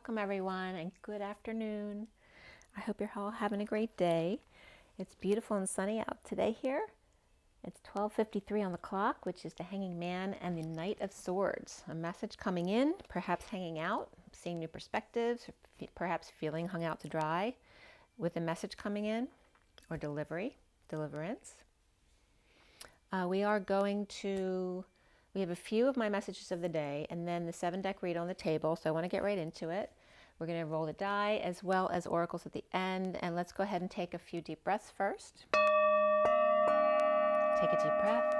Welcome everyone and good afternoon. I hope you're all having a great day. It's beautiful and sunny out today here. It's 12:53 on the clock, which is the Hanging Man and the Knight of Swords. A message coming in, perhaps hanging out, seeing new perspectives, perhaps feeling hung out to dry with a message coming in, or deliverance. We have a few of my messages of the day and then the 7-deck read on the table, so I want to get right into it. We're going to roll the die as well as oracles at the end, and let's go ahead and take a few deep breaths first. Take a deep breath.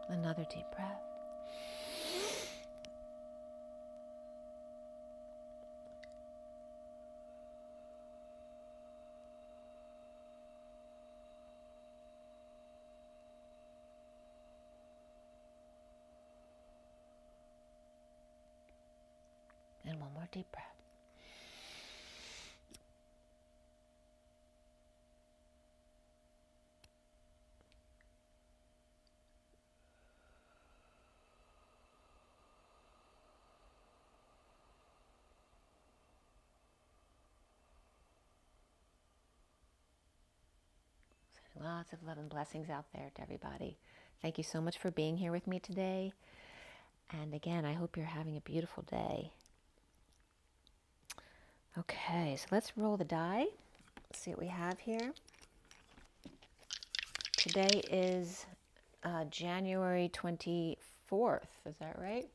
Another deep breath. And one more deep breath. Lots of love and blessings out there to everybody. Thank you so much for being here with me today. And again, I hope you're having a beautiful day. Okay, so let's roll the die. Let's see what we have here. Today is January 24th, is that right?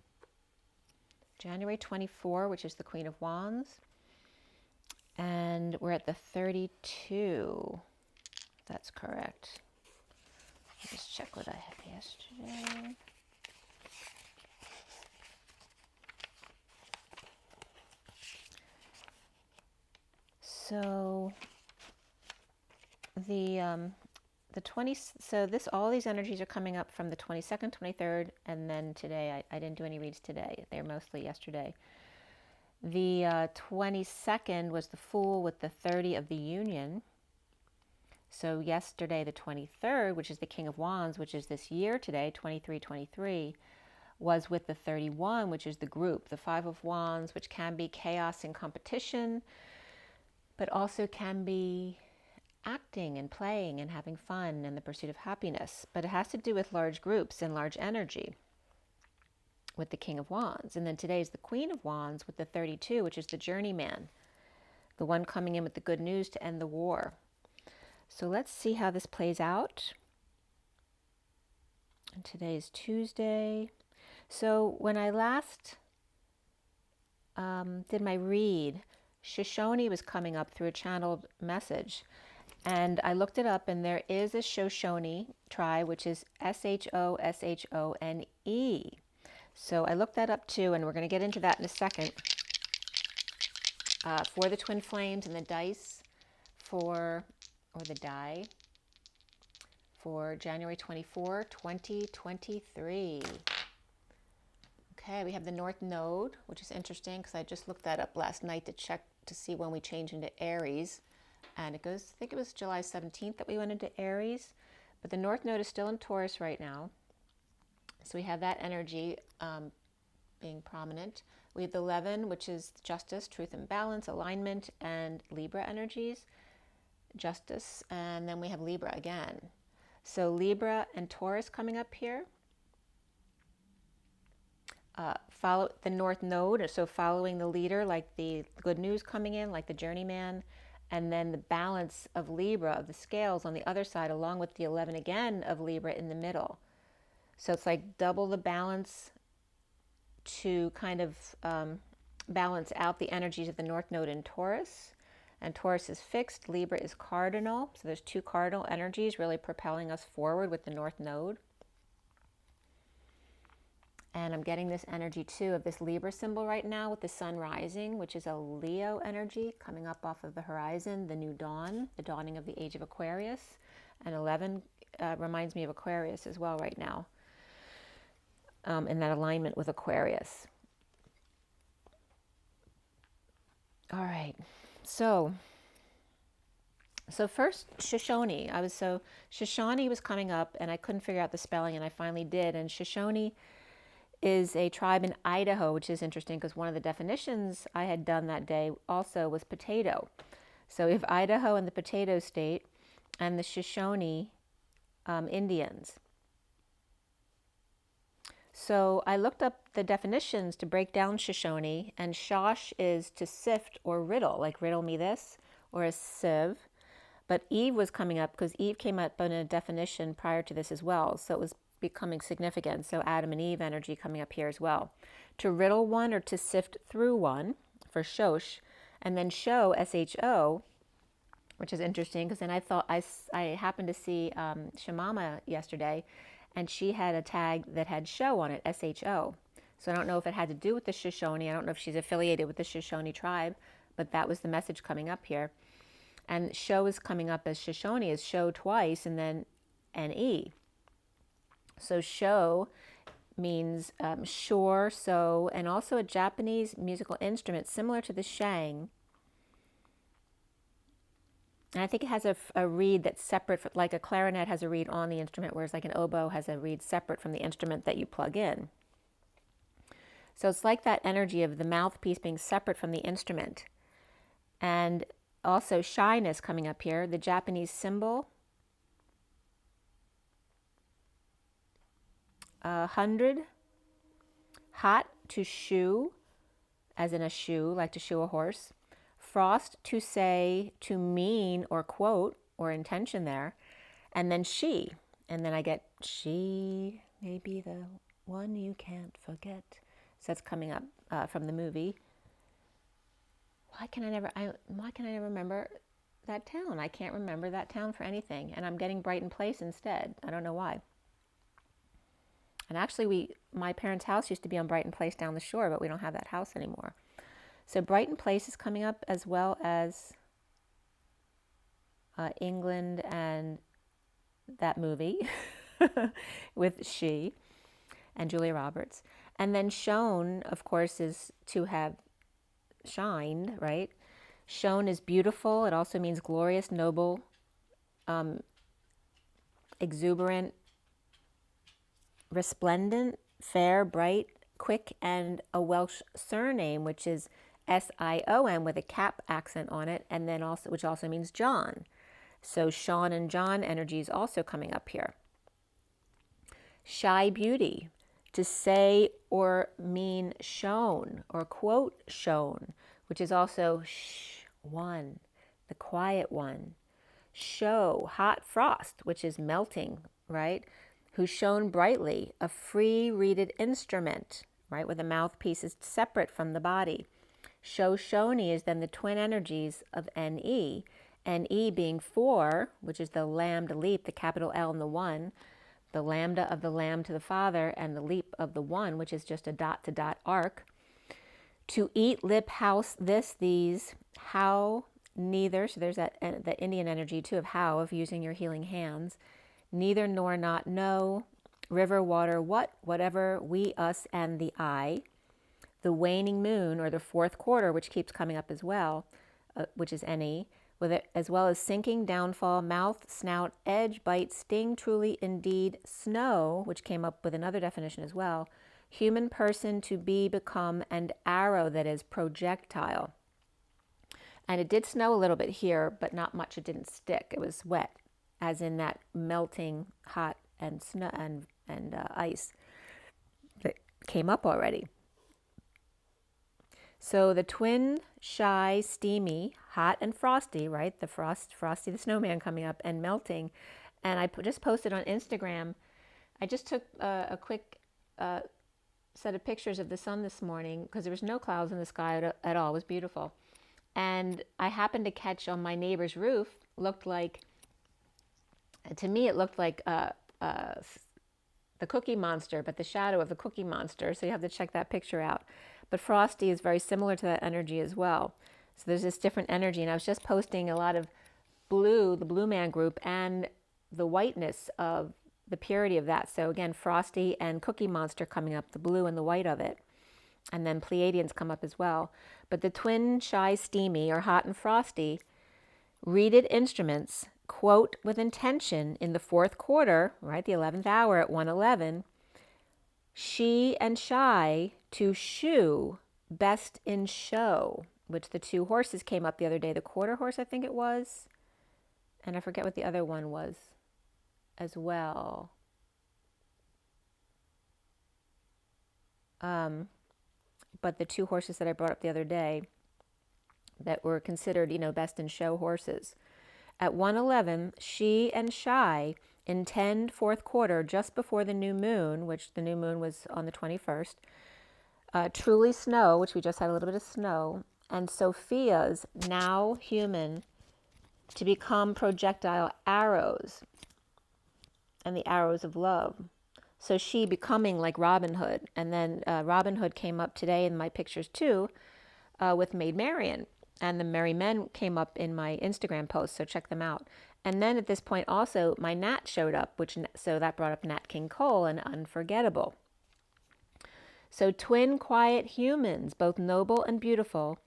January 24, which is the Queen of Wands. And we're at the 32. That's correct. I'll just check what I had yesterday. So all these energies are coming up from the 22nd, 23rd, and then today. I didn't do any reads today. They're mostly yesterday. The 22nd was the Fool with the 30 of the Union. So yesterday, the 23rd, which is the King of Wands, which is this year today, 23, was with the 31, which is the group, the 5 of Wands, which can be chaos and competition, but also can be acting and playing and having fun and the pursuit of happiness. But it has to do with large groups and large energy with the King of Wands. And then today is the Queen of Wands with the 32, which is the journeyman, the one coming in with the good news to end the war. So let's see how this plays out. And today is Tuesday. So when I last did my read, Shoshone was coming up through a channeled message. And I looked it up, and there is a Shoshone tribe, which is Shoshone. So I looked that up too, and we're going to get into that in a second. For the twin flames and the dice or the die for January 24, 2023. Okay, we have the North Node, which is interesting because I just looked that up last night to check to see when we change into Aries. And it goes, I think it was July 17th that we went into Aries. But the North Node is still in Taurus right now. So we have that energy being prominent. We have the 11, which is justice, truth and balance, alignment, and Libra energies. Justice, and then we have Libra again. So Libra and Taurus coming up here. Follow the North Node, so following the leader, like the good news coming in, like the journeyman, and then the balance of Libra, of the scales on the other side, along with the 11 again of Libra in the middle. So it's like double the balance to kind of balance out the energies of the North Node in Taurus. And Taurus is fixed, Libra is cardinal. So there's two cardinal energies really propelling us forward with the North Node. And I'm getting this energy too of this Libra symbol right now with the sun rising, which is a Leo energy coming up off of the horizon, the new dawn, the dawning of the age of Aquarius. And 11 reminds me of Aquarius as well right now, in that alignment with Aquarius. All right. So first, Shoshone. Shoshone was coming up, and I couldn't figure out the spelling, and I finally did. And Shoshone is a tribe in Idaho, which is interesting because one of the definitions I had done that day also was potato. So we have Idaho and the potato state, and the Shoshone Indians. So I looked up the definitions to break down Shoshone, and shosh is to sift or riddle, like riddle me this, or a sieve. But Eve was coming up because Eve came up in a definition prior to this as well, so it was becoming significant. So Adam and Eve energy coming up here as well. To riddle one or to sift through one for shosh, and then show, S-H-O, which is interesting because then I happened to see Shamama yesterday, and she had a tag that had show on it, S-H-O. So I don't know if it had to do with the Shoshone. I don't know if she's affiliated with the Shoshone tribe, but that was the message coming up here. And show is coming up as Shoshone, is show twice, and then N-E. So show means shore, so, and also a Japanese musical instrument similar to the shang. And I think it has a reed that's separate, like a clarinet has a reed on the instrument, whereas like an oboe has a reed separate from the instrument that you plug in. So it's like that energy of the mouthpiece being separate from the instrument. And also shyness coming up here, the Japanese symbol, 100, hot to shoe, as in a shoe, like to shoe a horse. Frost to say, to mean, or quote, or intention there. And then she. And then I get, she may be the one you can't forget. So that's coming up from the movie. Why can I never remember that town? I can't remember that town for anything. And I'm getting Brighton Place instead. I don't know why. And actually, my parents' house used to be on Brighton Place down the shore, but we don't have that house anymore. So Brighton Place is coming up, as well as England and that movie with she and Julia Roberts. And then shone, of course, is to have shined, right? Shone is beautiful. It also means glorious, noble, exuberant, resplendent, fair, bright, quick, and a Welsh surname, which is S-I-O-N with a cap accent on it, and then also, which also means John. So Sean and John energy is also coming up here. Shy beauty, to say or mean shown, or quote shown, which is also one, the quiet one. Show, hot frost, which is melting, right? Who shone brightly, a free reeded instrument, right, where the mouthpiece is separate from the body. Shoshone is then the twin energies of N-E, N-E being 4, which is the lambda leap, the capital L and the 1, the lambda of the lamb to the father, and the leap of the 1, which is just a dot to dot arc. To eat, lip, house, this, these, how, neither, so there's that the Indian energy too of how, of using your healing hands. Neither, nor, not, no, river, water, what, whatever, we, us, and the I. The waning moon, or the fourth quarter, which keeps coming up as well, which is NE, with it, as well as sinking, downfall, mouth, snout, edge, bite, sting, truly, indeed, snow, which came up with another definition as well, human person, to be, become, and arrow, that is projectile. And it did snow a little bit here, but not much. It didn't stick. It was wet, as in that melting hot and snow and ice that came up already. So the twin, shy, steamy, hot, and frosty, right? The Frosty the Snowman coming up and melting. And I just posted on Instagram. I just took a quick set of pictures of the sun this morning because there was no clouds in the sky at all. It was beautiful. And I happened to catch on my neighbor's roof, looked like, to me it looked like the Cookie Monster, but the shadow of the Cookie Monster. So you have to check that picture out. But Frosty is very similar to that energy as well. So there's this different energy. And I was just posting a lot of blue, the Blue Man group, and the whiteness of the purity of that. So again, Frosty and Cookie Monster coming up, the blue and the white of it. And then Pleiadians come up as well. But the twin shy steamy or hot and frosty reeded instruments quote with intention in the fourth quarter, right, the 11th hour at 1:11, she and shy to shew best in show, which the two horses came up the other day. The quarter horse, I think it was, and I forget what the other one was as well. But the two horses that I brought up the other day that were considered, best in show horses. At 1:11, she and shy intend fourth quarter just before the new moon, which the new moon was on the 21st, truly snow, which we just had a little bit of snow, and Sophia's now human to become projectile arrows and the arrows of love. So she becoming like Robin Hood. And then Robin Hood came up today in my pictures too with Maid Marian. And the Merry Men came up in my Instagram post, so check them out. And then at this point also, my Nat showed up, so that brought up Nat King Cole and Unforgettable. So twin quiet humans, both noble and beautiful,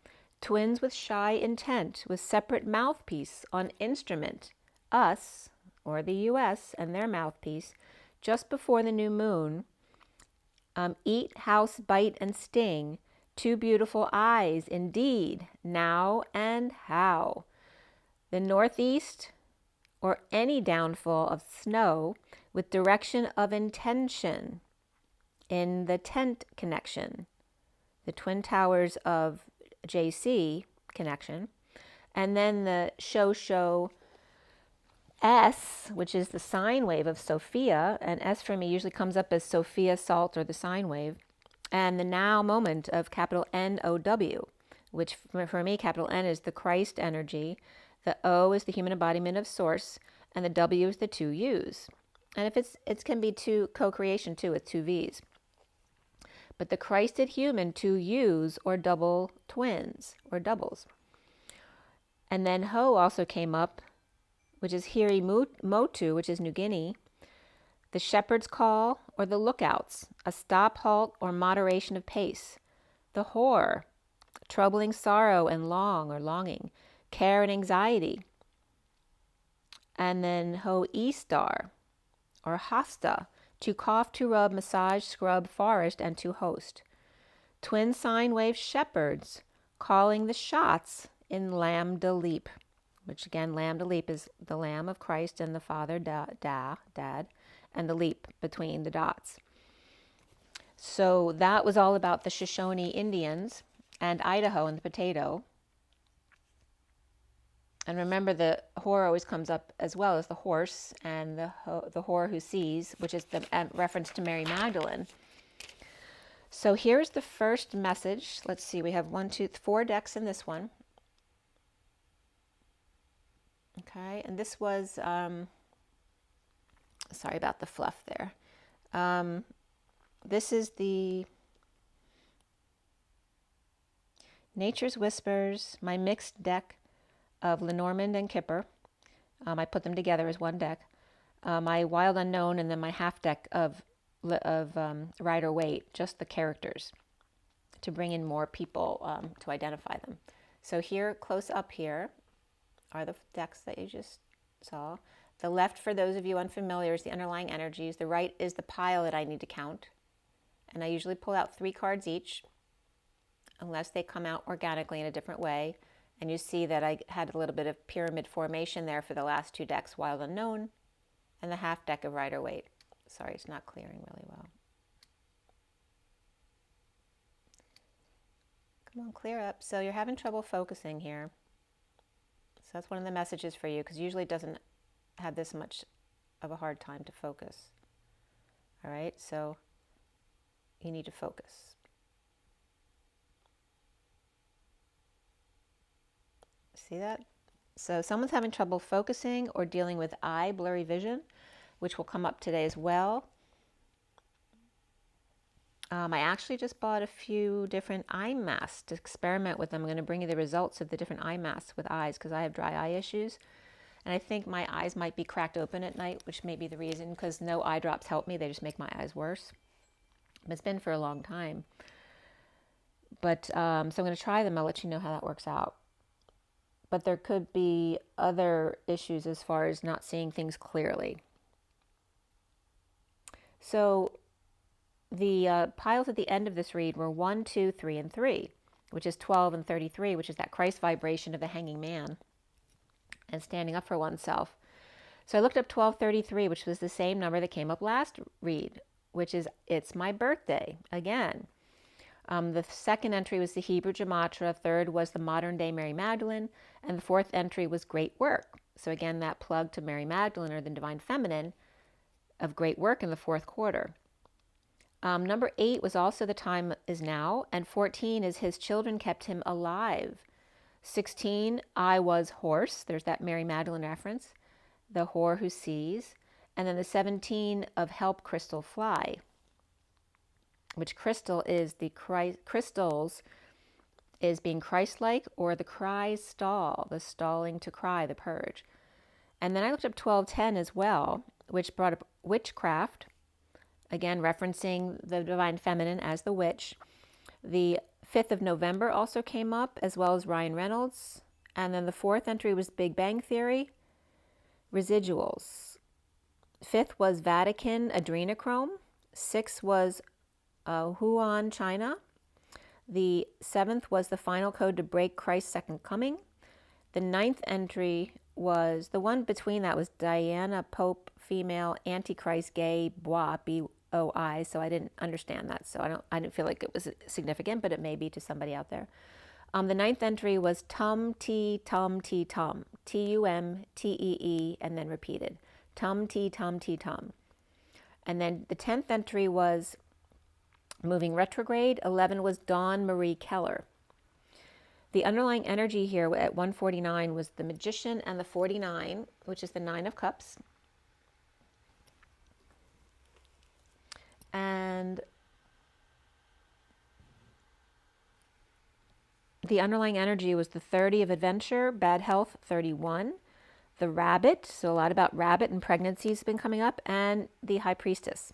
twins with shy intent, with separate mouthpiece on instrument, us, or the U.S., and their mouthpiece, just before the new moon, eat, house, bite, and sting, two beautiful eyes, indeed, now and how. The northeast, or any downfall of snow, with direction of intention in the tent connection, the Twin Towers of JC connection, and then the show S, which is the sine wave of Sophia, and S for me usually comes up as Sophia Salt or the sine wave, and the now moment of capital N-O-W, which for me, capital N is the Christ energy, the O is the human embodiment of Source, and the W is the two U's. And if it can be two co-creation too with two V's. But the Christed human, two U's or double twins or doubles. And then Ho also came up, which is Hiri Motu, which is New Guinea, the shepherd's call or the lookouts, a stop, halt, or moderation of pace, the whore, troubling sorrow and longing, care and anxiety, and then Ho-E-Star, or Hasta, to cough, to rub, massage, scrub, forest, and to host. Twin sine wave shepherds, calling the shots in Lambda Leap, which again, Lambda Leap is the Lamb of Christ and the Father, Dad, and the leap between the dots. So that was all about the Shoshone Indians and Idaho and the potato. And remember, the whore always comes up as well as the horse and the whore who sees, which is the reference to Mary Magdalene. So here's the first message. Let's see, we have 4 decks in this one. Okay, and this was, sorry about the fluff there. This is the Nature's Whispers, my mixed deck of Lenormand and Kipper. I put them together as one deck. My Wild Unknown, and then my half deck of Rider-Waite, just the characters, to bring in more people to identify them. So here, close up here, are the decks that you just saw. The left, for those of you unfamiliar, is the underlying energies. The right is the pile that I need to count. And I usually pull out 3 cards each, unless they come out organically in a different way. And you see that I had a little bit of pyramid formation there for the last 2 decks, Wild Unknown, and the half deck of Rider-Waite. Sorry, it's not clearing really well. Come on, clear up. So you're having trouble focusing here. So that's one of the messages for you, because usually it doesn't have this much of a hard time to focus. All right, so you need to focus. See that? So someone's having trouble focusing or dealing with eye blurry vision, which will come up today as well. I actually just bought a few different eye masks to experiment with them. I'm going to bring you the results of the different eye masks with eyes, because I have dry eye issues. And I think my eyes might be cracked open at night, which may be the reason, because no eye drops help me. They just make my eyes worse. But it's been for a long time. But so I'm going to try them. I'll let you know how that works out. But there could be other issues as far as not seeing things clearly. So the piles at the end of this read were 1, 2, 3, and 3, which is 12 and 33, which is that Christ vibration of the hanging man and standing up for oneself. So I looked up 1233, which was the same number that came up last read, which is it's my birthday again. The second entry was the Hebrew Gematria, third was the modern day Mary Magdalene, and the fourth entry was great work. So again, that plug to Mary Magdalene, or the divine feminine, of great work in the fourth quarter. Number 8 was also the time is now, and 14 is his children kept him alive. 16, I was horse. There's that Mary Magdalene reference, the whore who sees. And then the 17 of help crystal fly, which crystal is the crystals is being Christ-like, or the cry stall, the stalling to cry, the purge. And then I looked up 1210 as well, which brought up witchcraft, again referencing the divine feminine as the witch. The 5th of November also came up, as well as Ryan Reynolds. And then the fourth entry was Big Bang Theory, residuals. 5th was Vatican adrenochrome. 6th was Wuhan, China. The 7th was the final code to break Christ's second coming. The 9th entry was, the one between that was Diana Pope, female, Antichrist, gay, bois, B-O-I, so I didn't understand that, so I didn't feel like it was significant, but it may be to somebody out there. The 9th entry was Tum, T, Tum, T, Tum, T-U-M-T-E-E, and then repeated. Tum, T, Tum, T, Tum. And then the 10th entry was moving retrograde. 11 was Dawn Marie Keller. The underlying energy here at 149 was the Magician and the 49, which is the 9 of Cups. And the underlying energy was the 30 of Adventure, Bad Health, 31. The Rabbit, so a lot about rabbit and pregnancy has been coming up, and the High Priestess.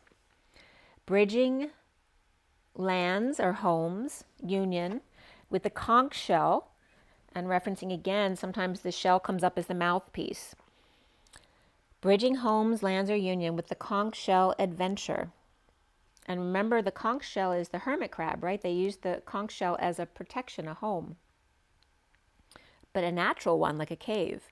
Bridging lands or homes, union, with the conch shell, and referencing again, sometimes the shell comes up as the mouthpiece. Bridging homes, lands, or union with the conch shell adventure. And remember, the conch shell is the hermit crab, right? They use the conch shell as a protection, a home, but a natural one, like a cave.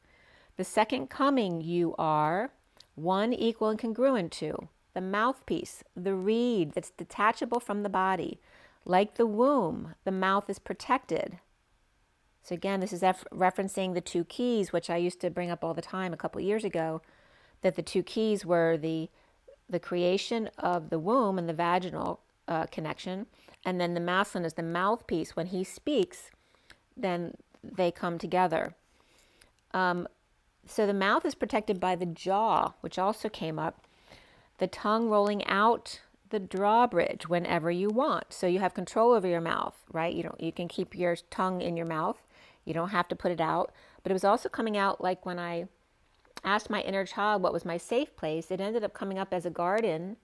The second coming, you are one, equal and congruent to. The mouthpiece, the reed that's detachable from the body. Like the womb, the mouth is protected. So again, this is referencing the 2 keys, which I used to bring up all the time a couple years ago, that the 2 keys were the creation of the womb and the vaginal connection, and then the masculine is the mouthpiece. When he speaks, then they come together. So the mouth is protected by the jaw, which also came up. The tongue rolling out the drawbridge whenever you want. So you have control over your mouth, right? You can keep your tongue in your mouth. You don't have to put it out. But it was also coming out like when I asked my inner child what was my safe place, it ended up coming up as a garden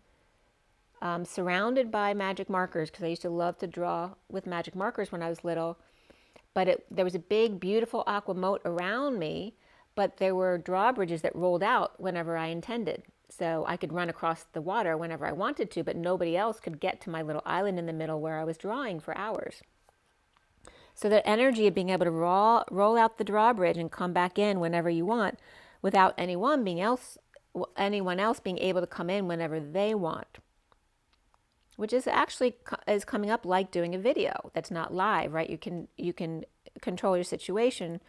surrounded by magic markers, because I used to love to draw with magic markers when I was little. But there was a big, beautiful aqua moat around me, but there were drawbridges that rolled out whenever I intended. So I could run across the water whenever I wanted to, but nobody else could get to my little island in the middle where I was drawing for hours. So the energy of being able to roll out the drawbridge and come back in whenever you want, without anyone else being able to come in whenever they want, which is actually is coming up like doing a video that's not live, right? You can control your situation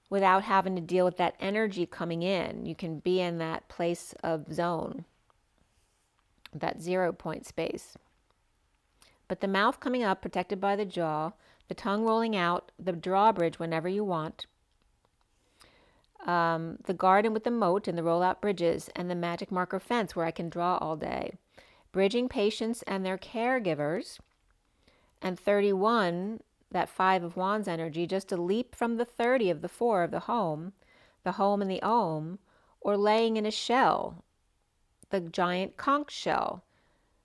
without having to deal with that energy coming in. You can be in that place of zone, that 0 point space. But the mouth coming up, protected by the jaw, the tongue rolling out, the drawbridge whenever you want, the garden with the moat and the rollout bridges, and the magic marker fence where I can draw all day. Bridging patients and their caregivers. And 31, that 5 of Wands energy, just a leap from the 30 of the 4 of the home and the Om, or laying in a shell, the giant conch shell.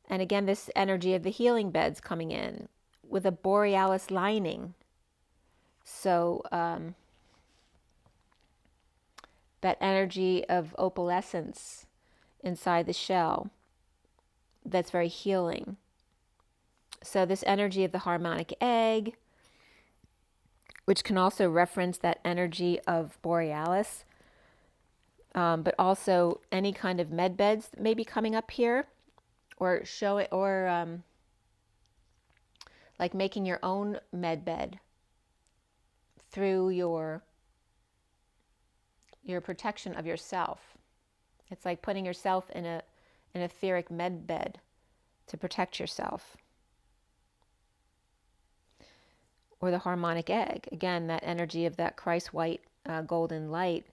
And again, this energy of the healing beds coming in, with a borealis lining. So that energy of opalescence inside the shell that's very healing. So this energy of the harmonic egg, which can also reference that energy of borealis, but also any kind of med beds that may be coming up here, or show it, or like making your own med bed through your protection of yourself. It's like putting yourself in an etheric med bed to protect yourself. Or the harmonic egg, again, that energy of that Christ white golden light,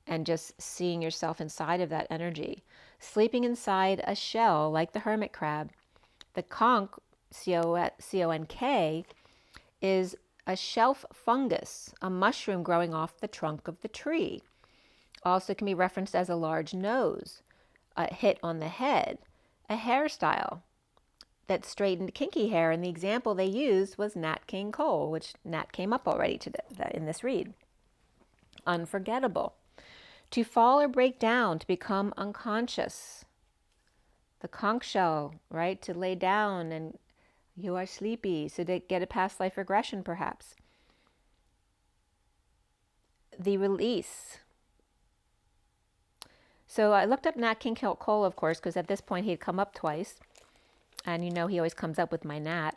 and just seeing yourself inside of that energy. Sleeping inside a shell like the hermit crab. The conch, C-O-N-K, is a shelf fungus, a mushroom growing off the trunk of the tree. Also can be referenced as a large nose, a hit on the head, a hairstyle that straightened kinky hair, and the example they used was Nat King Cole, which Nat came up already today in this read. Unforgettable. To fall or break down, to become unconscious. The conch shell, right? To lay down and you are sleepy, so to get a past life regression perhaps. The release. So I looked up Nat King Cole, of course, because at this point he had come up twice. And you know he always comes up with my Nat.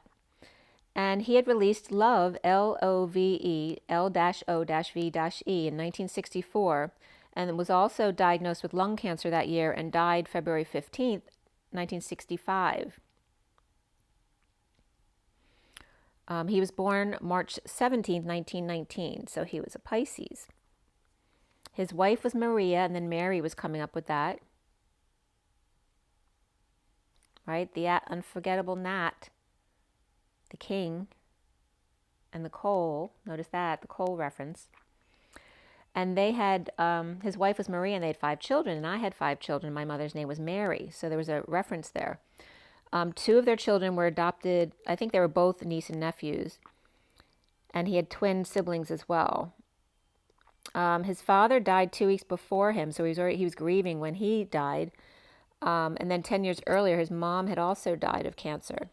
And he had released Love, L-O-V-E, L-O-V-E, in 1964, and was also diagnosed with lung cancer that year and died February 15th, 1965. He was born March 17th, 1919, so he was a Pisces. His wife was Maria, and then Mary was coming up with that. Right? The unforgettable Nat, the king, and the Cole. Notice that, the Cole reference. And they had, his wife was Maria, and they had 5 children, and I had 5 children. My mother's name was Mary, so there was a reference there. 2 of their children were adopted. I think they were both niece and nephews. And he had twin siblings as well. His father died 2 weeks before him, so he was grieving when he died. And then 10 years earlier, his mom had also died of cancer.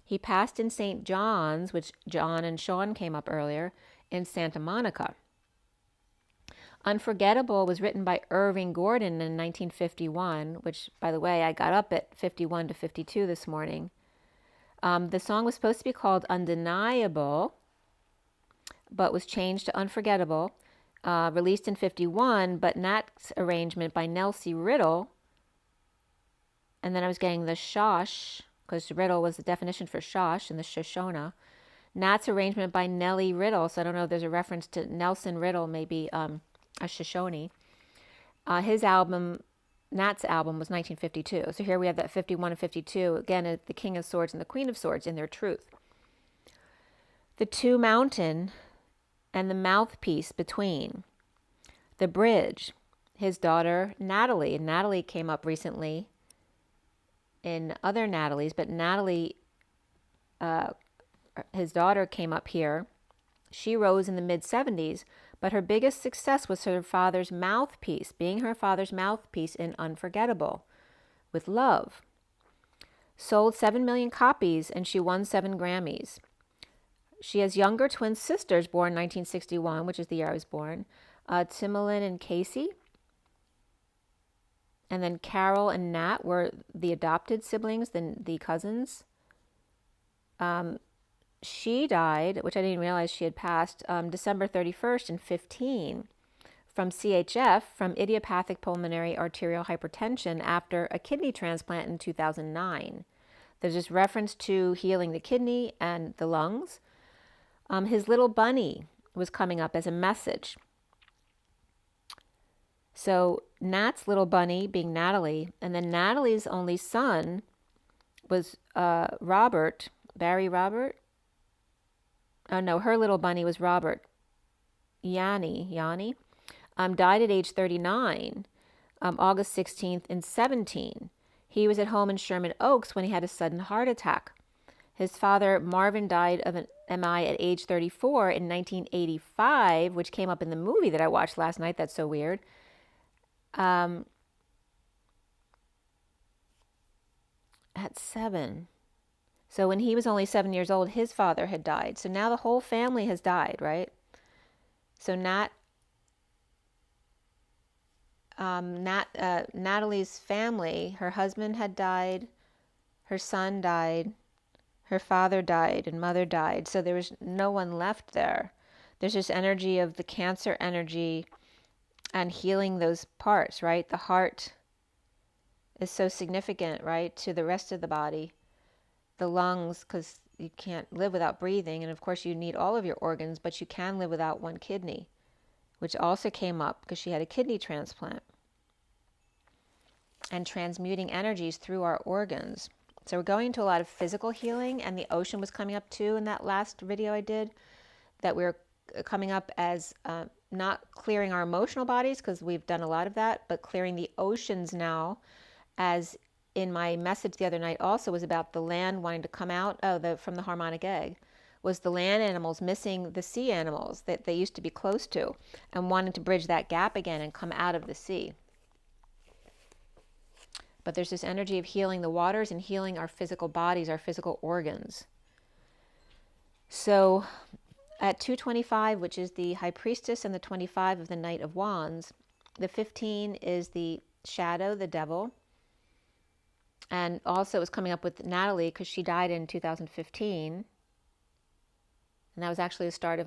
He passed in St. John's, which John and Sean came up earlier, in Santa Monica. Unforgettable was written by Irving Gordon in 1951, which, by the way, I got up at 51 to 52 this morning. The song was supposed to be called Undeniable, but was changed to Unforgettable, released in 51, but Nat's arrangement by Nelsie Riddle. And then I was getting the Shosh, because Riddle was the definition for Shosh in the Shoshona. Nat's arrangement by Nellie Riddle, so I don't know if there's a reference to Nelson Riddle, maybe a Shoshone. His album, Nat's album, was 1952. So here we have that 51 and 52. Again, the King of Swords and the Queen of Swords in their truth. The Two Mountain and the mouthpiece between. The Bridge, his daughter Natalie. And Natalie came up recently in other Natalies, but Natalie, his daughter, came up here. She rose in the mid-70s, but her biggest success was her father's mouthpiece, being her father's mouthpiece in Unforgettable, with Love. Sold 7 million copies, and she won 7 Grammys. She has younger twin sisters born 1961, which is the year I was born, Timolyn and Casey. And then Carol and Nat were the adopted siblings, the cousins. She died, which I didn't realize she had passed, December 31st in 15 from CHF, from idiopathic pulmonary arterial hypertension after a kidney transplant in 2009. There's this reference to healing the kidney and the lungs. His little bunny was coming up as a message. So Nat's little bunny being Natalie, and then Natalie's only son was Robert, Barry Robert. Oh no, her little bunny was Robert. Yanni, died at age 39, August 16th in 17. He was at home in Sherman Oaks when he had a sudden heart attack. His father, Marvin, died of an MI at age 34 in 1985, which came up in the movie that I watched last night. That's so weird. At 7. So when he was only 7 years old, his father had died. So now the whole family has died, right? So Natalie's family, her husband had died, her son died, her father died, and mother died. So there was no one left there. There's this energy of the cancer energy and healing those parts, right? The heart is so significant, right, to the rest of the body. The lungs, because you can't live without breathing, and of course you need all of your organs, but you can live without one kidney, which also came up because she had a kidney transplant. And transmuting energies through our organs. So we're going into a lot of physical healing, and the ocean was coming up too in that last video I did, that we're coming up as not clearing our emotional bodies, because we've done a lot of that, but clearing the oceans now, as in my message the other night also was about the land wanting to come out from the harmonic egg, was the land animals missing the sea animals that they used to be close to and wanting to bridge that gap again and come out of the sea. But there's this energy of healing the waters and healing our physical bodies, our physical organs. So at 225, which is the High Priestess, and the 25 of the Knight of Wands, the 15 is the shadow, the devil. And also it was coming up with Natalie because she died in 2015. And that was actually the start of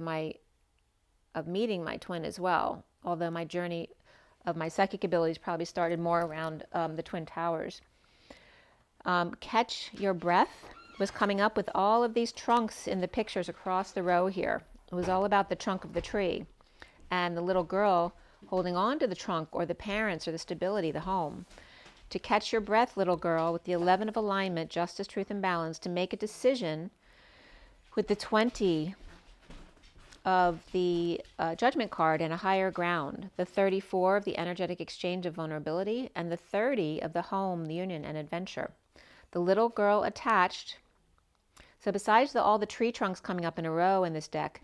meeting my twin as well. Although my journey of my psychic abilities probably started more around the Twin Towers. Catch Your Breath was coming up with all of these trunks in the pictures across the row here. It was all about the trunk of the tree and the little girl holding on to the trunk, or the parents, or the stability, the home. To catch your breath, little girl, with the 11 of alignment, justice, truth, and balance, to make a decision with the 20 of the judgment card and a higher ground, the 34 of the energetic exchange of vulnerability, and the 30 of the home, the union, and adventure. The little girl attached. So besides all the tree trunks coming up in a row in this deck,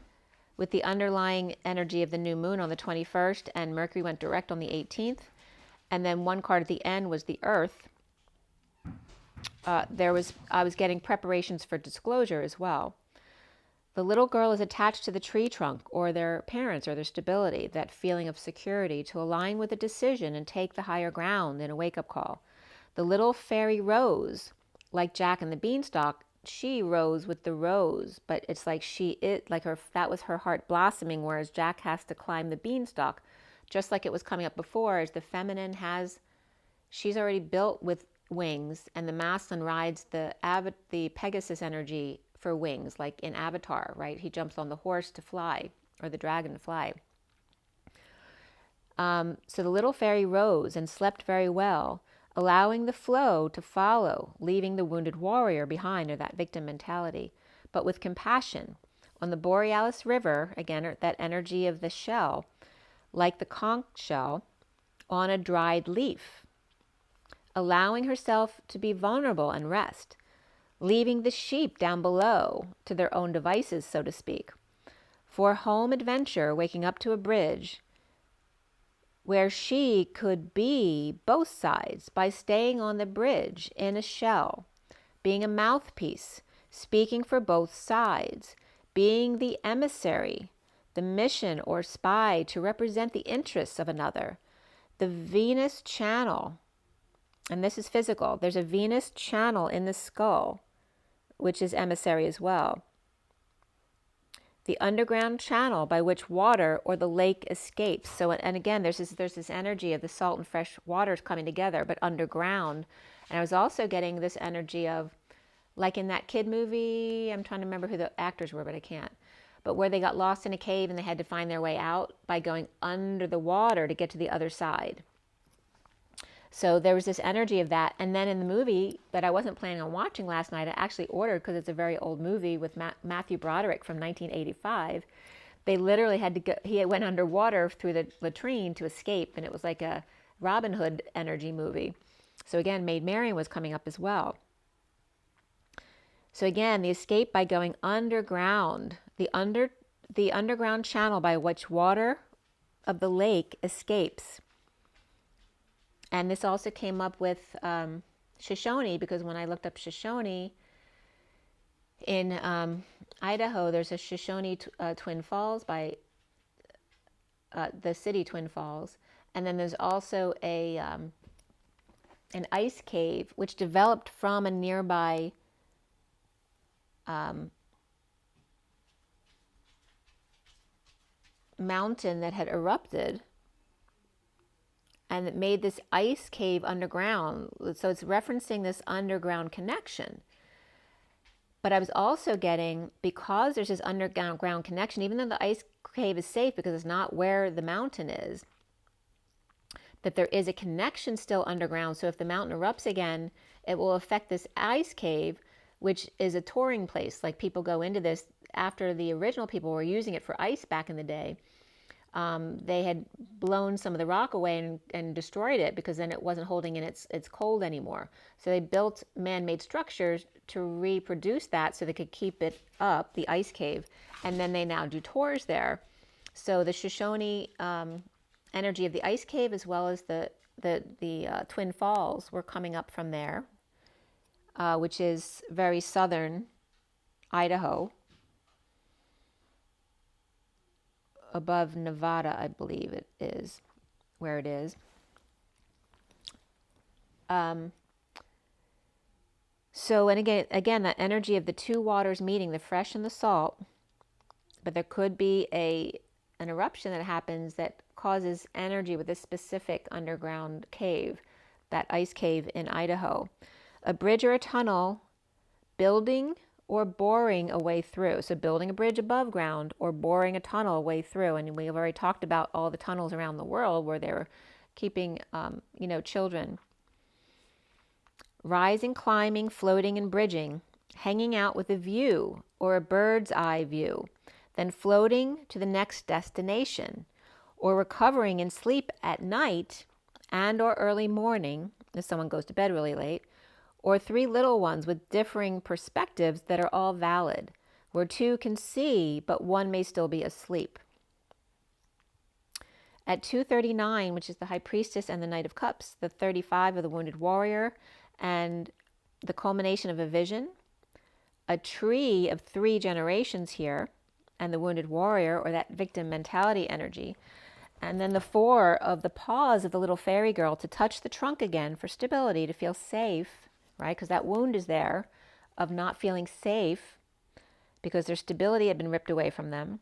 with the underlying energy of the new moon on the 21st, and Mercury went direct on the 18th, and then one card at the end was the earth, I was getting preparations for disclosure as well. The little girl is attached to the tree trunk, or their parents, or their stability, that feeling of security, to align with a decision and take the higher ground in a wake-up call. The little fairy rose, like Jack and the Beanstalk, she rose with the rose, but it's like that was her heart blossoming, whereas Jack has to climb the beanstalk, just like it was coming up before, as the feminine she's already built with wings, and the masculine rides the Pegasus energy for wings, like in Avatar, right? He jumps on the horse to fly, or the dragon to fly. So the little fairy rose and slept very well, allowing the flow to follow, leaving the wounded warrior behind, or that victim mentality, but with compassion. On the Borealis River, again, that energy of the shell, like the conch shell, on a dried leaf, allowing herself to be vulnerable and rest, leaving the sheep down below to their own devices, so to speak. For home adventure, waking up to a bridge where she could be both sides by staying on the bridge in a shell, being a mouthpiece, speaking for both sides, being the emissary, the mission or spy to represent the interests of another. The Venus channel, and this is physical, there's a Venus channel in the skull, which is emissary as well. The underground channel by which water or the lake escapes. So, and again, there's this energy of the salt and fresh waters coming together, but underground. And I was also getting this energy of, like in that kid movie, I'm trying to remember who the actors were, but I can't. But where they got lost in a cave and they had to find their way out by going under the water to get to the other side. So there was this energy of that. And then in the movie that I wasn't planning on watching last night, I actually ordered, because it's a very old movie with Matthew Broderick from 1985. They literally had to go, he went underwater through the latrine to escape, and it was like a Robin Hood energy movie. So again, Maid Marian was coming up as well. So again, the escape by going underground, the underground channel by which water of the lake escapes. And this also came up with Shoshone, because when I looked up Shoshone in Idaho, there's a Shoshone Twin Falls by the city Twin Falls. And then there's also an ice cave which developed from a nearby mountain that had erupted, and it made this ice cave underground. So it's referencing this underground connection. But I was also getting, because there's this underground connection, even though the ice cave is safe because it's not where the mountain is, that there is a connection still underground. So if the mountain erupts again, it will affect this ice cave, which is a touring place. Like, people go into this after the original people were using it for ice back in the day. They had blown some of the rock away and destroyed it, because then it wasn't holding in its cold anymore. So they built man-made structures to reproduce that so they could keep it up, the ice cave. And then they now do tours there. So the Shoshone energy of the ice cave, as well as the Twin Falls, were coming up from there, which is very southern Idaho, above Nevada, I believe it is, where it is. So, and again, that energy of the two waters meeting, the fresh and the salt, but there could be an eruption that happens that causes energy with a specific underground cave, that ice cave in Idaho. A bridge or a tunnel, building or boring a way through. So building a bridge above ground or boring a tunnel a way through. And we've already talked about all the tunnels around the world where they're keeping, children. Rising, climbing, floating, and bridging. Hanging out with a view or a bird's eye view. Then floating to the next destination. Or recovering in sleep at night and or early morning, if someone goes to bed really late. Or three little ones with differing perspectives that are all valid, where two can see, but one may still be asleep. At 239, which is the High Priestess and the Knight of Cups, the 35 of the Wounded Warrior, and the culmination of a vision, a tree of 3 generations here, and the Wounded Warrior, or that victim mentality energy, and then the 4 of the paws of the little fairy girl to touch the trunk again for stability, to feel safe, right? Because that wound is there of not feeling safe because their stability had been ripped away from them.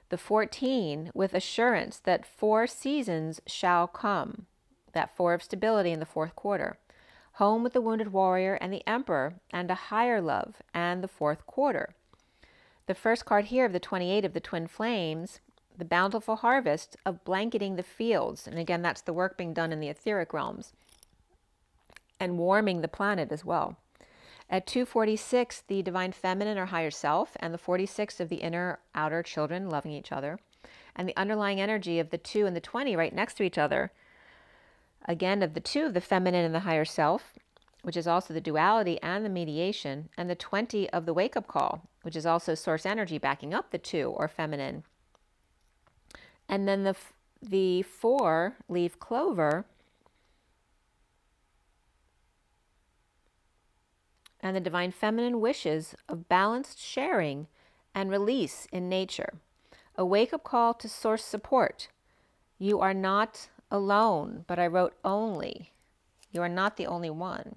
The 14 with assurance that 4 seasons shall come, that 4 of stability in the 4th quarter. Home with the Wounded Warrior and the Emperor, and a higher love, and the 4th quarter. The first card here of the 28 of the Twin Flames, the bountiful harvest of blanketing the fields. And again, that's the work being done in the etheric realms. And warming the planet as well. At 246, the Divine Feminine or Higher Self, and the 46 of the inner outer children loving each other. And the underlying energy of the 2 and the 20 right next to each other. Again, of the 2 of the Feminine and the Higher Self, which is also the duality and the mediation. And the 20 of the Wake-Up Call, which is also source energy backing up the 2 or Feminine. And then the 4 leaf clover, and the Divine Feminine wishes of balanced sharing and release in nature. A wake-up call to source support. You are not alone, but I wrote only. You are not the only one.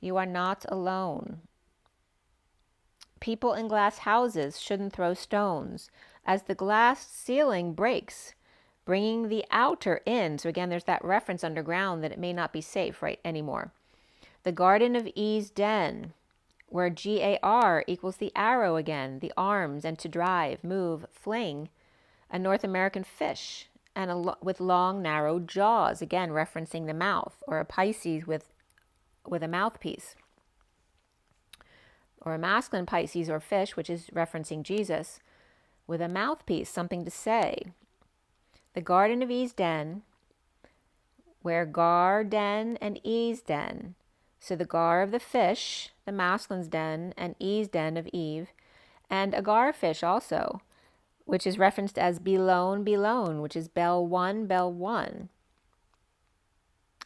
You are not alone. People in glass houses shouldn't throw stones, as the glass ceiling breaks, bringing the outer in. So again, there's that reference underground that it may not be safe right anymore. The Garden of Ease Den, where GAR equals the arrow again, the arms, and to drive, move, fling. A North American fish, and with long, narrow jaws, again referencing the mouth, or a Pisces with a mouthpiece. Or a masculine Pisces or fish, which is referencing Jesus, with a mouthpiece, something to say. The Garden of Ease Den, where Garden and Ease Den. So the gar of the fish, the masculine's den, and E's den of Eve, and a gar fish also, which is referenced as belone, belone, which is bell one, bell one.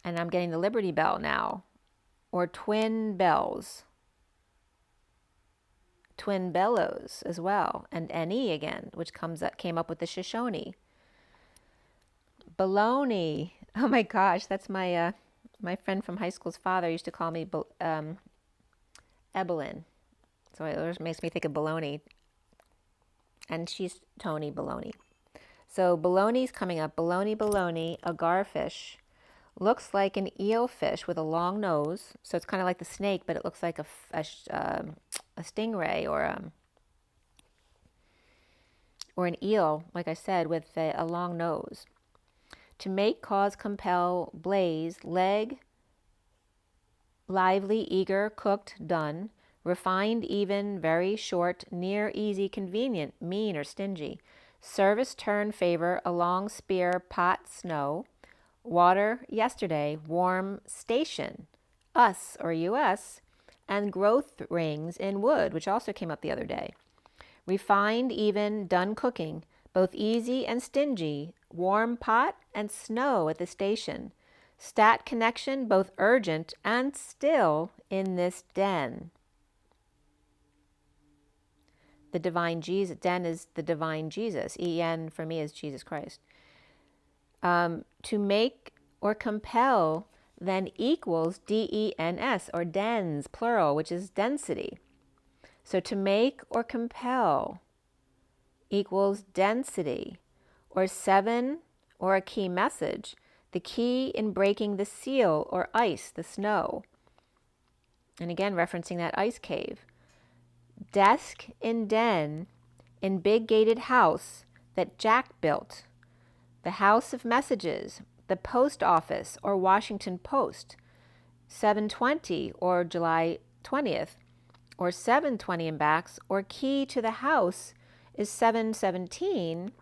And I'm getting the Liberty Bell now, or twin bells, twin bellows as well, and NE again, which came up with the Shoshone. Baloney. Oh my gosh, that's my my friend from high school's father used to call me Evelyn. So it always makes me think of baloney. And she's Tony Baloney. So baloney's coming up. Baloney, baloney, a garfish. Looks like an eelfish with a long nose. So it's kind of like the snake, but it looks like a stingray or an eel, like I said, with a long nose. To make, cause, compel, blaze, leg, lively, eager, cooked, done, refined, even, very, short, near, easy, convenient, mean or stingy, service, turn, favor, a long spear, pot, snow, water, yesterday, warm, station, us or US, and growth rings in wood, which also came up the other day. Refined, even, done cooking, both easy and stingy, warm pot and snow at the station. Stat connection, both urgent and still in this den. The divine Jesus, den is the divine Jesus. EN for me is Jesus Christ. To make or compel then equals DENS or dens, plural, which is density. So to make or compel equals density, or 7, or a key message, the key in breaking the seal or ice, the snow. And again, referencing that ice cave. Desk in den in big gated house that Jack built. The house of messages, the post office or Washington Post. 720 or July 20th, or 720 in backs, or key to the house is 717,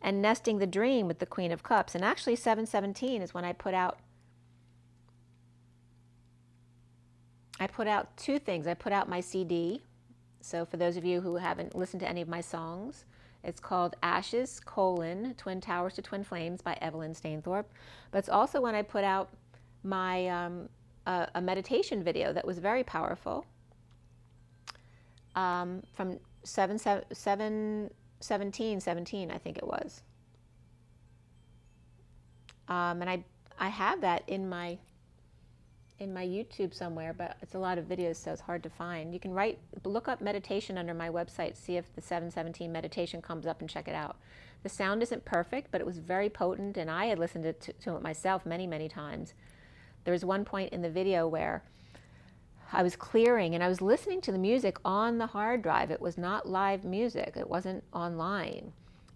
and nesting the dream with the Queen of Cups. And actually 717 is when I put out two things. I put out my CD. So for those of you who haven't listened to any of my songs, it's called Ashes, Twin Towers to Twin Flames by Evelyn Stainthorpe. But it's also when I put out my a meditation video that was very powerful from 717, I think it was. And I have that in my YouTube somewhere, but it's a lot of videos, so it's hard to find. You can look up meditation under my website, see if the 717 meditation comes up and check it out. The sound isn't perfect, but it was very potent, and I had listened to it myself many, many times. There was one point in the video where I was clearing and I was listening to the music on the hard drive. It was not live music. It wasn't online.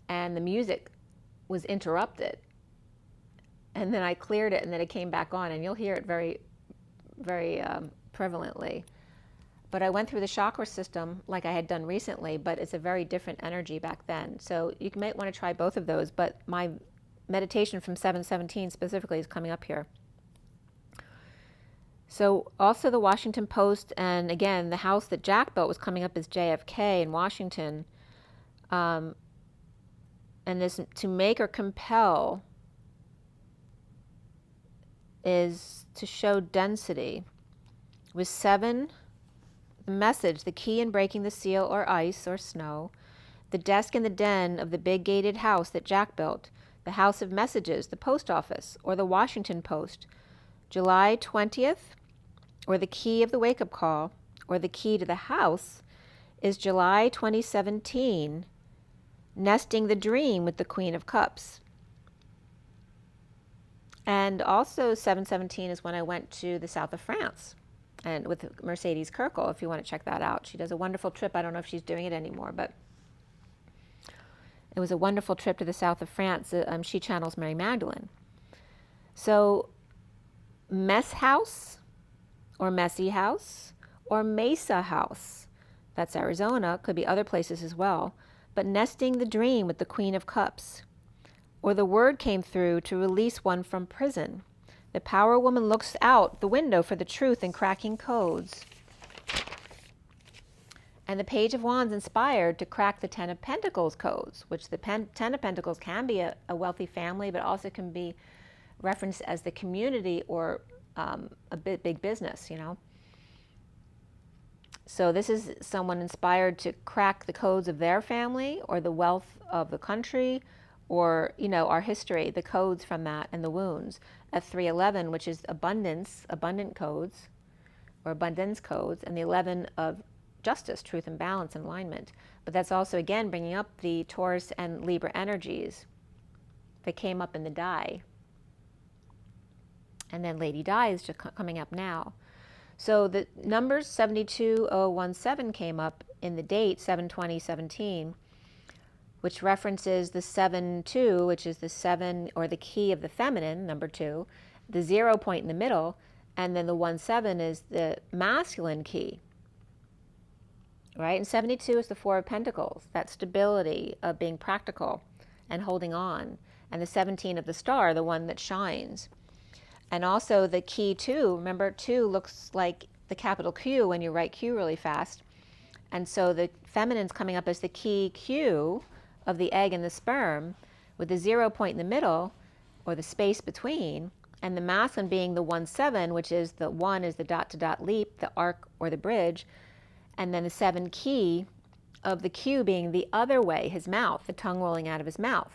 And the music was interrupted. And then I cleared it and then it came back on, and you'll hear it very, very prevalently. But I went through the chakra system like I had done recently, but it's a very different energy back then. So you might want to try both of those, but my meditation from 717 specifically is coming up here. So also the Washington Post, and again, the house that Jack built was coming up as JFK in Washington. And this to make or compel is to show density. With 7, the message, the key in breaking the seal or ice or snow. The desk in the den of the big gated house that Jack built. The house of messages, the post office, or the Washington Post. July 20th, or the key of the wake-up call, or the key to the house, is July 2017, nesting the dream with the Queen of Cups. And also 717 is when I went to the south of France, and with Mercedes Kirkle, if you want to check that out. She does a wonderful trip. I don't know if she's doing it anymore, but it was a wonderful trip to the south of France. She channels Mary Magdalene. So mess house, or messy house, or mesa house. That's Arizona. Could be other places as well. But nesting the dream with the Queen of Cups. Or the word came through to release one from prison. The power woman looks out the window for the truth and cracking codes. And the Page of Wands inspired to crack the Ten of Pentacles codes, which the Ten of Pentacles can be a wealthy family, but also can be referenced as the community or a big business, you know. So this is someone inspired to crack the codes of their family or the wealth of the country or, you know, our history, the codes from that and the wounds. At 311, which is abundance, abundant codes or abundance codes, and the 11 of justice, truth and balance and alignment. But that's also, again, bringing up the Taurus and Libra energies that came up in the die. And then Lady Di is just coming up now. So the numbers 72017 came up in the date 7/20/17, which references the 7-2, which is the 7 or the key of the feminine, number 2, the 0 point in the middle, and then the 1-7 is the masculine key. Right? And 72 is the 4 of Pentacles, that stability of being practical and holding on. And the 17 of the star, the one that shines. And also the key 2, remember 2 looks like the capital Q when you write Q really fast. And so the feminine's coming up as the key Q of the egg and the sperm with the 0 point in the middle or the space between, and the masculine being the 1-7, which is the 1 is the dot to dot leap, the arc or the bridge, and then the 7 key of the Q being the other way, his mouth, the tongue rolling out of his mouth.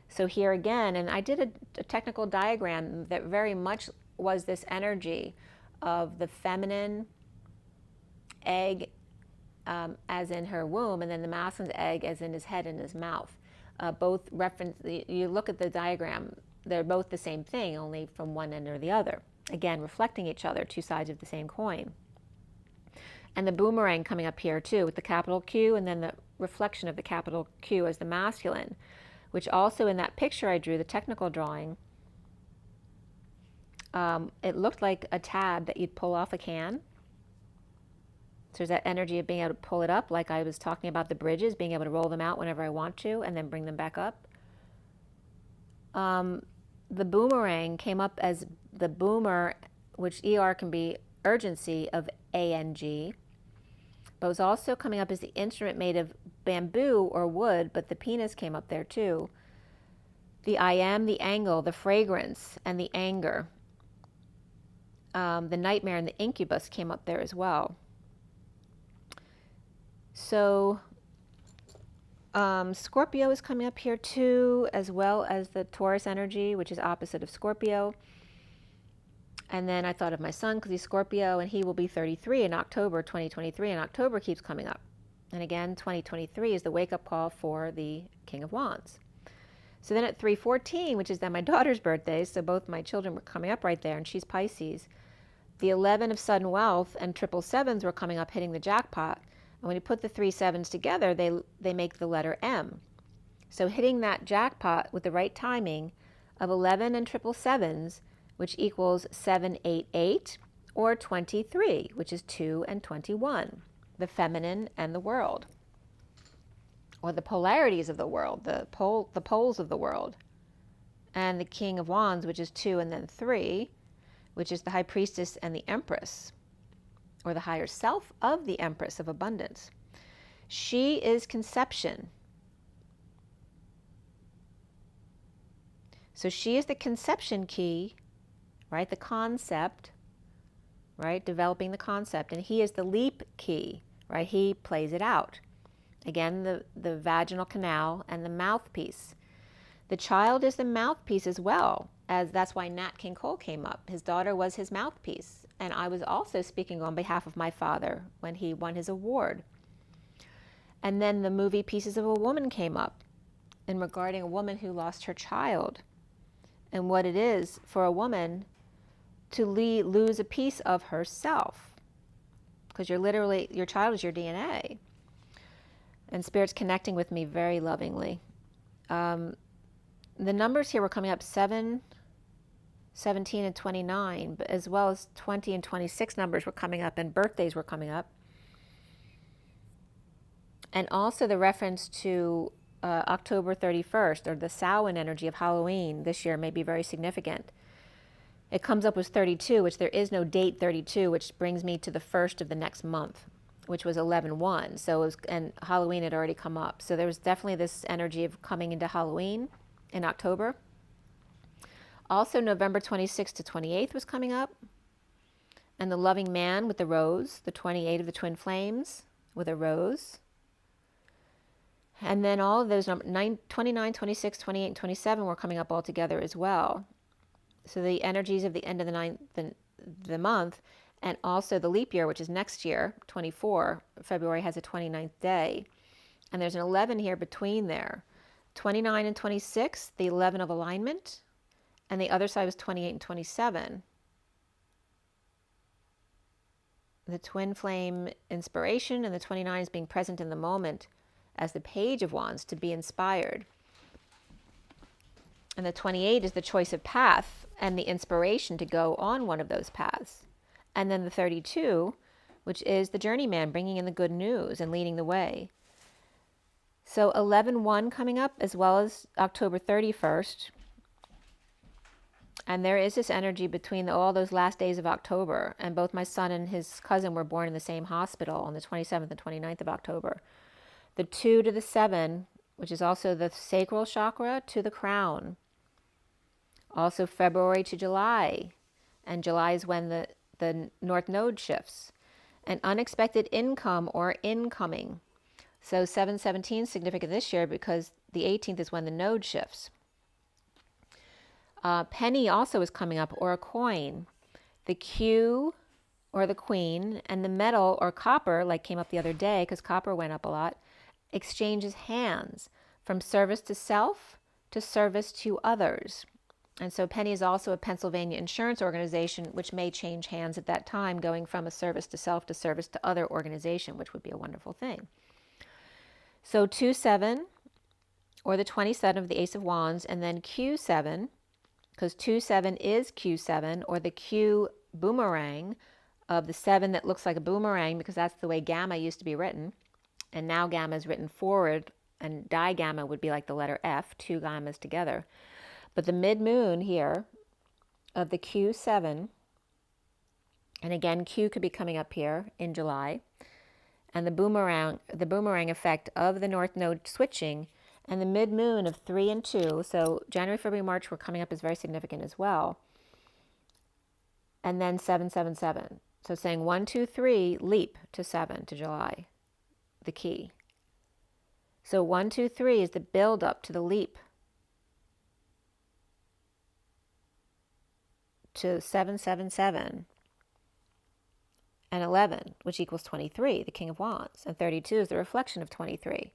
So here again, and I did a technical diagram that very much was this energy of the feminine egg as in her womb, and then the masculine egg as in his head and his mouth. Both reference, you look at the diagram, they're both the same thing, only from one end or the other. Again, reflecting each other, two sides of the same coin. And the boomerang coming up here too, with the capital Q, and then the reflection of the capital Q as the masculine, which also in that picture I drew, the technical drawing, it looked like a tab that you'd pull off a can. So there's that energy of being able to pull it up, like I was talking about the bridges, being able to roll them out whenever I want to, and then bring them back up. The boomerang came up as the boomer, which ER can be urgency of ANG, but was also coming up as the instrument made of bamboo or wood, but the penis came up there too. The I am, the angle, the fragrance, and the anger. The nightmare and the incubus came up there as well. So Scorpio is coming up here too, as well as the Taurus energy, which is opposite of Scorpio. And then I thought of my son because he's Scorpio, and he will be 33 in October 2023, and October keeps coming up. And again, 2023 is the wake-up call for the King of Wands. So then at 3/14, which is then my daughter's birthday, so both my children were coming up right there, and she's Pisces. The 11 of sudden wealth and 777s were coming up, hitting the jackpot. And when you put the 3 sevens together, they make the letter M. So hitting that jackpot with the right timing of 11 and 777s, which equals 788, or 23, which is 2 and 21, the feminine and the world, or the polarities of the world, the poles of the world, and the King of Wands, which is 2 and then 3, which is the High Priestess and the Empress, or the higher self of the Empress of Abundance. She is conception. So she is the conception key, right? The concept, right? Developing the concept. And he is the leap key, right? He plays it out. Again, the vaginal canal and the mouthpiece. The child is the mouthpiece as well, as that's why Nat King Cole came up. His daughter was his mouthpiece. And I was also speaking on behalf of my father when he won his award. And then the movie Pieces of a Woman came up, and regarding a woman who lost her child, and what it is for a woman to lose a piece of herself, because your child is your DNA. And Spirit's connecting with me very lovingly. The numbers here were coming up 7, 17, and 29, but as well as 20 and 26 numbers were coming up, and birthdays were coming up. And also the reference to October 31st, or the Samhain energy of Halloween this year may be very significant. it comes up with 32, which there is no date 32, which brings me to the first of the next month, which was 11/1. So it was, and Halloween had already come up. So there was definitely this energy of coming into Halloween in October. Also, November 26th to 28th was coming up. And the loving man with the rose, the 28 of the twin flames with a rose. And then all of those numbers, 29, 26, 28, and 27 were coming up all together as well. So the energies of the end of the month, and also the leap year, which is next year, 24, February has a 29th day. And there's an 11 here between there. 29 and 26, the 11 of alignment. And the other side was 28 and 27. The twin flame inspiration, and the 29 is being present in the moment as the Page of Wands, to be inspired. And the 28 is the choice of path and the inspiration to go on one of those paths. And then the 32, which is the journeyman, bringing in the good news and leading the way. So 11/1 coming up, as well as October 31st. And there is this energy between all those last days of October. And both my son and his cousin were born in the same hospital on the 27th and 29th of October. The 2 to the 7, which is also the sacral chakra to the crown. Also February to July. And July is when the North Node shifts. An unexpected income or incoming. So 7/17 is significant this year because the 18th is when the node shifts. Penny also is coming up, or a coin. The Q, or the queen, and the metal, or copper, like came up the other day because copper went up a lot, exchanges hands from service to self to service to others. And so Penny is also a Pennsylvania insurance organization, which may change hands at that time, going from a service to self to service to other organization, which would be a wonderful thing. So 2/7, or the 27 of the Ace of Wands, and then Q7, because 2/7 is Q7, or the Q boomerang of the 7 that looks like a boomerang, because that's the way gamma used to be written. And now gamma is written forward, and digamma would be like the letter F, 2 gammas together. But the mid-moon here of the Q7, and again, Q could be coming up here in July, and the boomerang effect of the North Node switching, and the mid-moon of 3 and 2, so January, February, March were coming up is very significant as well. And then 7/7/7. So saying 1, 2, 3, leap to 7 to July, the key. So 1, 2, 3 is the build up to the leap to 7/7/7. And 11, which equals 23, the King of Wands. And 32 is the reflection of 23.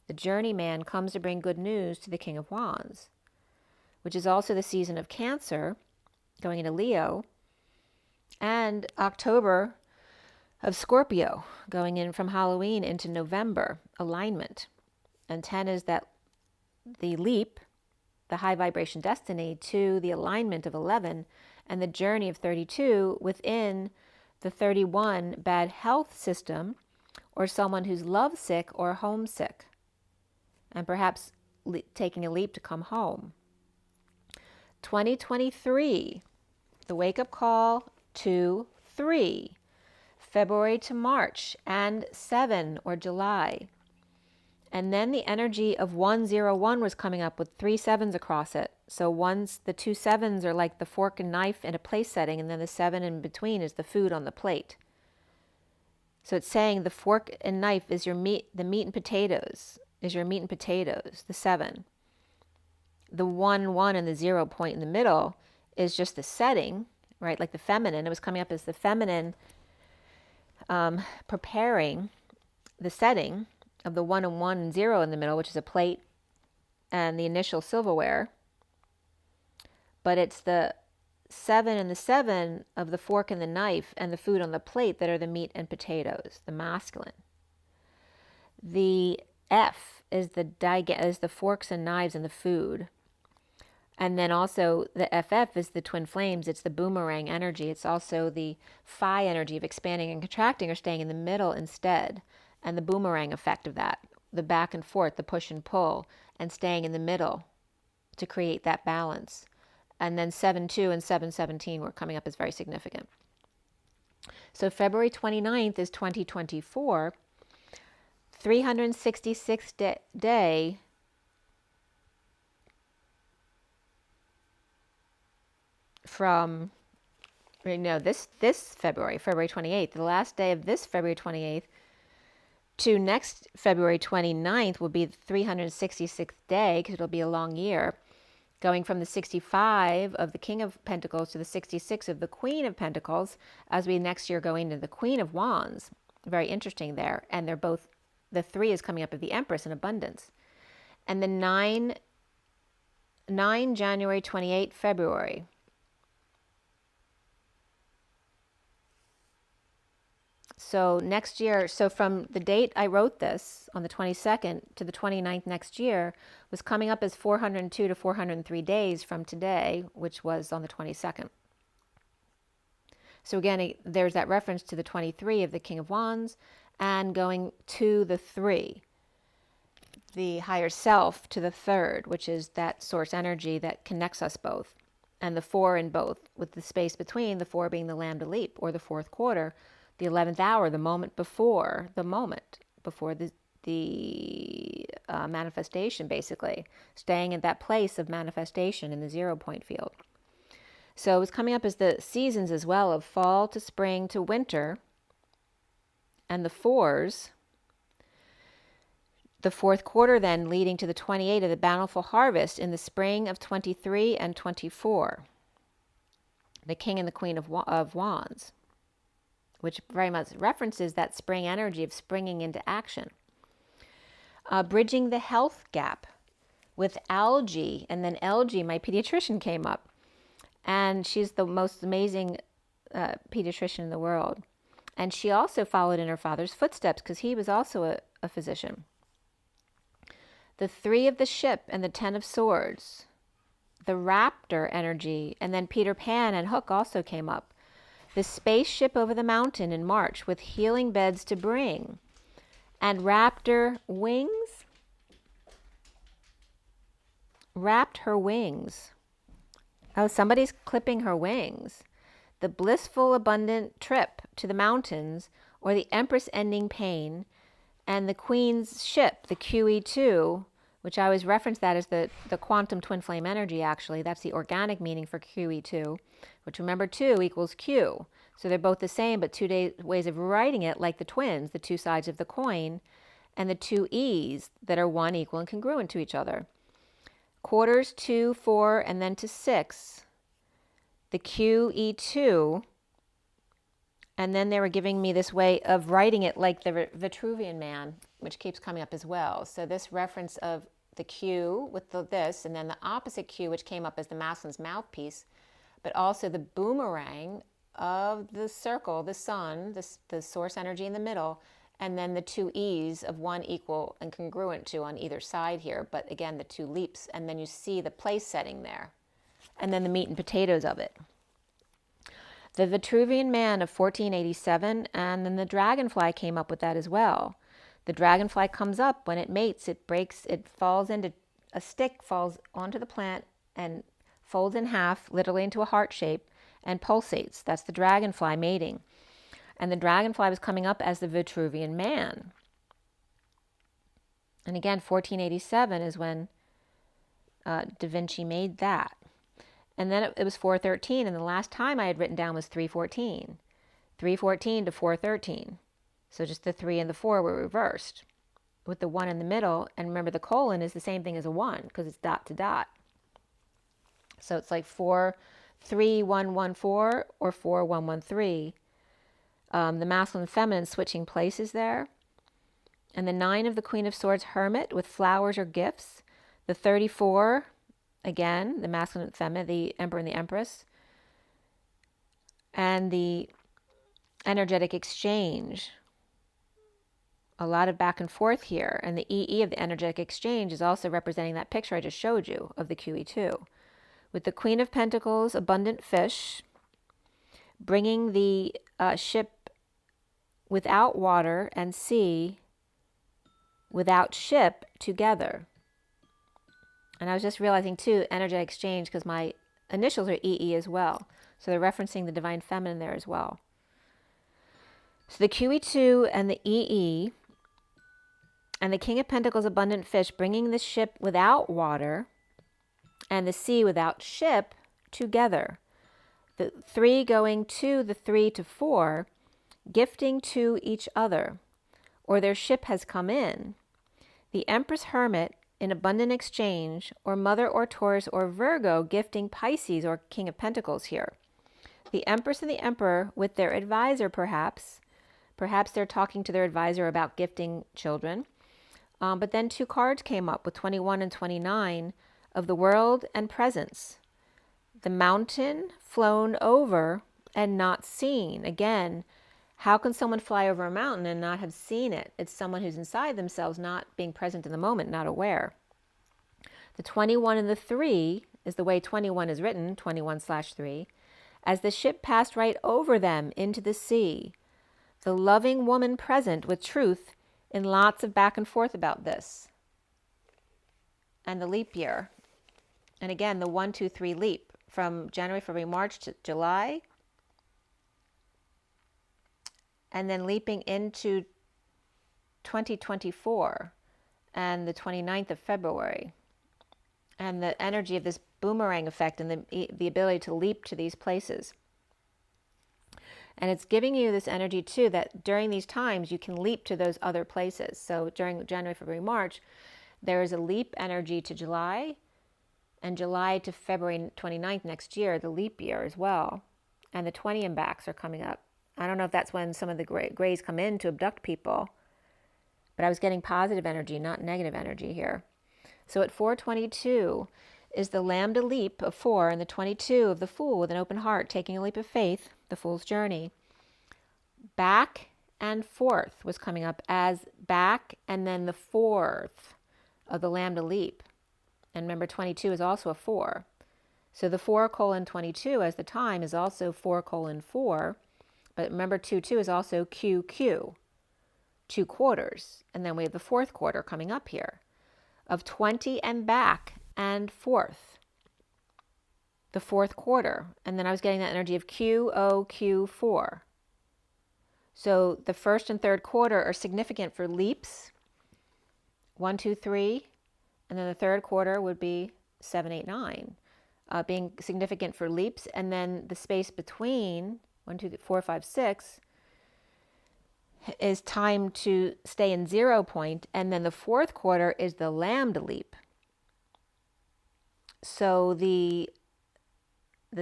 The journeyman comes to bring good news to the King of Wands, which is also the season of Cancer, going into Leo, and October of Scorpio, going in from Halloween into November, alignment. And 10 is that the leap, the high vibration destiny, to the alignment of 11, and the journey of 32 within the 31 bad health system, or someone who's lovesick or homesick, and perhaps taking a leap to come home. 2023, the wake-up call to 3, February to March, and 7 or July. And then the energy of 101 was coming up with 3 sevens across it. So the 2 sevens are like the fork and knife in a place setting, and then the 7 in between is the food on the plate. So it's saying the fork and knife is your meat, the meat and potatoes is your meat and potatoes, the 7. The 1, 1, and the 0 point in the middle is just the setting, right? Like the feminine. It was coming up as the feminine preparing the setting of the 1 and 1 and 0 in the middle, which is a plate and the initial silverware. But it's the 7 and the 7 of the fork and the knife and the food on the plate that are the meat and potatoes, the masculine. The F is the forks and knives and the food. And then also the FF is the twin flames. It's the boomerang energy. It's also the phi energy of expanding and contracting or staying in the middle instead. And the boomerang effect of that, the back and forth, the push and pull, and staying in the middle to create that balance. And then 7-2 and 7-17 were coming up as very significant. So February 29th is 2024, 366th day from, no, this February 28th, the last day of this February 28th to next February 29th will be the 366th day, because it'll be a long year, going from the 65 of the King of Pentacles to the 66 of the Queen of Pentacles, as we next year go into the Queen of Wands. Very interesting there. And they're both, the 3 is coming up of the Empress in abundance. And the 9 January, 28 February. So next year, so from the date I wrote this, on the 22nd to the 29th next year, was coming up as 402 to 403 days from today, which was on the 22nd. So again, there's that reference to the 23 of the King of Wands, and going to the 3, the higher self, to the 3rd, which is that source energy that connects us both, and the 4 in both, with the space between, the 4 being the lambda leap, or the 4th quarter, the 11th hour, the moment before the manifestation, basically, staying at that place of manifestation in the 0 point field. So it was coming up as the seasons as well, of fall to spring to winter, and the 4s, the 4th quarter then leading to the 28 of the bountiful harvest in the spring of 23 and 24, the King and the Queen of Wands, which very much references that spring energy of springing into action. Bridging the health gap with algae, and then LG, my pediatrician, came up. And she's the most amazing pediatrician in the world. And she also followed in her father's footsteps, because he was also a physician. The 3 of the ship and the 10 of swords, the raptor energy, and then Peter Pan and Hook also came up. The spaceship over the mountain in March with healing beds to bring. And raptor wings. Wrapped her wings. Oh, somebody's clipping her wings. The blissful, abundant trip to the mountains, or the Empress ending pain. And the Queen's ship, the QE2, which I always reference that as the quantum twin flame energy, actually. That's the organic meaning for QE2, which, remember, 2 equals Q. So they're both the same, but 2 ways of writing it, like the twins, the 2 sides of the coin, and the 2 E's that are 1, equal, and congruent to each other. Quarters 2, 4, and then to 6, the QE2, and then they were giving me this way of writing it like the Vitruvian Man, which keeps coming up as well. So this reference of the Q with this, and then the opposite Q, which came up as the masculine's mouthpiece, but also the boomerang of the circle, the sun, the source energy in the middle, and then the 2 E's of 1, equal, and congruent to on either side here. But again, the 2 leaps, and then you see the place setting there, and then the meat and potatoes of it. The Vitruvian Man of 1487, and then the dragonfly came up with that as well. The dragonfly comes up when it mates, it breaks, it falls into a stick, falls onto the plant, and folds in half, literally into a heart shape, and pulsates. That's the dragonfly mating. And the dragonfly was coming up as the Vitruvian Man. And again, 1487 is when Da Vinci made that. And then it was 413, and the last time I had written down was 314. 314 to 413. So just the 3 and the 4 were reversed, with the 1 in the middle. And remember, the colon is the same thing as a 1, because it's dot to dot. So it's like 43114 or 4113. The masculine and feminine switching places there. And the 9 of the Queen of Swords, Hermit, with flowers or gifts. The 34, again, the masculine and feminine, the Emperor and the Empress. And the energetic exchange. A lot of back and forth here. And the EE of the energetic exchange is also representing that picture I just showed you of the QE2. With the Queen of Pentacles, abundant fish, bringing the ship without water and sea without ship together. And I was just realizing too, energetic exchange, because my initials are EE as well. So they're referencing the Divine Feminine there as well. So the QE2 and the EE and the King of Pentacles, abundant fish, bringing the ship without water and the sea without ship together. The 3 going to the 3 to 4, gifting to each other, or their ship has come in. The Empress Hermit in abundant exchange, or Mother or Taurus or Virgo gifting Pisces or King of Pentacles here. The Empress and the Emperor with their advisor perhaps. Perhaps they're talking to their advisor about gifting children. But then 2 cards came up with 21 and 29 of the World and Presence. The mountain flown over and not seen. Again, how can someone fly over a mountain and not have seen it? It's someone who's inside themselves, not being present in the moment, not aware. The 21 and the 3 is the way 21 is written, 21/3. As the ship passed right over them into the sea, the loving woman present with truth in lots of back and forth about this. And the leap year. And again, the 1, 2, 3 leap from January, February, March to July. And then leaping into 2024 and the 29th of February. And the energy of this boomerang effect and the ability to leap to these places. And it's giving you this energy too, that during these times you can leap to those other places. So during January, February, March, there is a leap energy to July, and July to February 29th next year, the leap year as well. And the 20 and backs are coming up. I don't know if that's when some of the grays come in to abduct people, but I was getting positive energy, not negative energy here. So at 422 is the lambda leap of 4 and the 22 of the Fool with an open heart, taking a leap of faith, the Fool's journey. Back and forth was coming up as back and then the 4th of the lambda leap. And remember, 22 is also a 4. So the 4:22 as the time is also 4:4. But remember, 2/2 is also QQ, 2 quarters. And then we have the 4th quarter coming up here of 20 and back and forth. The 4th quarter. And then I was getting that energy of QOQ4. So the 1st and 3rd quarter are significant for leaps. 1, 2, 3. And then the 3rd quarter would be 7, 8, 9, being significant for leaps. And then the space between 1, 2, 3, 4, 5, 6 is time to stay in 0 point. And then the 4th quarter is the lambda leap. So the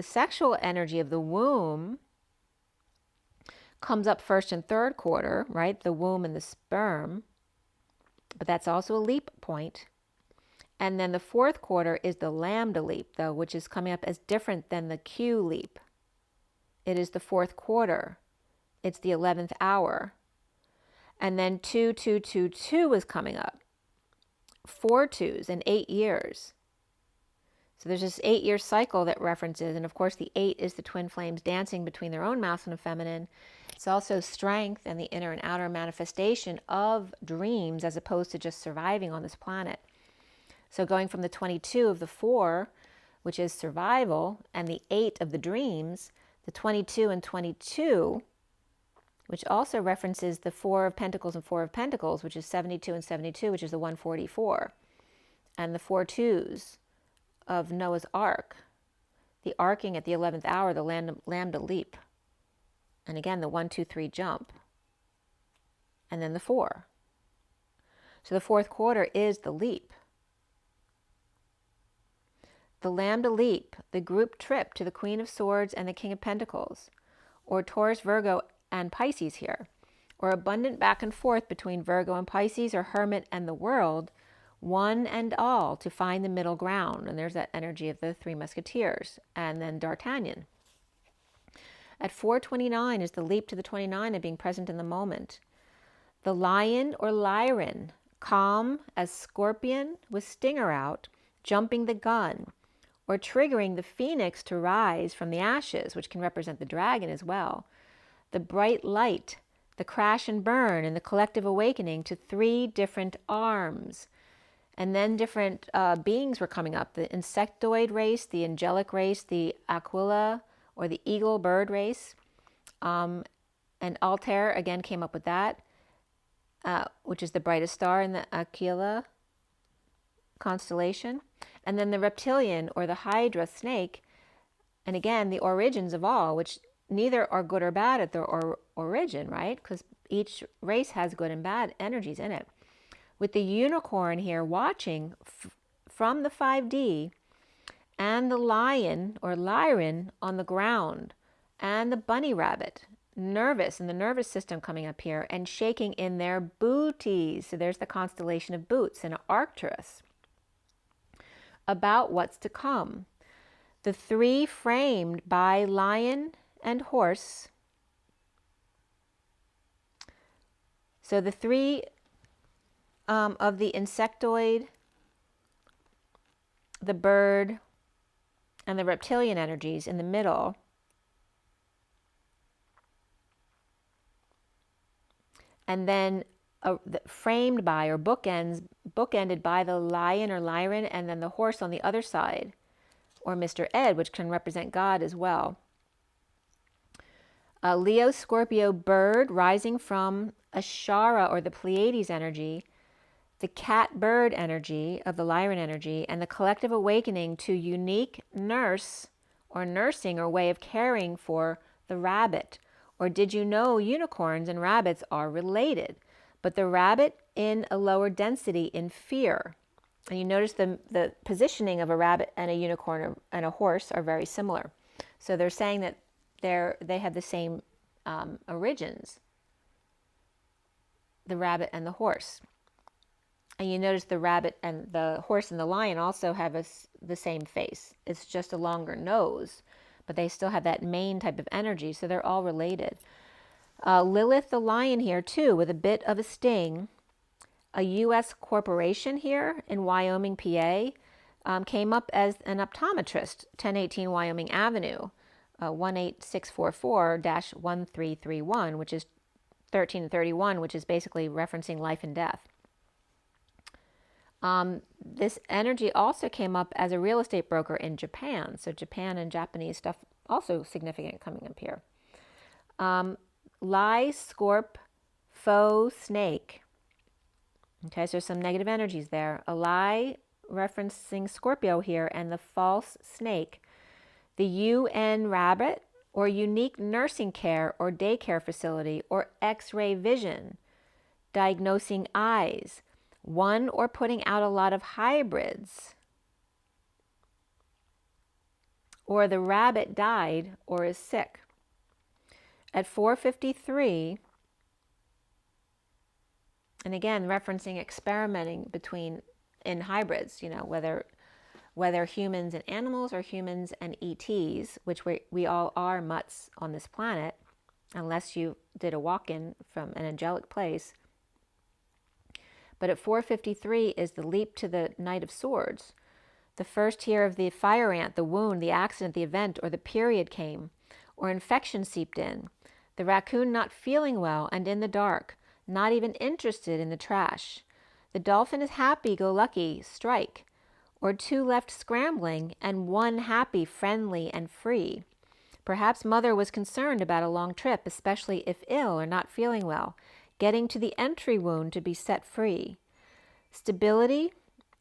sexual energy of the womb comes up 1st and 3rd quarter, right? The womb and the sperm. But that's also a leap point. And then the 4th quarter is the lambda leap, though, which is coming up as different than the Q leap. It is the 4th quarter. It's the 11th hour. And then 2222 is coming up. 4 twos in 8 years. So there's this 8-year cycle that references, and of course the 8 is the twin flames dancing between their own masculine and feminine. It's also strength and the inner and outer manifestation of dreams as opposed to just surviving on this planet. So going from the 22 of the 4, which is survival, and the 8 of the dreams, the 22 and 22, which also references the 4 of Pentacles and 4 of Pentacles, which is 72 and 72, which is the 144, and the 4 twos of Noah's Ark, the arcing at the 11th hour, the lambda leap, and again the 1, 2, 3 jump, and then the 4. So the 4th quarter is the leap. The lambda leap, the group trip to the Queen of Swords and the King of Pentacles, or Taurus, Virgo, and Pisces here, or abundant back and forth between Virgo and Pisces, or Hermit and the World, one and all to find the middle ground. And there's that energy of the 3 Musketeers, and then D'Artagnan. At 429 is the leap to the 29 of being present in the moment. The lion or lyran, calm as scorpion with stinger out, jumping the gun, or triggering the phoenix to rise from the ashes, which can represent the dragon as well. The bright light, the crash and burn, and the collective awakening to 3 different arms. And then different beings were coming up. The insectoid race, the angelic race, the aquila or the eagle bird race. And Altair again came up with that, which is the brightest star in the Aquila constellation. And then the reptilian or the hydra snake. And again, the origins of all, which neither are good or bad at their origin, right? Because each race has good and bad energies in it. With the unicorn here watching from the 5D, and the lion or lyran on the ground, and the bunny rabbit, nervous, and the nervous system coming up here, and shaking in their booties. So there's the constellation of boots and Arcturus. About what's to come. The three framed by lion and horse. So the three of the insectoid, the bird, and the reptilian energies in the middle. And then framed by or bookended by the lion or lyran, and then the horse on the other side, or Mr. Ed, which can represent God as well. Leo, Scorpio, bird rising from Ashara or the Pleiades energy, the cat bird energy of the lyran energy, and the collective awakening to unique nurse or nursing or way of caring for the rabbit. Or did you know unicorns and rabbits are related, but the rabbit in a lower density in fear? And you notice the positioning of a rabbit and a unicorn and a horse are very similar. So they're saying that they have the same origins, the rabbit and the horse. And you notice the rabbit and the horse and the lion also have the same face. It's just a longer nose, but they still have that main type of energy, so they're all related. Lilith the lion here too, with a bit of a sting. A U.S. corporation here in Wyoming, PA, came up as an optometrist, 1018 Wyoming Avenue, 18644-1331, which is 1331, which is basically referencing life and death. This energy also came up as a real estate broker in Japan. So Japan and Japanese stuff also significant coming up here. Lie, scorp, foe, snake. Okay, so some negative energies there. A lie referencing Scorpio here, and the false snake. The UN rabbit or unique nursing care or daycare facility or X-ray vision. Diagnosing eyes. One or putting out a lot of hybrids. Or the rabbit died or is sick. At 4:53, and again referencing experimenting in hybrids, you know, whether humans and animals or humans and ETs, which we all are mutts on this planet, unless you did a walk-in from an angelic place. But at 4:53 is the leap to the Knight of Swords. The first here of the fire ant, the wound, the accident, the event, or the period came, or infection seeped in. The raccoon not feeling well and in the dark, not even interested in the trash. The dolphin is happy-go-lucky, strike, or two left scrambling and one happy, friendly, and free. Perhaps mother was concerned about a long trip, especially if ill or not feeling well, getting to the entry wound to be set free. Stability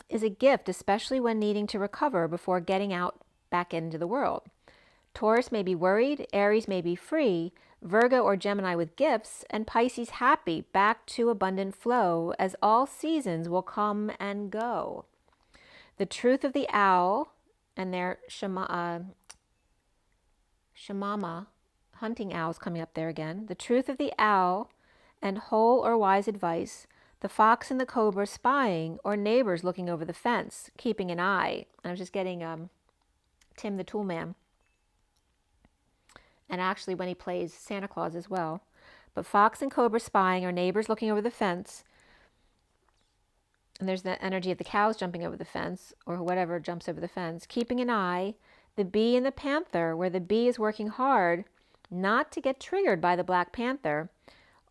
is a gift, especially when needing to recover before getting out back into the world. Taurus may be worried, Aries may be free, Virgo or Gemini with gifts, and Pisces happy, back to abundant flow, as all seasons will come and go. The truth of the owl and their shamama, hunting owls coming up there again. The truth of the owl and whole or wise advice. The fox and the cobra spying, or neighbors looking over the fence, keeping an eye. I was just getting Tim the Toolman. And actually when he plays Santa Claus as well. But fox and cobra spying, or neighbors looking over the fence. And there's the energy of the cows jumping over the fence, or whatever jumps over the fence. Keeping an eye. The bee and the panther, where the bee is working hard not to get triggered by the Black Panther.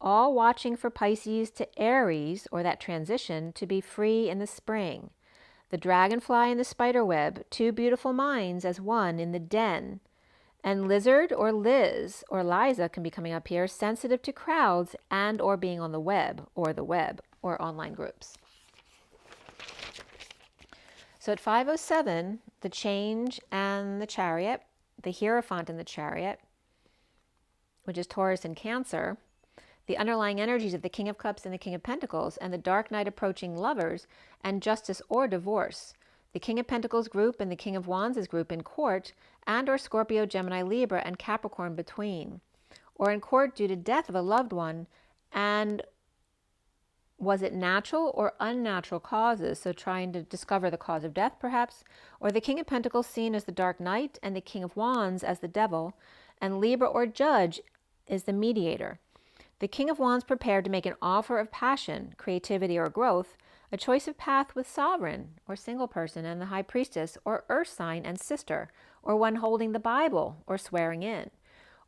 All watching for Pisces to Aries, or that transition, to be free in the spring. The dragonfly and the spider web, two beautiful minds as one in the den. And lizard or Liz or Liza can be coming up here, sensitive to crowds and or being on the web or online groups. So at 5:07, the change and the chariot, the Hierophant and the chariot, which is Taurus and Cancer, the underlying energies of the King of Cups and the King of Pentacles, and the Dark Knight approaching Lovers and Justice or Divorce. The King of Pentacles group and the King of Wands group in court, and or Scorpio, Gemini, Libra, and Capricorn between. Or in court due to death of a loved one, and was it natural or unnatural causes? So trying to discover the cause of death, perhaps. Or the King of Pentacles seen as the Dark Knight and the King of Wands as the Devil, and Libra or Judge is the mediator. The King of Wands prepared to make an offer of passion, creativity, or growth, a choice of path with Sovereign or single person and the High Priestess or Earth sign and sister, or one holding the Bible or swearing in.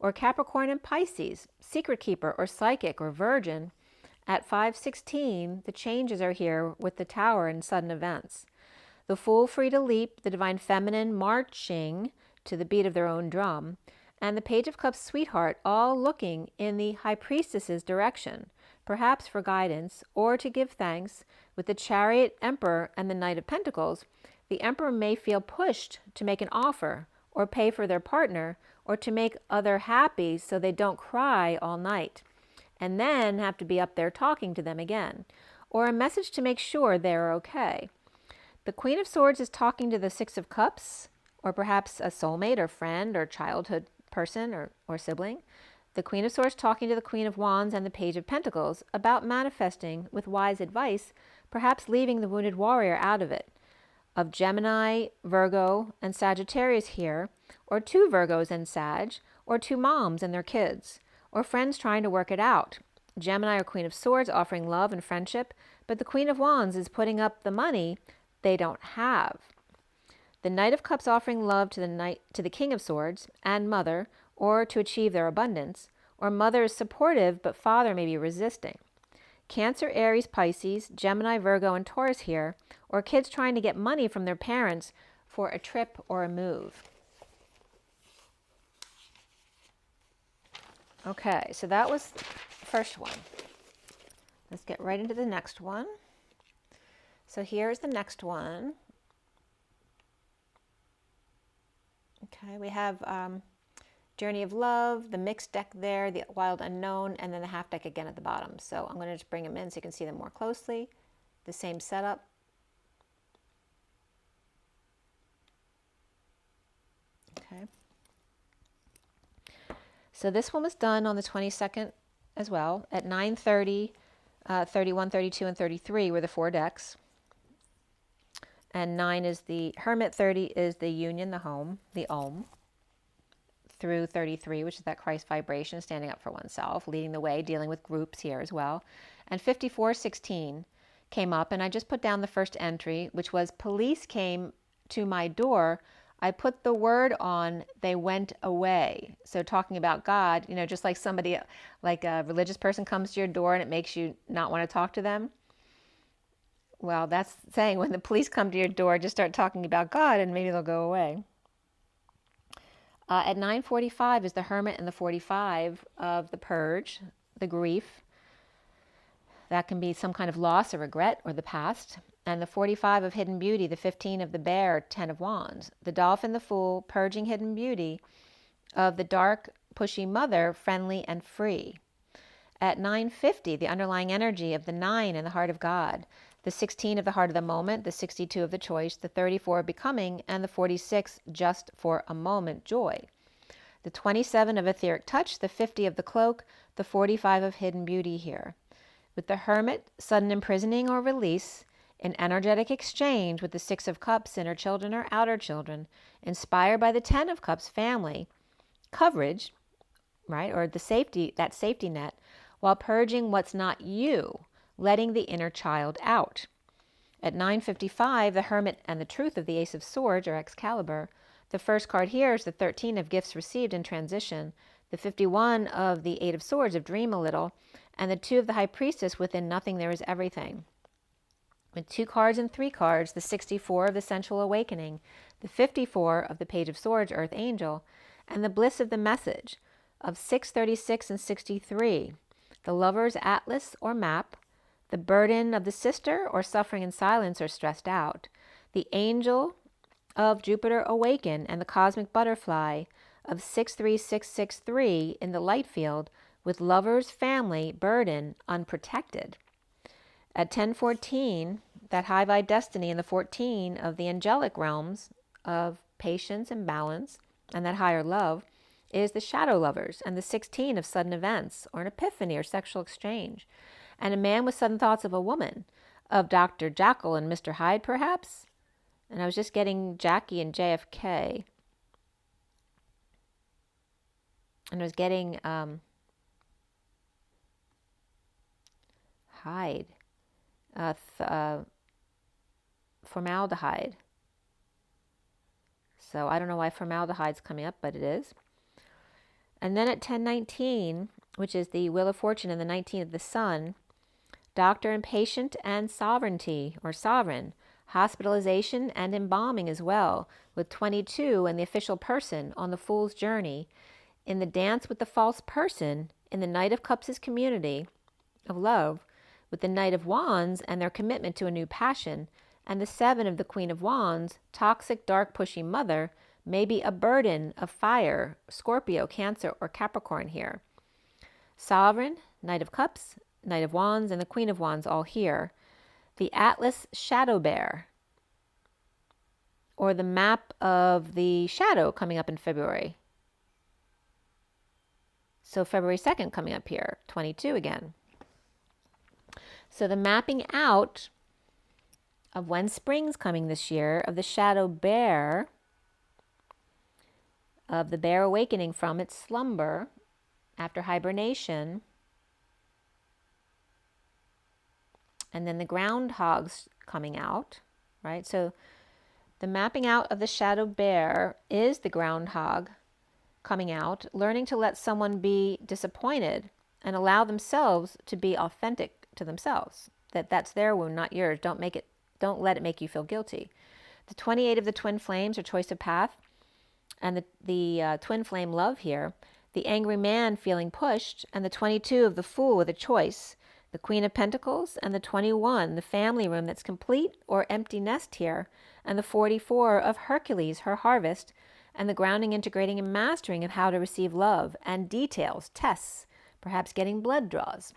Or Capricorn and Pisces, secret keeper or psychic or virgin. At 5:16, the changes are here with the Tower and sudden events. The Fool free to leap, the Divine Feminine marching to the beat of their own drum, and the Page of Cups sweetheart all looking in the High Priestess's direction, perhaps for guidance or to give thanks. With the Chariot, Emperor, and the Knight of Pentacles, the Emperor may feel pushed to make an offer or pay for their partner or to make other happy so they don't cry all night and then have to be up there talking to them again, or a message to make sure they're okay. The Queen of Swords is talking to the Six of Cups, or perhaps a soulmate or friend or childhood person or sibling. The Queen of Swords talking to the Queen of Wands and the Page of Pentacles about manifesting with wise advice, perhaps leaving the wounded warrior out of it. Of Gemini, Virgo, and Sagittarius here, or two Virgos and Sag, or two moms and their kids, or friends trying to work it out. Gemini or Queen of Swords offering love and friendship, but the Queen of Wands is putting up the money they don't have. The Knight of Cups offering love to the King of Swords and Mother, or to achieve their abundance, or Mother is supportive but Father may be resisting. Cancer, Aries, Pisces, Gemini, Virgo, and Taurus here, or kids trying to get money from their parents for a trip or a move. Okay, so that was the first one. Let's get right into the next one. So here's the next one. Okay, we have Journey of Love, the mixed deck there, the Wild Unknown, and then the half deck again at the bottom. So I'm going to just bring them in so you can see them more closely. The same setup. Okay. So this one was done on the 22nd as well. At 9:30, 31, 32, and 33 were the four decks. And 9 is the Hermit, 30 is the Union, the home, the Om, through 33, which is that Christ vibration, standing up for oneself, leading the way, dealing with groups here as well. And 54:16 came up, and I just put down the first entry, which was police came to my door. I put the word on, they went away. So talking about God, you know, just like somebody, like a religious person comes to your door and it makes you not want to talk to them. Well, that's saying when the police come to your door, just start talking about God and maybe they'll go away. At 9:45 is the Hermit and the 45 of the Purge, the grief. That can be some kind of loss or regret or the past. And the 45 of Hidden Beauty, the 15 of the Bear, 10 of Wands. The Dolphin, the Fool, purging hidden beauty of the dark, pushy Mother, friendly and free. At 9:50, the underlying energy of the 9 in the Heart of God. The 16 of the Heart of the Moment, the 62 of the Choice, the 34 of Becoming, and the 46 just for a moment, joy. The 27 of Etheric Touch, the 50 of the Cloak, the 45 of Hidden Beauty here. With the Hermit, sudden imprisoning or release, an energetic exchange with the 6 of Cups, inner children or outer children, inspired by the 10 of Cups, family, coverage, right, or the safety, that safety net, while purging what's not you, letting the inner child out. At 9:55, the Hermit and the Truth of the Ace of Swords, or Excalibur. The first card here is the 13 of Gifts Received in Transition, the 51 of the 8 of Swords of Dream a Little, and the 2 of the High Priestess, within nothing there is everything. with 2 cards and 3 cards, the 64 of the Sensual Awakening, the 54 of the Page of Swords, Earth Angel, and the Bliss of the Message of 636 and 63, the Lover's Atlas or Map, the Burden of the Sister or Suffering in Silence or Stressed Out, the Angel of Jupiter Awaken, and the Cosmic Butterfly of 63663 in the Light Field with Lover's Family, Burden, Unprotected. At 1014, that High Vibe Destiny in the 14 of the angelic realms of patience and balance, and that higher love, is the Shadow Lovers, and the 16 of sudden events, or an epiphany or sexual exchange, and a man with sudden thoughts of a woman, of Dr. Jekyll and Mr. Hyde, perhaps? And I was just getting Jackie and JFK. And I was getting Hyde. Formaldehyde. So I don't know why formaldehyde's coming up, but it is. And then at 1019, which is the Wheel of Fortune, and the 19 of the Sun, Doctor and Patient and Sovereignty, or Sovereign, hospitalization and embalming as well, with 22 and the Official Person on the Fool's Journey, in the Dance with the False Person, in the Knight of Cups' community of love, with the Knight of Wands and their commitment to a new passion, and the 7 of the Queen of Wands, toxic, dark, pushy mother, may be a burden of fire, Scorpio, Cancer, or Capricorn here. Sovereign, Knight of Cups, Knight of Wands, and the Queen of Wands all here. The Atlas Shadow Bear, or the map of the shadow coming up in February. So February 2nd coming up here, 22 again. So the mapping out of when spring's coming this year, of the Shadow Bear, of the bear awakening from its slumber after hibernation, and then the groundhogs coming out, right? So the mapping out of the Shadow Bear is the groundhog coming out, learning to let someone be disappointed and allow themselves to be authentic to themselves. That's their wound, not yours. Don't let it make you feel guilty. The 28 of the Twin Flames, or Choice of Path, and the Twin Flame Love here, the Angry Man feeling pushed, and the 22 of the Fool with a choice, the Queen of Pentacles, and the 21, the family room that's complete or empty nest here, and the 44 of Hercules, her harvest, and the grounding, integrating, and mastering of how to receive love, and details, tests, perhaps getting blood draws,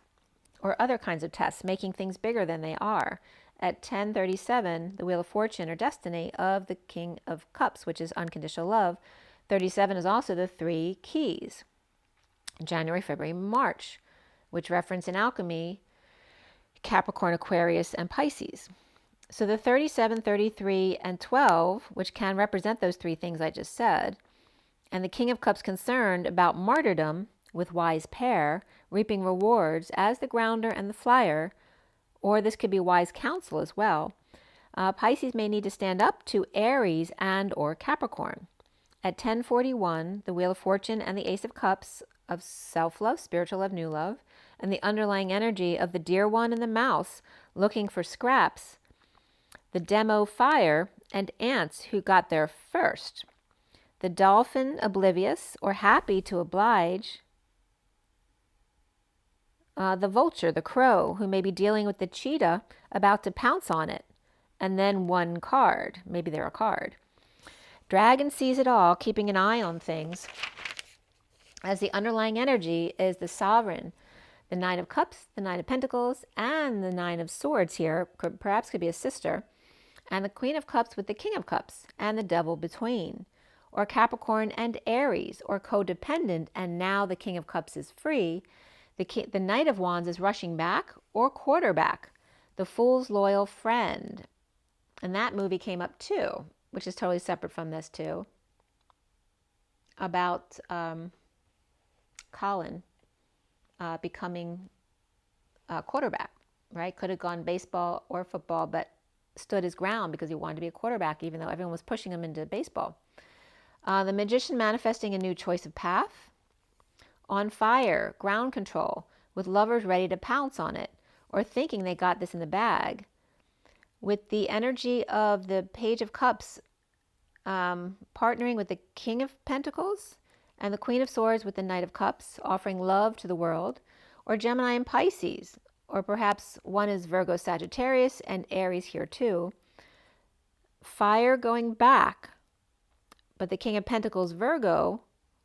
or other kinds of tests, making things bigger than they are. At 1037, the Wheel of Fortune or Destiny of the King of Cups, which is unconditional love. 37 is also the 3 keys. January, February, March, which reference in alchemy Capricorn, Aquarius, and Pisces. So the 37, 33, and 12, which can represent those 3 things I just said, and the King of Cups concerned about martyrdom with wise pair, reaping rewards as the grounder and the flyer, or this could be wise counsel as well. Pisces may need to stand up to Aries and or Capricorn. At 1041, the Wheel of Fortune and the Ace of Cups of self-love, spiritual love, new love, and the underlying energy of the Dear One and the Mouse looking for scraps, the Demo Fire, and ants who got there first. The Dolphin oblivious or happy to oblige. The Vulture, the Crow, who may be dealing with the cheetah about to pounce on it. And then 1 card. Maybe they're a card. Dragon sees it all, keeping an eye on things. As the underlying energy is the Sovereign, the Nine of Cups, the Nine of Pentacles, and the 9 of Swords here, perhaps could be a sister, and the Queen of Cups with the King of Cups, and the Devil between, or Capricorn and Aries, or codependent, and now the King of Cups is free. The Knight of Wands is rushing back, or quarterback, the Fool's loyal friend. And that movie came up too, which is totally separate from this too, about Colin becoming a quarterback, right? Could have gone baseball or football, but stood his ground because he wanted to be a quarterback, even though everyone was pushing him into baseball. The Magician manifesting a new choice of path. On fire, ground control, with lovers ready to pounce on it, or thinking they got this in the bag. with the energy of the Page of Cups partnering with the King of Pentacles and the Queen of Swords with the Knight of Cups, offering love to the world, or Gemini and Pisces, or perhaps one is Virgo, Sagittarius, and Aries here too. Fire going back, but the King of Pentacles, Virgo,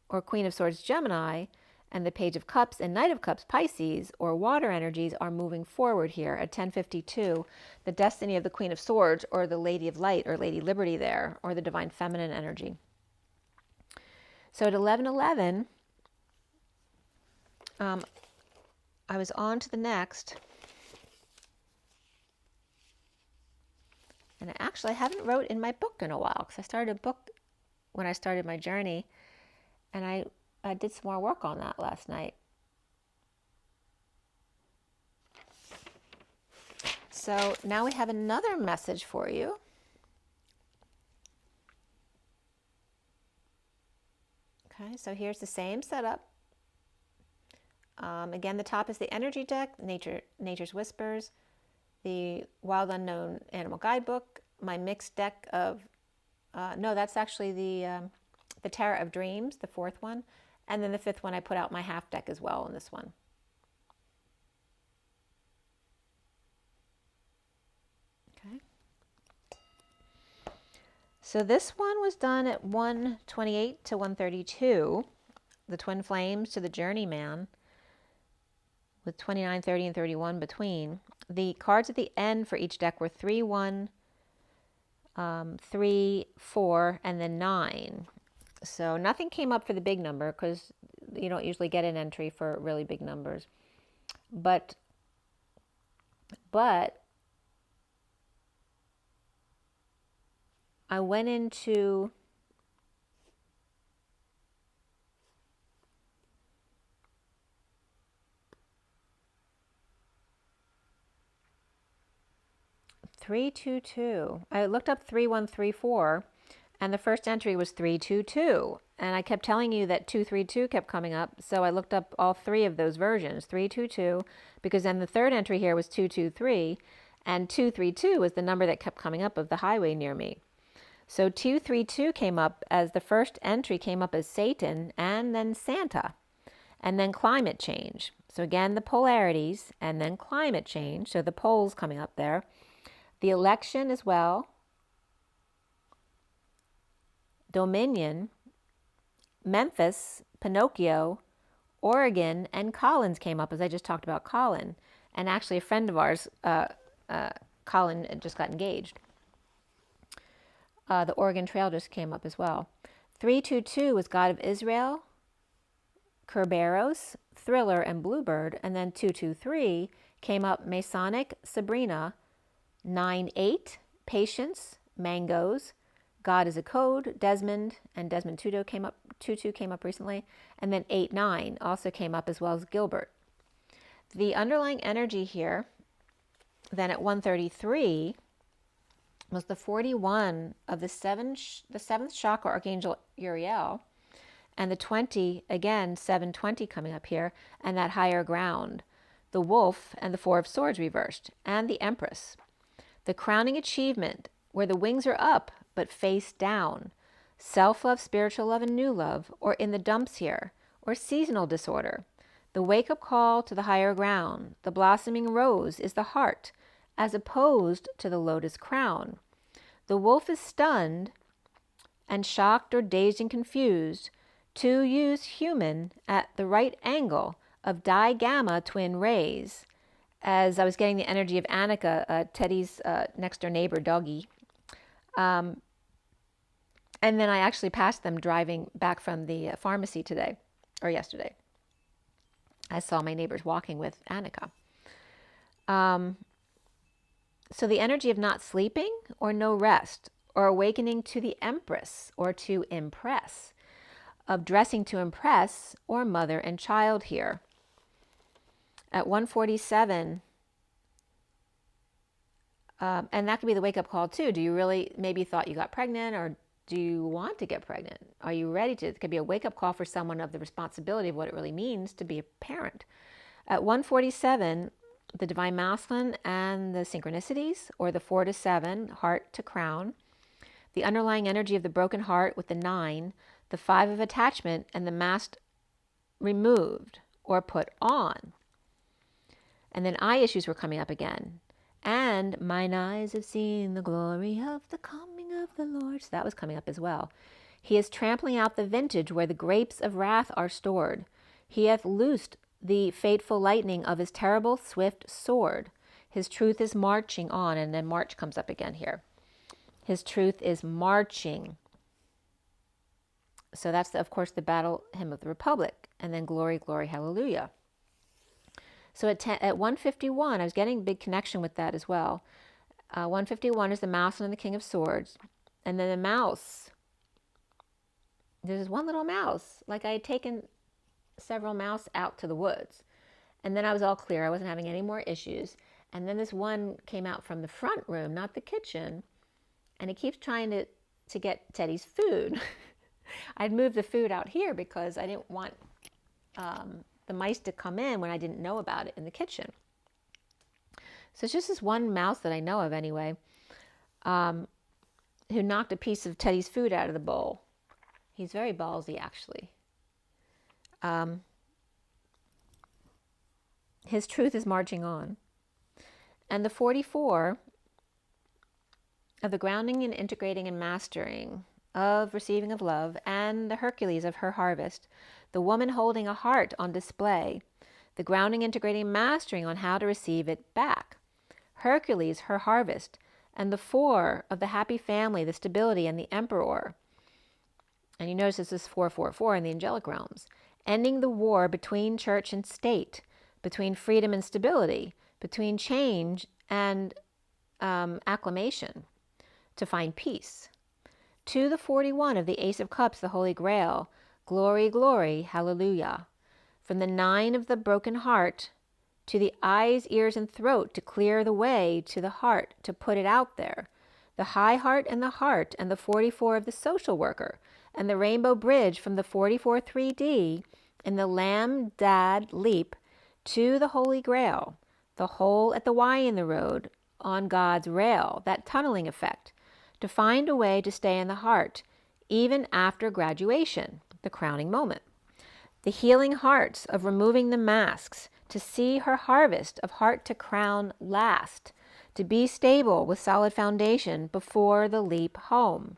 or Queen of Swords, Gemini, and the Page of Cups and Knight of Cups, Pisces, or water energies are moving forward here at 10:52. The destiny of the Queen of Swords, or the Lady of Light, or Lady Liberty there, or the Divine Feminine energy. So at 11:11, I was on to the next. And I haven't wrote in my book in a while, because I started a book when I started my journey, and I did some more work on that last night. So now we have another message for you. Okay, so here's the same setup. Again, the top is the energy deck, Nature's Whispers, the Wild Unknown Animal Guidebook, my mixed deck of, no, that's actually the Tarot of Dreams, the fourth one, and then the fifth one I put out my half deck as well in this one. Okay. So this one was done at 1:28 to 1:32, the Twin Flames to the Journeyman, with 29, 30, and 31 between. The cards at the end for each deck were 3, 1, 3, 4, and then 9. So nothing came up for the big number, because you don't usually get an entry for really big numbers. But I went into (322). I looked up 3134, and the first entry was 322. And I kept telling you that 232 kept coming up, so I looked up all three of those versions, 322, because then the third entry here was 223, and 232 was the number that kept coming up of the highway near me. So 232 came up as the first entry, came up as Satan, and then Santa, and then climate change. So again, the polarities, and then climate change, so the poles coming up there. The election as well, Dominion, Memphis, Pinocchio, Oregon, and Collins came up, as I just talked about Colin. And actually a friend of ours, Colin, just got engaged. The Oregon Trail just came up as well. 322 was God of Israel, Kerberos, Thriller, and Bluebird. And then 223 came up Masonic, Sabrina, 9-8, Patience, Mangoes, God is a Code, Desmond, and Desmond Tutu came up recently, and then 8-9 also came up, as well as Gilbert. The underlying energy here, then at 133, was the 41 of the seventh chakra, Archangel Uriel, and the 20, again, 720 coming up here, and that higher ground, the Wolf and the Four of Swords reversed, and the Empress. The crowning achievement, where the wings are up but face down, self-love, spiritual love, and new love, or in the dumps here, or seasonal disorder. The wake-up call to the higher ground, the blossoming rose is the heart, as opposed to the lotus crown. The wolf is stunned and shocked or dazed and confused to use human at the right angle of digamma twin rays. As I was getting the energy of Annika, Teddy's next door neighbor doggy. And then I actually passed them driving back from the pharmacy today, or yesterday. I saw my neighbors walking with Annika. So the energy of not sleeping or no rest, or awakening to the Empress, or to impress, of dressing to impress, or mother and child here. At 147, and that could be the wake-up call too. Do you really maybe thought you got pregnant, or do you want to get pregnant? Are you ready to? It could be a wake-up call for someone of the responsibility of what it really means to be a parent. At 147, the divine masculine and the synchronicities, or the 4 to 7, heart to crown, the underlying energy of the broken heart with the 9, the 5 of attachment, and the mask removed or put on. And then eye issues were coming up again. And mine eyes have seen the glory of the coming of the Lord. So that was coming up as well. He is trampling out the vintage where the grapes of wrath are stored. He hath loosed the fateful lightning of his terrible swift sword. His truth is marching on. And then march comes up again here. His truth is marching. So that's, of course, the battle hymn of the Republic. And then glory, glory, hallelujah. So at 151, I was getting a big connection with that as well. 151 is the mouse and the king of swords. And then the mouse, there's one little mouse. Like I had taken several mouse out to the woods. And then I was all clear. I wasn't having any more issues. And then this one came out from the front room, not the kitchen. And he keeps trying to get Teddy's food. I'd moved the food out here because I didn't want the mice to come in when I didn't know about it in the kitchen. So it's just this one mouse that I know of anyway, who knocked a piece of Teddy's food out of the bowl. He's very ballsy, actually. His truth is marching on. And the 44 of the grounding and integrating and mastering of receiving of love, and the Hercules of her harvest, the woman holding a heart on display, the grounding, integrating, mastering on how to receive it back. Hercules, her harvest, and the 4 of the happy family, the stability, and the emperor. And you notice this is 444 in the angelic realms. Ending the war between church and state, between freedom and stability, between change and acclamation, to find peace. To the 41 of the Ace of Cups, the Holy Grail, glory, glory, hallelujah. From the 9 of the broken heart to the eyes, ears, and throat, to clear the way to the heart, to put it out there. The high heart, and the 44 of the social worker, and the rainbow bridge from the 44 3D and the lamb dad leap to the Holy Grail, the hole at the Y in the road on God's rail, that tunneling effect, to find a way to stay in the heart, even after graduation, the crowning moment. The healing hearts of removing the masks, to see her harvest of heart to crown last, to be stable with solid foundation before the leap home.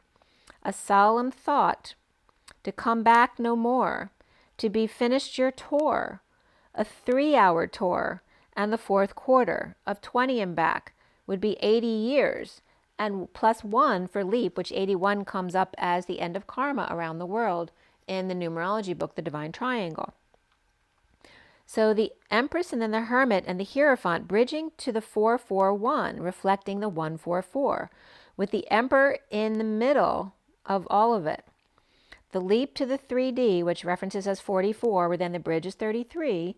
A solemn thought, to come back no more, to be finished your tour, a 3-hour tour, and the 4th quarter of 20 and back would be 80 years, and plus 1 for leap, which 81 comes up as the end of karma around the world in the numerology book, The Divine Triangle. So the Empress and then the Hermit and the Hierophant bridging to the 441, reflecting the 144, with the Emperor in the middle of all of it. The leap to the 3D, which references as 44, where then the bridge is 33.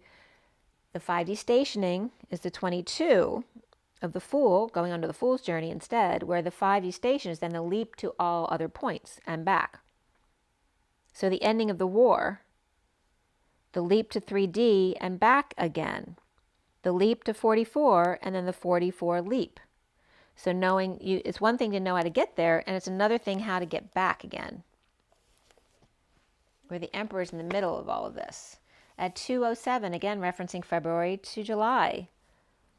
The 5D stationing is the 22 of the Fool, going on to the Fool's journey instead, where the 5D station is then the leap to all other points and back. So the ending of the war, the leap to 3D and back again, the leap to 44, and then the 44 leap. So knowing you, it's one thing to know how to get there, and it's another thing how to get back again, where the Emperor is in the middle of all of this. At 207, again referencing February to July,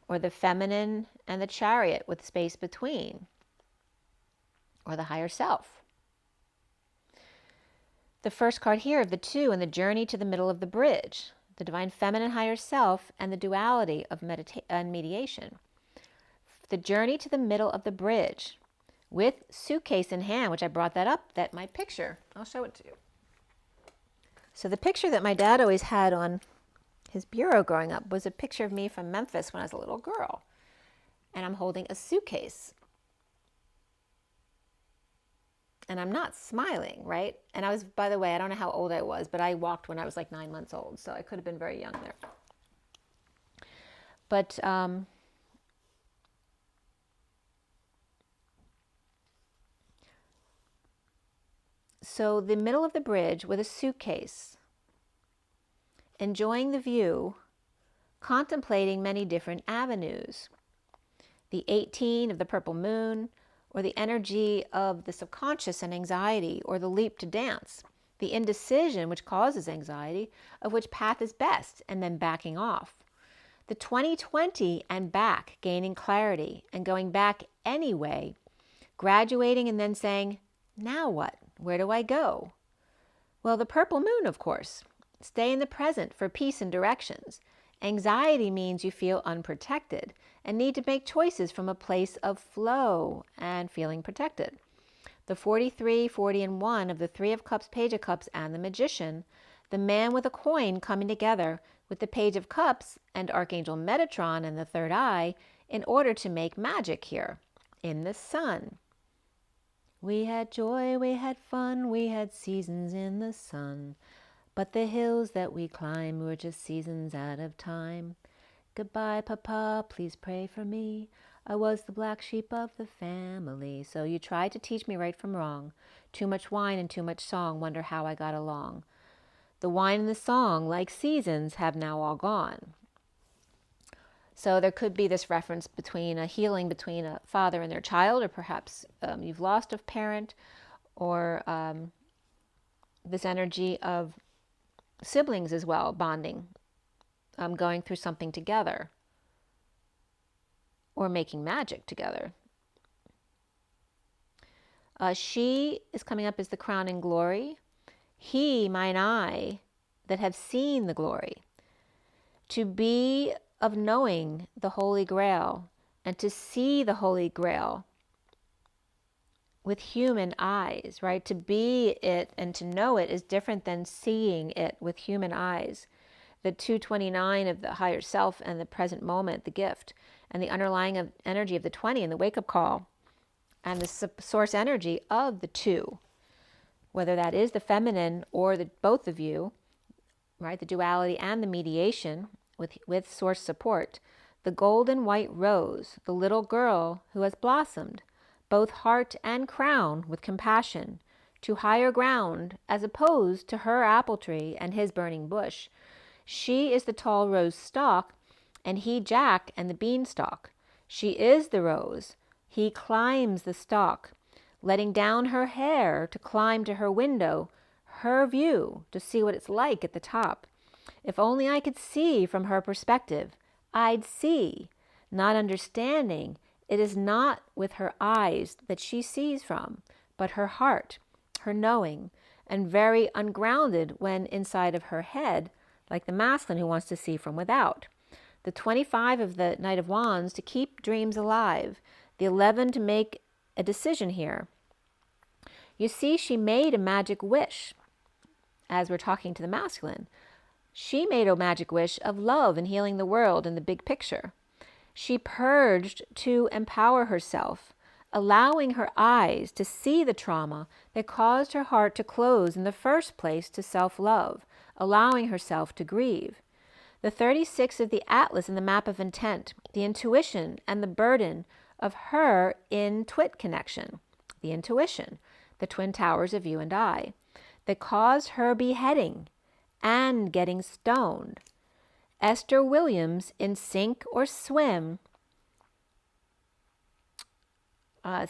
or the feminine and the chariot with space between, or the higher self. The first card here of the 2 and the journey to the middle of the bridge, the divine feminine higher self and the duality of mediation. The journey to the middle of the bridge with suitcase in hand, which I brought that up, that my picture, I'll show it to you. So the picture that my dad always had on his bureau growing up was a picture of me from Memphis when I was a little girl. And I'm holding a suitcase. And I'm not smiling, right? And I was, by the way, I don't know how old I was, but I walked when I was like 9 months old. So I could have been very young there. But so the middle of the bridge with a suitcase, enjoying the view contemplating many different avenues. The 18 of the purple moon, or the energy of the subconscious and anxiety, or the leap to dance, the indecision which causes anxiety, of which path is best, and then backing off. The 2020 and back, gaining clarity and going back anyway, graduating and then saying, now what? Where do I go? Well, the purple moon, of course. Stay in the present for peace and directions. Anxiety means you feel unprotected and need to make choices from a place of flow and feeling protected. The 43, 40, and 1 of the 3 of Cups, Page of Cups, and the Magician, the man with a coin coming together with the Page of Cups and Archangel Metatron and the third eye in order to make magic here in the sun. We had joy, we had fun, we had seasons in the sun. But the hills that we climbed were just seasons out of time. Goodbye, Papa, please pray for me. I was the black sheep of the family. So you tried to teach me right from wrong. Too much wine and too much song, wonder how I got along. The wine and the song, like seasons, have now all gone. So there could be this reference between a healing between a father and their child, or perhaps you've lost a parent, or this energy of siblings as well, bonding, going through something together, or making magic together. She is coming up as the crown and glory. He, mine eye, that have seen the glory. To be of knowing the Holy Grail, and to see the Holy Grail with human eyes, right? To be it and to know it is different than seeing it with human eyes. The 229 of the higher self and the present moment, the gift, and the underlying energy of the 20 and the wake-up call, and the source energy of the 2, whether that is the feminine or the both of you, right? The duality and the mediation with source support. The golden white rose, the little girl who has blossomed, both heart and crown with compassion, to higher ground, as opposed to her apple tree and his burning bush. She is the tall rose stalk, and he Jack and the beanstalk. She is the rose, he climbs the stalk, letting down her hair to climb to her window, her view, to see what it's like at the top. If only I could see from her perspective, I'd see, not understanding. It is not with her eyes that she sees from, but her heart, her knowing, and very ungrounded when inside of her head, like the masculine who wants to see from without. The 25 of the Knight of Wands to keep dreams alive. The 11 to make a decision here. You see, she made a magic wish, as we're talking to the masculine. She made a magic wish of love and healing the world in the big picture. She purged to empower herself, allowing her eyes to see the trauma that caused her heart to close in the first place to self-love, allowing herself to grieve. The 36 of the Atlas in the map of intent, the intuition and the burden of her in-twit connection, the intuition, the twin towers of you and I, that caused her beheading and getting stoned. Esther Williams in Sink or Swim. So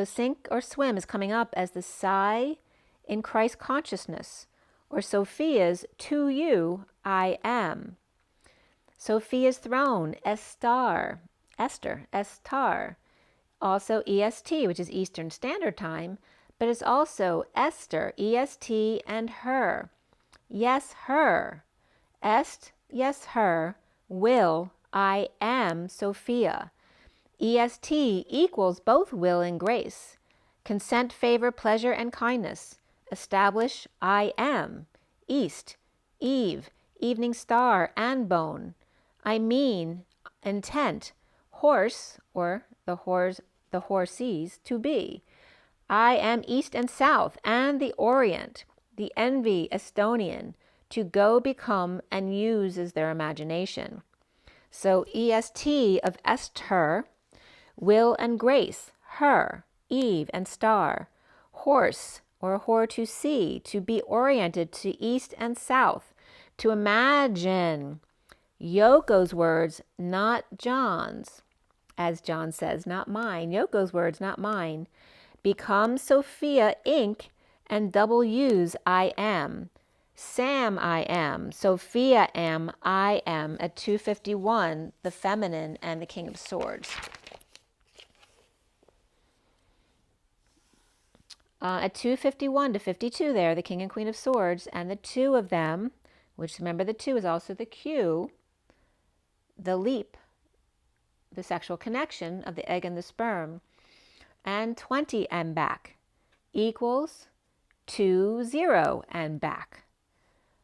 Sink or Swim is coming up as the Sigh in Christ consciousness, or Sophia's To You I Am. Sophia's throne, Esther, Estar. Also EST, which is Eastern Standard Time, but it's also Esther, EST, and her. Yes, her. Est, yes, her. Will, I am, Sophia. EST equals both will and grace. Consent, favor, pleasure, and kindness. Establish, I am. East, Eve, evening star, and bone. I mean, intent, horse, or the horses, to be. I am east and south, and the orient, the envy, Estonian, to go, become, and use as their imagination. So EST of Esther, will and grace, her, Eve and star. Horse, or hor to see, to be oriented to east and south, to imagine. Yoko's words, not John's. As John says, not mine. Yoko's words, not mine. Become Sophia Inc. and double use I am. Sam I am. Sophia am. I am. At 251, the feminine and the King of Swords. At 251 to 52 there, the King and Queen of Swords, and the two of them, which remember the two is also the Q, the leap, the sexual connection of the egg and the sperm, and 20 and back equals 20 and back.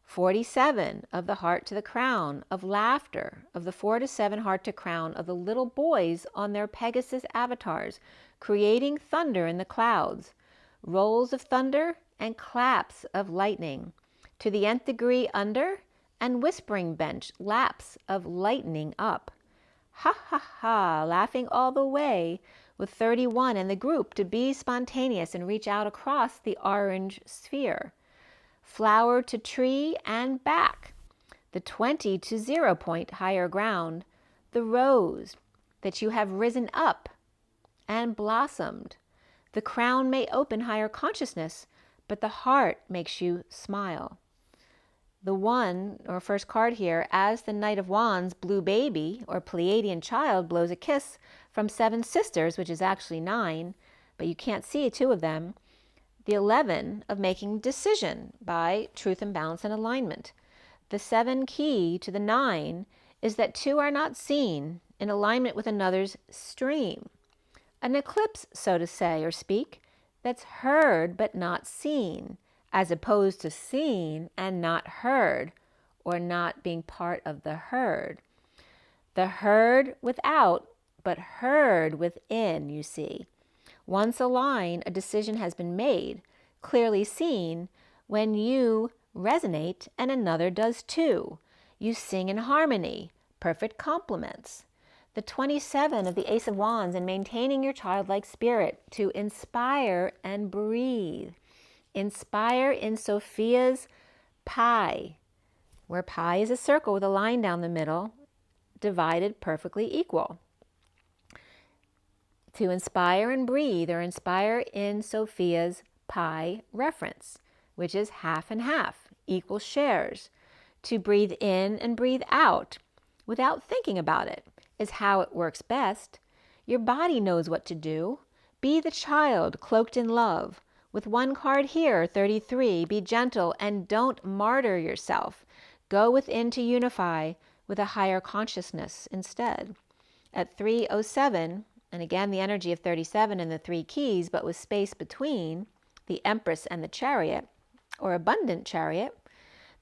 47 of the heart to the crown of laughter, of the 4 to 7 heart to crown of the little boys on their Pegasus avatars, creating thunder in the clouds, rolls of thunder and claps of lightning, to the nth degree under, and whispering bench, laps of lightning up. Ha ha ha, laughing all the way, with 31 and the group to be spontaneous and reach out across the orange sphere. Flower to tree and back, the 20 to 0 point higher ground, the rose that you have risen up and blossomed. The crown may open higher consciousness, but the heart makes you smile. The one, or first card here, as the Knight of Wands, blue baby, or Pleiadian child, blows a kiss from 7 sisters, which is actually 9, but you can't see 2 of them. The 11 of making decision by truth and balance and alignment. The 7 key to the 9 is that 2 are not seen in alignment with another's stream. An eclipse, so to say or speak, that's heard but not seen, as opposed to seen and not heard, or not being part of the herd. The herd without, but heard within, you see. Once aligned, a decision has been made, clearly seen, when you resonate and another does too. You sing in harmony, perfect compliments. The 27 of the Ace of Wands, and maintaining your childlike spirit to inspire and breathe. Inspire in Sophia's pie, where pi is a circle with a line down the middle, divided perfectly equal. To inspire and breathe, or inspire in Sophia's pi reference, which is half and half, equal shares. To breathe in and breathe out without thinking about it is how it works best. Your body knows what to do. Be the child cloaked in love. With one card here, 33, be gentle and don't martyr yourself. Go within to unify with a higher consciousness instead. At 307, and again the energy of 37 and the 3 keys, but with space between the Empress and the Chariot, or Abundant Chariot,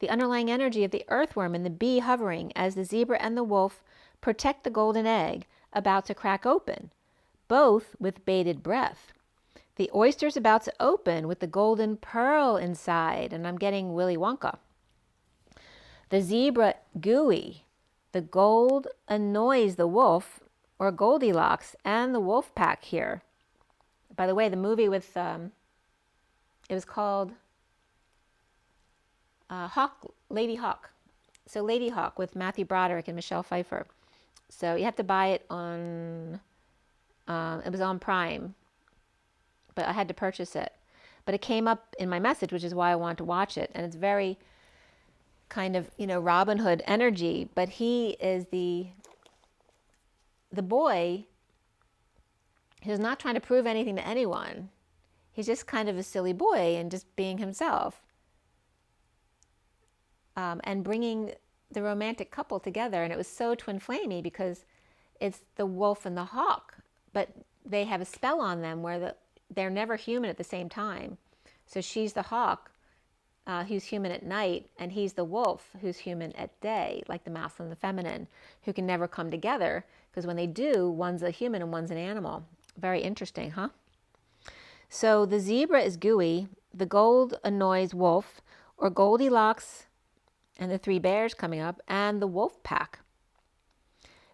the underlying energy of the earthworm and the bee hovering as the zebra and the wolf protect the golden egg about to crack open, both with bated breath. The oyster's about to open with the golden pearl inside, and I'm getting Willy Wonka. The zebra gooey, the gold annoys the wolf, or Goldilocks, and the wolf pack here. By the way, the movie with, it was called Lady Hawk. So Lady Hawk with Matthew Broderick and Michelle Pfeiffer. So you have to buy it on, it was on Prime, but I had to purchase it. But it came up in my message, which is why I wanted to watch it. And it's very kind of, Robin Hood energy, but he is the boy who's not trying to prove anything to anyone. He's just kind of a silly boy and just being himself. And bringing the romantic couple together. And it was so twin flamey because it's the wolf and the hawk, but they have a spell on them where they're never human at the same time. So she's the hawk who's human at night, and he's the wolf who's human at day, like the masculine and the feminine, who can never come together, because when they do, one's a human and one's an animal. Very interesting, huh? So the zebra is gooey, the gold annoys wolf, or Goldilocks and the 3 bears coming up, and the wolf pack.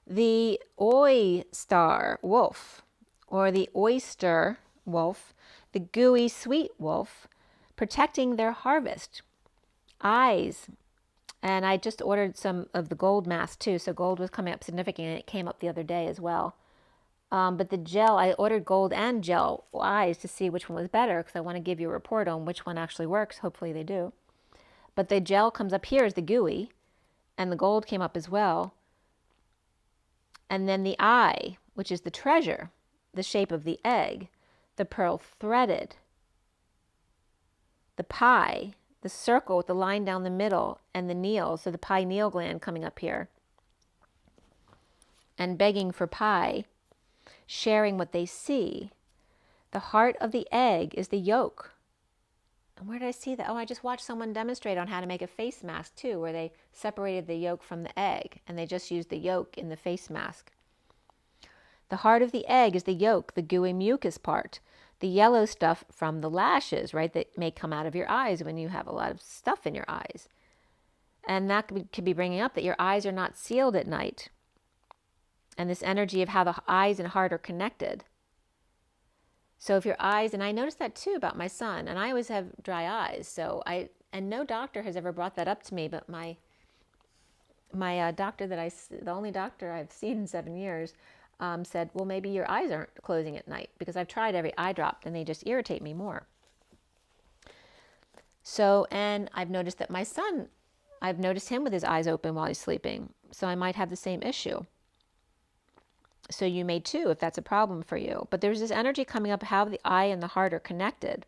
The oyster wolf, or the oyster wolf, the gooey sweet wolf, protecting their harvest. Eyes. And I just ordered some of the gold mask too. So gold was coming up significant, and it came up the other day as well. But the gel, I ordered gold and gel eyes to see which one was better, because I want to give you a report on which one actually works. Hopefully they do. But the gel comes up here as the gooey, and the gold came up as well. And then the eye, which is the treasure, the shape of the egg, the pearl threaded, the pie, the circle with the line down the middle, and the needle, so the pineal gland coming up here, and begging for pie, sharing what they see. The heart of the egg is the yolk. And where did I see that? Oh, I just watched someone demonstrate on how to make a face mask too, where they separated the yolk from the egg, and they just used the yolk in the face mask. The heart of the egg is the yolk, the gooey mucus part, the yellow stuff from the lashes, right, that may come out of your eyes when you have a lot of stuff in your eyes. And that could be bringing up that your eyes are not sealed at night. And this energy of how the eyes and heart are connected. So if your eyes, and I noticed that too about my son, and I always have dry eyes, and no doctor has ever brought that up to me, but my doctor the only doctor I've seen in 7 years, said, well, maybe your eyes aren't closing at night, because I've tried every eye drop and they just irritate me more. So, and I've noticed that my son, I've noticed him with his eyes open while he's sleeping. So I might have the same issue. So you may too, if that's a problem for you. But there's this energy coming up how the eye and the heart are connected.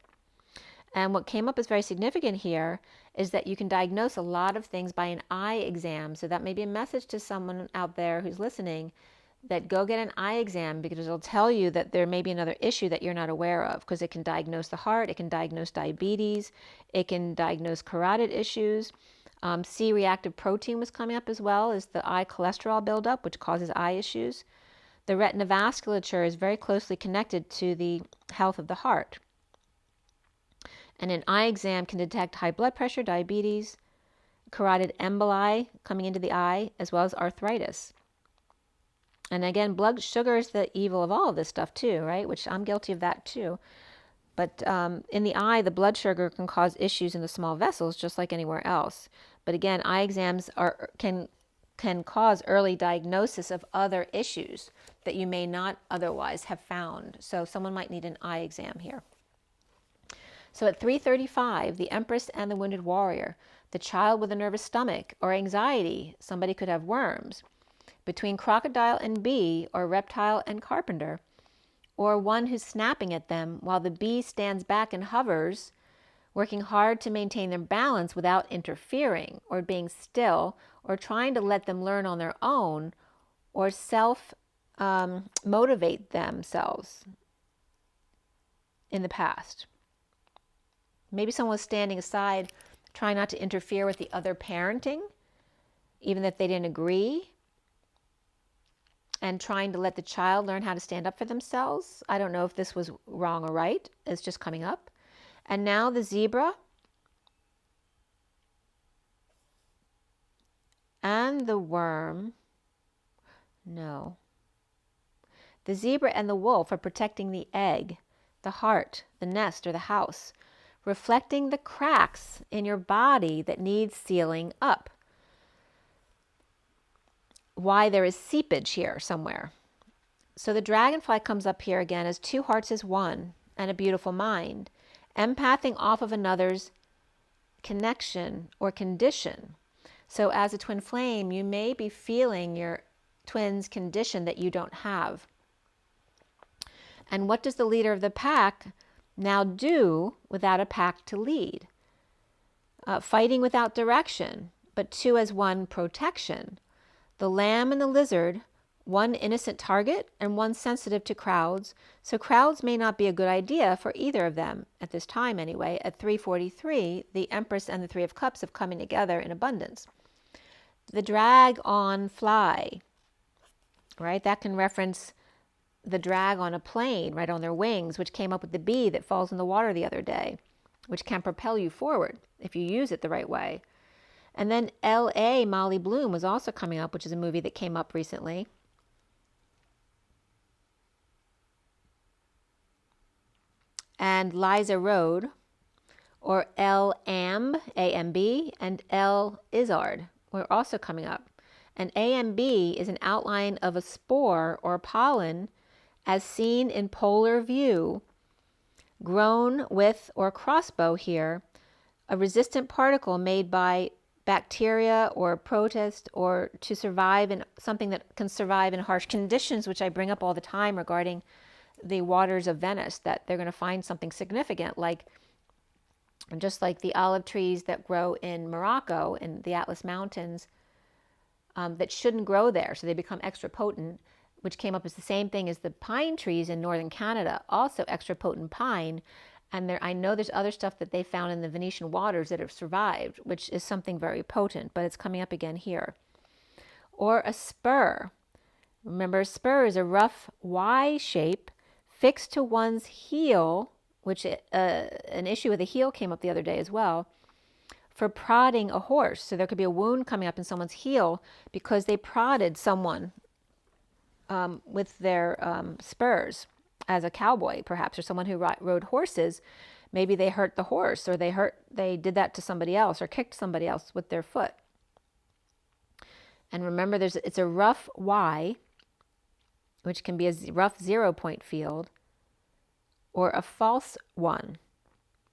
And what came up as very significant here is that you can diagnose a lot of things by an eye exam. So that may be a message to someone out there who's listening, that go get an eye exam, because it'll tell you that there may be another issue that you're not aware of, because it can diagnose the heart, it can diagnose diabetes, it can diagnose carotid issues. C-reactive protein was coming up as well as the eye cholesterol buildup, which causes eye issues. The retina vasculature is very closely connected to the health of the heart. And an eye exam can detect high blood pressure, diabetes, carotid emboli coming into the eye, as well as arthritis. And again, blood sugar is the evil of all of this stuff too, right? Which I'm guilty of that too. But in the eye, the blood sugar can cause issues in the small vessels, just like anywhere else. But again, eye exams can cause early diagnosis of other issues that you may not otherwise have found. So someone might need an eye exam here. So at 3:35, the Empress and the Wounded Warrior, the child with a nervous stomach or anxiety, somebody could have worms, between crocodile and bee, or reptile and carpenter, or one who's snapping at them while the bee stands back and hovers, working hard to maintain their balance without interfering or being still, or trying to let them learn on their own, or motivate themselves in the past. Maybe someone was standing aside, trying not to interfere with the other parenting, even if they didn't agree, and trying to let the child learn how to stand up for themselves. I don't know if this was wrong or right. It's just coming up. And now the zebra and the worm. No. The zebra and the wolf are protecting the egg, the heart, the nest, or the house, reflecting the cracks in your body that need sealing up. Why there is seepage here somewhere. So the dragonfly comes up here again as two hearts as one, and a beautiful mind, empathing off of another's connection or condition. So as a twin flame, you may be feeling your twin's condition that you don't have. And what does the leader of the pack now do without a pack to lead? Fighting without direction, but two as one protection. The lamb and the lizard, one innocent target and one sensitive to crowds, so crowds may not be a good idea for either of them, at this time anyway. At 3:43, the Empress and the Three of Cups have coming together in abundance. The drag on fly, right? That can reference the drag on a plane, right, on their wings, which came up with the bee that falls in the water the other day, which can propel you forward if you use it the right way. And then L.A. Molly Bloom was also coming up, which is a movie that came up recently. And Liza Road, or L-amb, A-M-B, and L-izzard were also coming up. And A-M-B is an outline of a spore or pollen as seen in polar view, grown with, or crossbow here, a resistant particle made by bacteria or protist, or to survive in something that can survive in harsh conditions, which I bring up all the time regarding the waters of Venice, that they're going to find something significant, like just like the olive trees that grow in Morocco in the Atlas Mountains that shouldn't grow there, so they become extra potent, which came up as the same thing as the pine trees in northern Canada, also extra potent pine. And I know there's other stuff that they found in the Venetian waters that have survived, which is something very potent, but it's coming up again here. Or a spur. Remember, a spur is a rough Y shape fixed to one's heel, which an issue with the heel came up the other day as well, for prodding a horse. So there could be a wound coming up in someone's heel because they prodded someone with their spurs, as a cowboy perhaps, or someone who rode horses. Maybe they hurt the horse, or they did that to somebody else, or kicked somebody else with their foot. And remember, it's a rough Y, which can be a rough 0-point field, or a false one,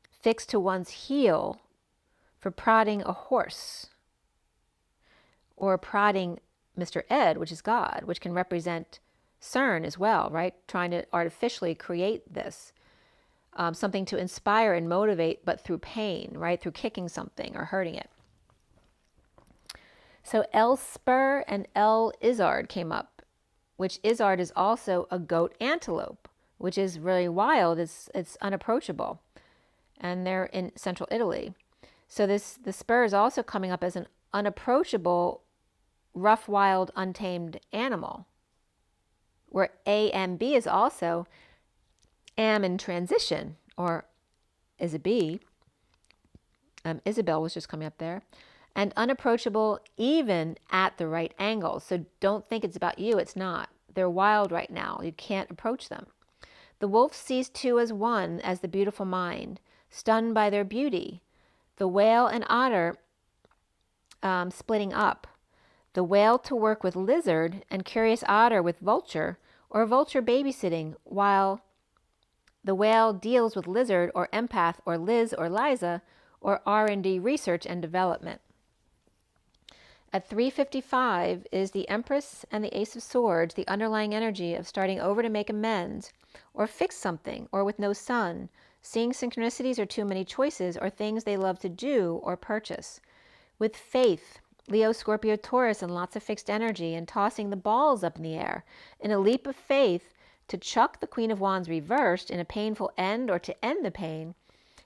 fixed to one's heel for prodding a horse, or prodding Mr. Ed, which is God, which can represent CERN as well, right? Trying to artificially create this, something to inspire and motivate, but through pain, right? Through kicking something or hurting it. So L-spur and L-izzard came up, which izzard is also a goat antelope, which is really wild. It's unapproachable. And they're in central Italy. So the spur is also coming up as an unapproachable, rough, wild, untamed animal, where A and B is also am in transition, or is a B. Isabel was just coming up there. And unapproachable even at the right angle. So don't think it's about you. It's not. They're wild right now. You can't approach them. The wolf sees two as one, as the beautiful mind, stunned by their beauty. The whale and otter splitting up. The whale to work with lizard, and curious otter with vulture, or vulture babysitting, while the whale deals with lizard or empath or Liz or Liza, or R&D research and development. At 3:55 is the Empress and the Ace of Swords, the underlying energy of starting over to make amends, or fix something, or with no sun, seeing synchronicities or too many choices, or things they love to do or purchase. With faith, Leo, Scorpio, Taurus, and lots of fixed energy, and tossing the balls up in the air, in a leap of faith to chuck the Queen of Wands reversed in a painful end, or to end the pain,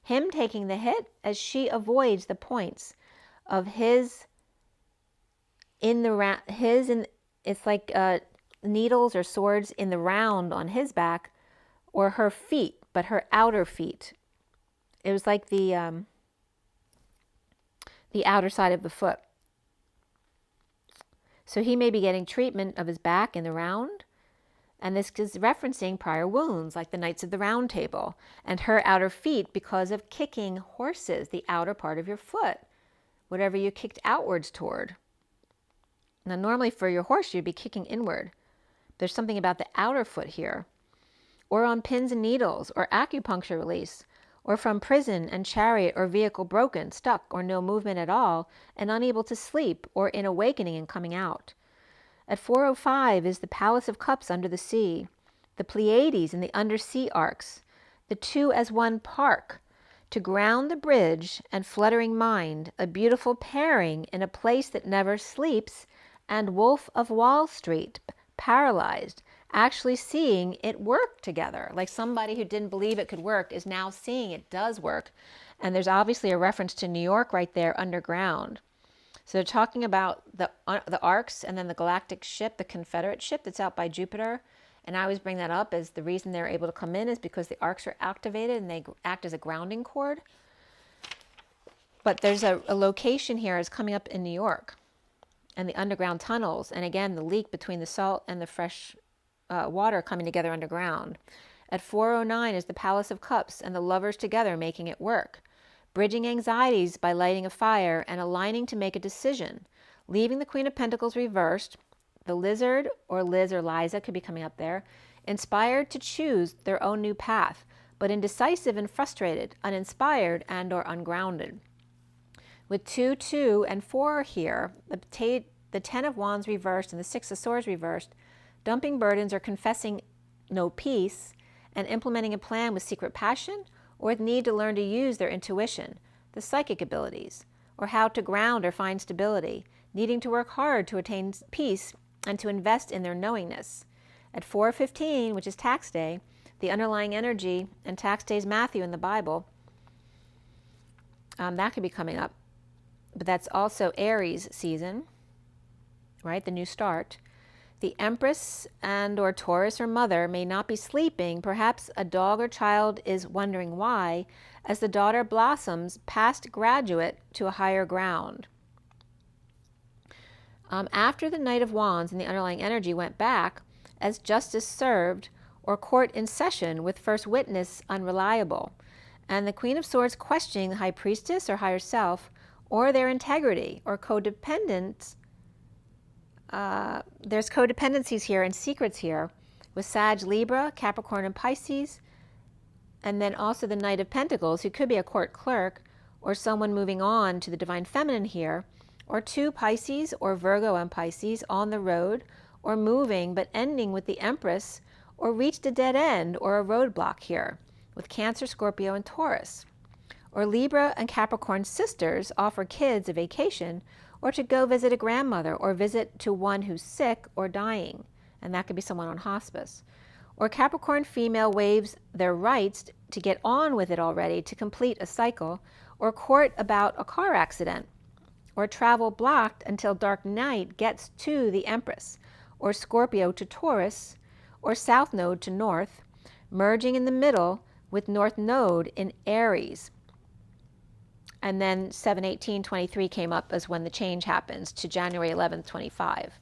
him taking the hit as she avoids the points of his in the round, it's like needles or swords in the round on his back, or her feet, but her outer feet. It was like the outer side of the foot. So he may be getting treatment of his back in the round, and this is referencing prior wounds, like the Knights of the Round Table, and her outer feet because of kicking horses, the outer part of your foot, whatever you kicked outwards toward. Now, normally for your horse, you'd be kicking inward. There's something about the outer foot here. Or on pins and needles, or acupuncture release, or from prison and chariot or vehicle broken, stuck, or no movement at all, and unable to sleep, or in awakening and coming out. At 4:05 is the Palace of Cups under the sea, the Pleiades and the undersea arcs, the two as one park, to ground the bridge and fluttering mind, a beautiful pairing in a place that never sleeps, and Wolf of Wall Street, paralyzed, actually seeing it work together. Like somebody who didn't believe it could work is now seeing it does work. And there's obviously a reference to New York right there underground. So they're talking about the arcs and then the galactic ship, the Confederate ship that's out by Jupiter. And I always bring that up as the reason they're able to come in is because the arcs are activated and they act as a grounding cord. But there's a location here is coming up in New York, and the underground tunnels, and again the leak between the salt and the fresh water coming together underground. At 4:09 is the Palace of Cups and the lovers together making it work. bridging anxieties by lighting a fire and aligning to make a decision, leaving the Queen of Pentacles reversed. The Lizard or Liz or Liza could be coming up there, inspired to choose their own new path, but indecisive and frustrated, uninspired and or ungrounded. With 2, 2, and 4 here, the 10 of Wands reversed and the 6 of Swords reversed, dumping burdens or confessing no peace and implementing a plan with secret passion or with need to learn to use their intuition, the psychic abilities, or how to ground or find stability, needing to work hard to attain peace and to invest in their knowingness. At 4:15, which is tax day, the underlying energy, and tax day is Matthew in the Bible, that could be coming up. But that's also Aries season, right? The new start. The Empress and or Taurus or Mother may not be sleeping. Perhaps a dog or child is wondering why, as the daughter blossoms past graduate to a higher ground. After the Knight of Wands and the underlying energy went back, as justice served or court in session with first witness unreliable, and the Queen of Swords questioning the High Priestess or higher self or their integrity or codependence. There's codependencies here and secrets here with Sag, Libra, Capricorn, and Pisces, and then also the Knight of Pentacles, who could be a court clerk or someone moving on to the Divine Feminine here, or 2 Pisces or Virgo and Pisces on the road or moving but ending with the Empress, or reached a dead end or a roadblock here with Cancer, Scorpio, and Taurus. Or Libra and Capricorn sisters offer kids a vacation or to go visit a grandmother or visit to one who's sick or dying, and that could be someone on hospice. Or Capricorn female waives their rights to get on with it already, to complete a cycle, or court about a car accident, or travel blocked until dark night gets to the Empress, or Scorpio to Taurus, or South Node to North, merging in the middle with North Node in Aries. And then 7/18/23 came up as when the change happens to January 11th, 25.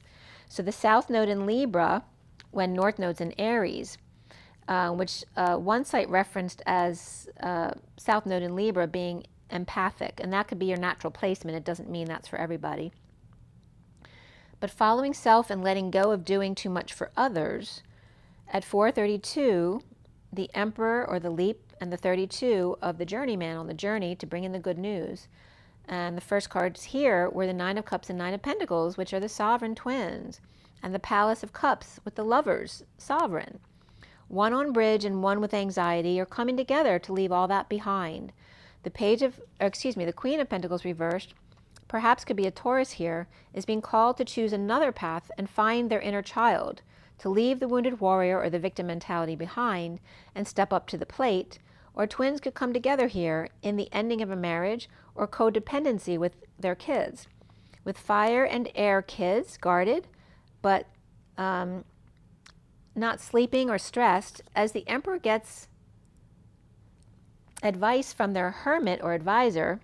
So the South Node in Libra, when North Node's in Aries, which one site referenced as South Node in Libra being empathic, and that could be your natural placement. It doesn't mean that's for everybody. But following self and letting go of doing too much for others, at 4:32, the Emperor or the Leap and the 32 of the Journeyman on the journey to bring in the good news. And the first cards here were the 9 of Cups and 9 of Pentacles, which are the Sovereign twins, and the Palace of Cups with the Lovers, Sovereign. One on bridge and one with anxiety are coming together to leave all that behind. The the Queen of Pentacles reversed, perhaps could be a Taurus here, is being called to choose another path and find their inner child, to leave the wounded warrior or the victim mentality behind and step up to the plate. Or twins could come together here in the ending of a marriage or codependency with their kids. With fire and air kids, guarded, but not sleeping or stressed, as the Emperor gets advice from their hermit or advisor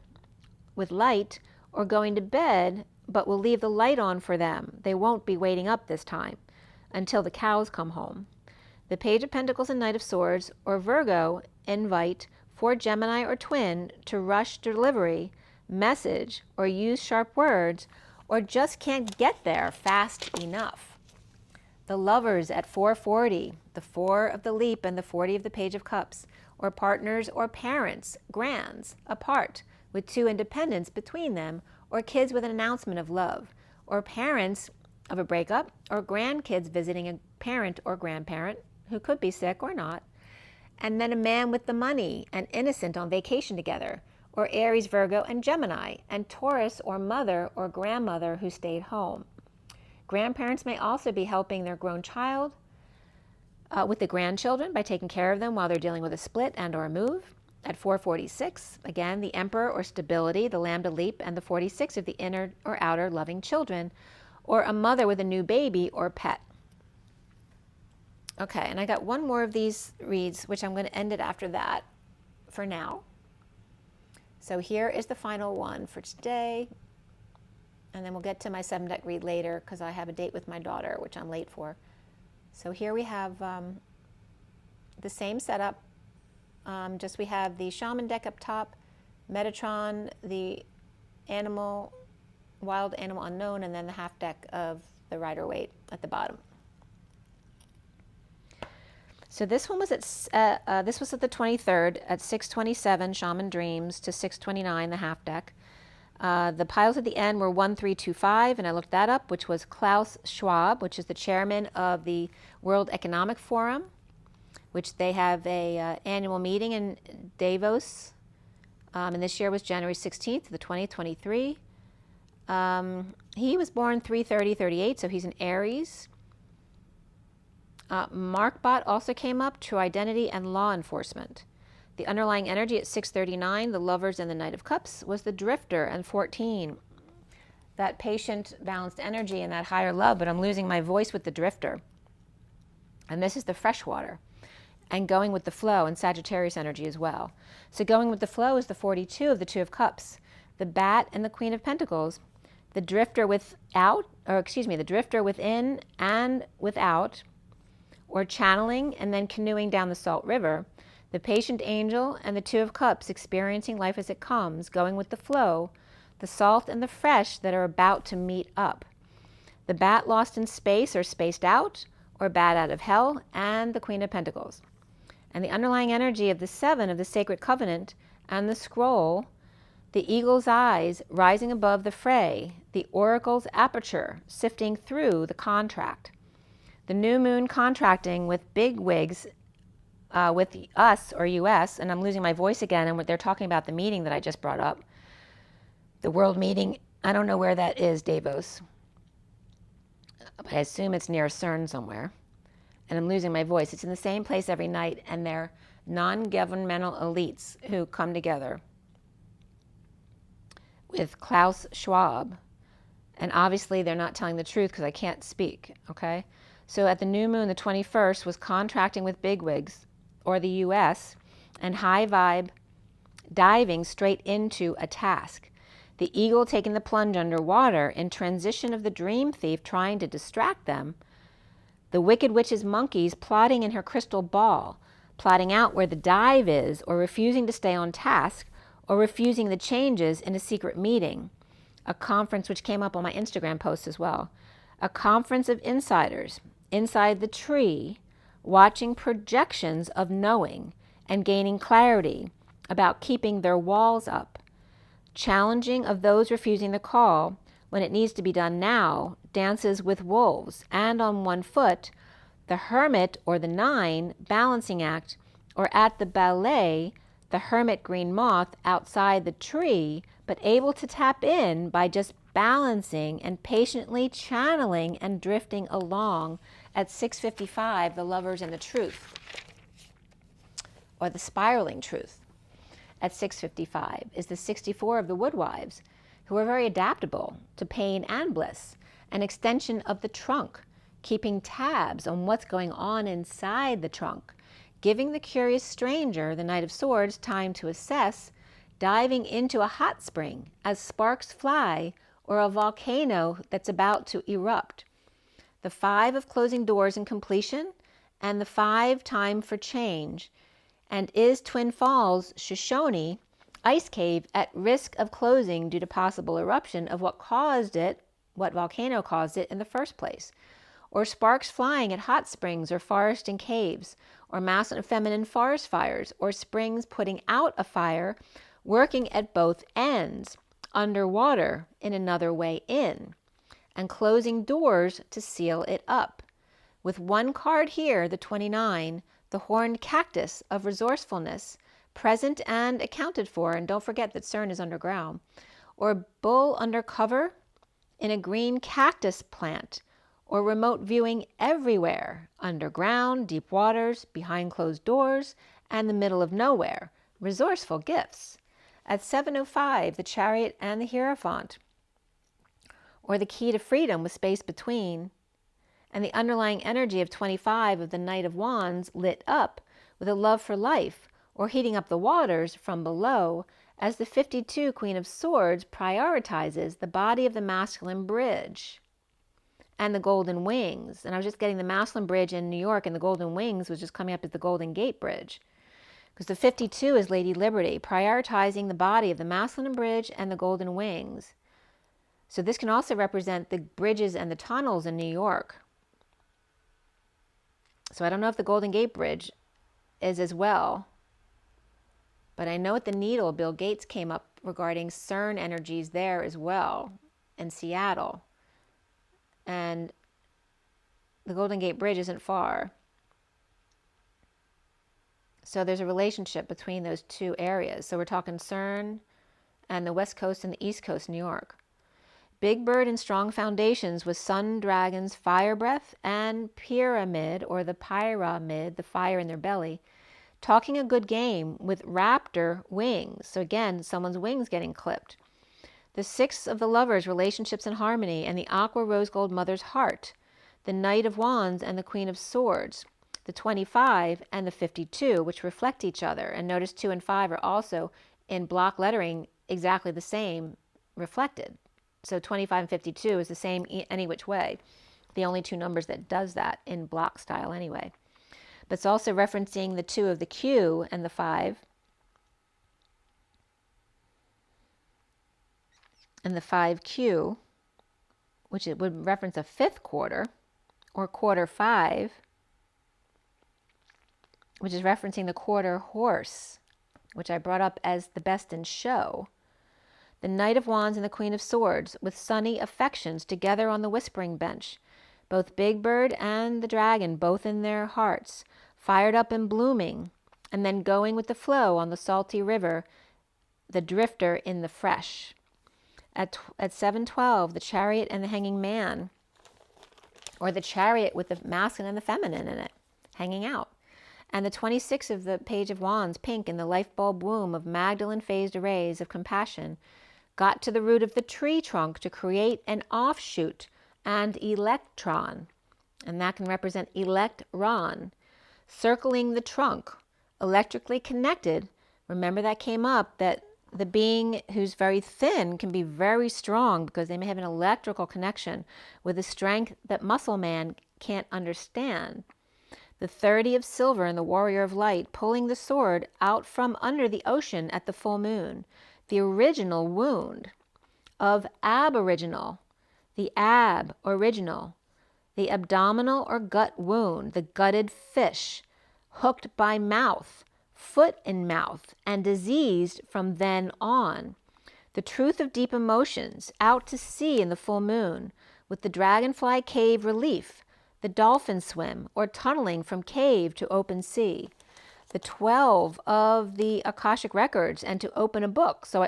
with light, or going to bed, but will leave the light on for them. They won't be waiting up this time until the cows come home. The Page of Pentacles and Knight of Swords, or Virgo, invite for Gemini or twin to rush delivery, message, or use sharp words, or just can't get there fast enough. The Lovers at 4:40, the 4 of the Leap and the 40 of the Page of Cups, or partners or parents, grands, apart, with 2 independents between them, or kids with an announcement of love, or parents of a breakup, or grandkids visiting a parent or grandparent who could be sick or not, and then a man with the money and innocent on vacation together, or Aries, Virgo, and Gemini, and Taurus or mother or grandmother who stayed home. Grandparents may also be helping their grown child with the grandchildren by taking care of them while they're dealing with a split and or a move. At 4:46, again, the Emperor or stability, the Lambda Leap, and the 46 of the inner or outer loving children, or a mother with a new baby or pet. Okay, and I got one more of these reads, which I'm going to end it after that for now. So here is the final one for today, and then we'll get to my 7-deck read later because I have a date with my daughter, which I'm late for. So here we have the same setup, just we have the Shaman deck up top, Metatron, the animal, wild animal unknown, and then the half deck of the Rider-Waite at the bottom. So this one was at the 23rd at 627 Shaman Dreams to 629 the half deck. The piles at the end were 1325, and I looked that up, which was Klaus Schwab, which is the chairman of the World Economic Forum, which they have a annual meeting in Davos, and this year was January 16th to the 2023. He was born 3/30/38, so he's an Aries. Markbot also came up, True Identity and Law Enforcement. The underlying energy at 639, the Lovers and the Knight of Cups, was the Drifter and 14. That patient, balanced energy and that higher love, but I'm losing my voice with the Drifter. And this is the Freshwater. And going with the flow and Sagittarius energy as well. So going with the flow is the 42 of the Two of Cups, the Bat and the Queen of Pentacles, the Drifter the Drifter within and without, or channeling and then canoeing down the Salt River, the Patient Angel and the Two of Cups experiencing life as it comes, going with the flow, the salt and the fresh that are about to meet up, the Bat lost in space or spaced out, or Bat out of hell, and the Queen of Pentacles. And the underlying energy of the Seven of the Sacred Covenant and the Scroll, the Eagle's eyes rising above the fray, the Oracle's aperture sifting through the contract, the new moon contracting with big wigs with us or US, and I'm losing my voice again, and they're talking about the meeting that I just brought up, the world meeting. I don't know where that is, Davos, but I assume it's near CERN somewhere, and I'm losing my voice. It's in the same place every night, and they're non-governmental elites who come together with Klaus Schwab, and obviously they're not telling the truth because I can't speak, okay? So at the new moon, the 21st, was contracting with bigwigs, or the US, and high vibe diving straight into a task. The eagle taking the plunge underwater in transition of the dream thief trying to distract them. The wicked witch's monkeys plotting in her crystal ball, plotting out where the dive is, or refusing to stay on task, or refusing the changes in a secret meeting. A conference which came up on my Instagram post as well. A conference of insiders inside the tree, watching projections of knowing and gaining clarity about keeping their walls up. Challenging of those refusing the call when it needs to be done now, dances with wolves, and on one foot, the hermit or the 9 balancing act, or at the ballet, the hermit green moth outside the tree, but able to tap in by just balancing and patiently channeling and drifting along at 6:55, the Lovers and the Truth, or the Spiraling Truth. At 6:55 is the 64 of the Woodwives, who are very adaptable to pain and bliss, an extension of the trunk, keeping tabs on what's going on inside the trunk, giving the curious stranger, the Knight of Swords, time to assess, diving into a hot spring as sparks fly, or a volcano that's about to erupt. The 5 of closing doors and completion, and the 5 time for change, and is Twin Falls, Shoshone, ice cave at risk of closing due to possible eruption of what volcano caused it in the first place, or sparks flying at hot springs or forest and caves, or masculine and feminine forest fires, or springs putting out a fire, working at both ends, underwater in another way in, and closing doors to seal it up. With one card here, the 29, the horned cactus of resourcefulness, present and accounted for, and don't forget that CERN is underground, or bull undercover in a green cactus plant, or remote viewing everywhere, underground, deep waters, behind closed doors, and the middle of nowhere, resourceful gifts. At 7:05, the Chariot and the Hierophant, or the key to freedom with space between, and the underlying energy of 25 of the Knight of Wands lit up with a love for life, or heating up the waters from below, as the 52 Queen of Swords prioritizes the body of the masculine bridge and the Golden Wings. And I was just getting the masculine bridge in New York, and the Golden Wings was just coming up as the Golden Gate Bridge. because the 52 is Lady Liberty, prioritizing the body of the masculine bridge and the golden wings. So this can also represent the bridges and the tunnels in New York. So I don't know if the Golden Gate Bridge is as well, but I know at the Needle, Bill Gates came up regarding CERN energies there as well in Seattle. And the Golden Gate Bridge isn't far. So there's a relationship between those two areas. So we're talking CERN and the West Coast and the East Coast, New York. Big Bird and Strong Foundations with Sun Dragon's Fire Breath and Pyramid, or the Pyramid, the fire in their belly, talking a good game with Raptor wings. So again, someone's wings getting clipped. The Six of the Lovers, Relationships and Harmony, and the Aqua Rose Gold Mother's Heart. The Knight of Wands and the Queen of Swords. The 25 and the 52, which reflect each other. And notice 2 and 5 are also in block lettering exactly the same, reflected. So 25 and 52 is the same any which way. The only two numbers that does that in block style anyway. But it's also referencing the 2 of the Q and the 5. And the 5Q, which it would reference a 5th quarter, or quarter 5, which is referencing the quarter horse, which I brought up as the best in show. The Knight of Wands and the Queen of Swords, with sunny affections together on the whispering bench. Both Big Bird and the Dragon, both in their hearts, fired up and blooming, and then going with the flow on the salty river, the drifter in the fresh. At 7:12, the Chariot and the Hanging Man, or the Chariot with the masculine and the feminine in it, hanging out. And the 26 of the Page of Wands, pink, in the life bulb womb of Magdalene phased arrays of compassion, got to the root of the tree trunk to create an offshoot and electron. And that can represent electron, circling the trunk, electrically connected. Remember that came up, that the being who's very thin can be very strong because they may have an electrical connection with a strength that muscle man can't understand. The 30 of silver and the Warrior of Light, pulling the sword out from under the ocean at the full moon. The original wound of aboriginal, the ab-original, the abdominal or gut wound, the gutted fish, hooked by mouth, foot in mouth, and diseased from then on. The truth of deep emotions, out to sea in the full moon, with the dragonfly cave relief, the dolphin swim, or tunneling from cave to open sea. The 12 of the Akashic Records, and to open a book. So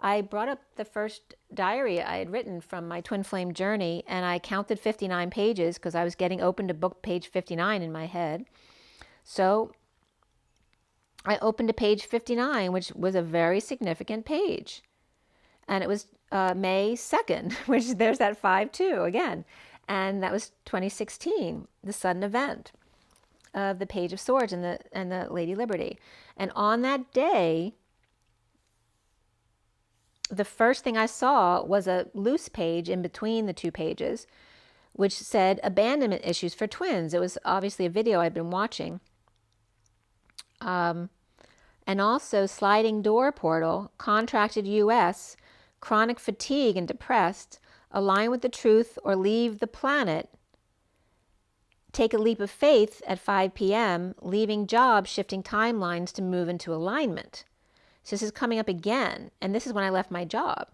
I brought up the first diary I had written from my twin flame journey, and I counted 59 pages because I was getting open to book page 59 in my head. So I opened to page 59, which was a very significant page. And it was May 2nd, which there's that 5-2 again. And that was 2016, the sudden event of the Page of Swords and the Lady Liberty. And on that day, the first thing I saw was a loose page in between the two pages, which said abandonment issues for twins. It was obviously a video I'd been watching. And also sliding door portal, contracted US, chronic fatigue and depressed, align with the truth or leave the planet. Take a leap of faith at 5 p.m., leaving job, shifting timelines to move into alignment. So this is coming up again, and this is when I left my job.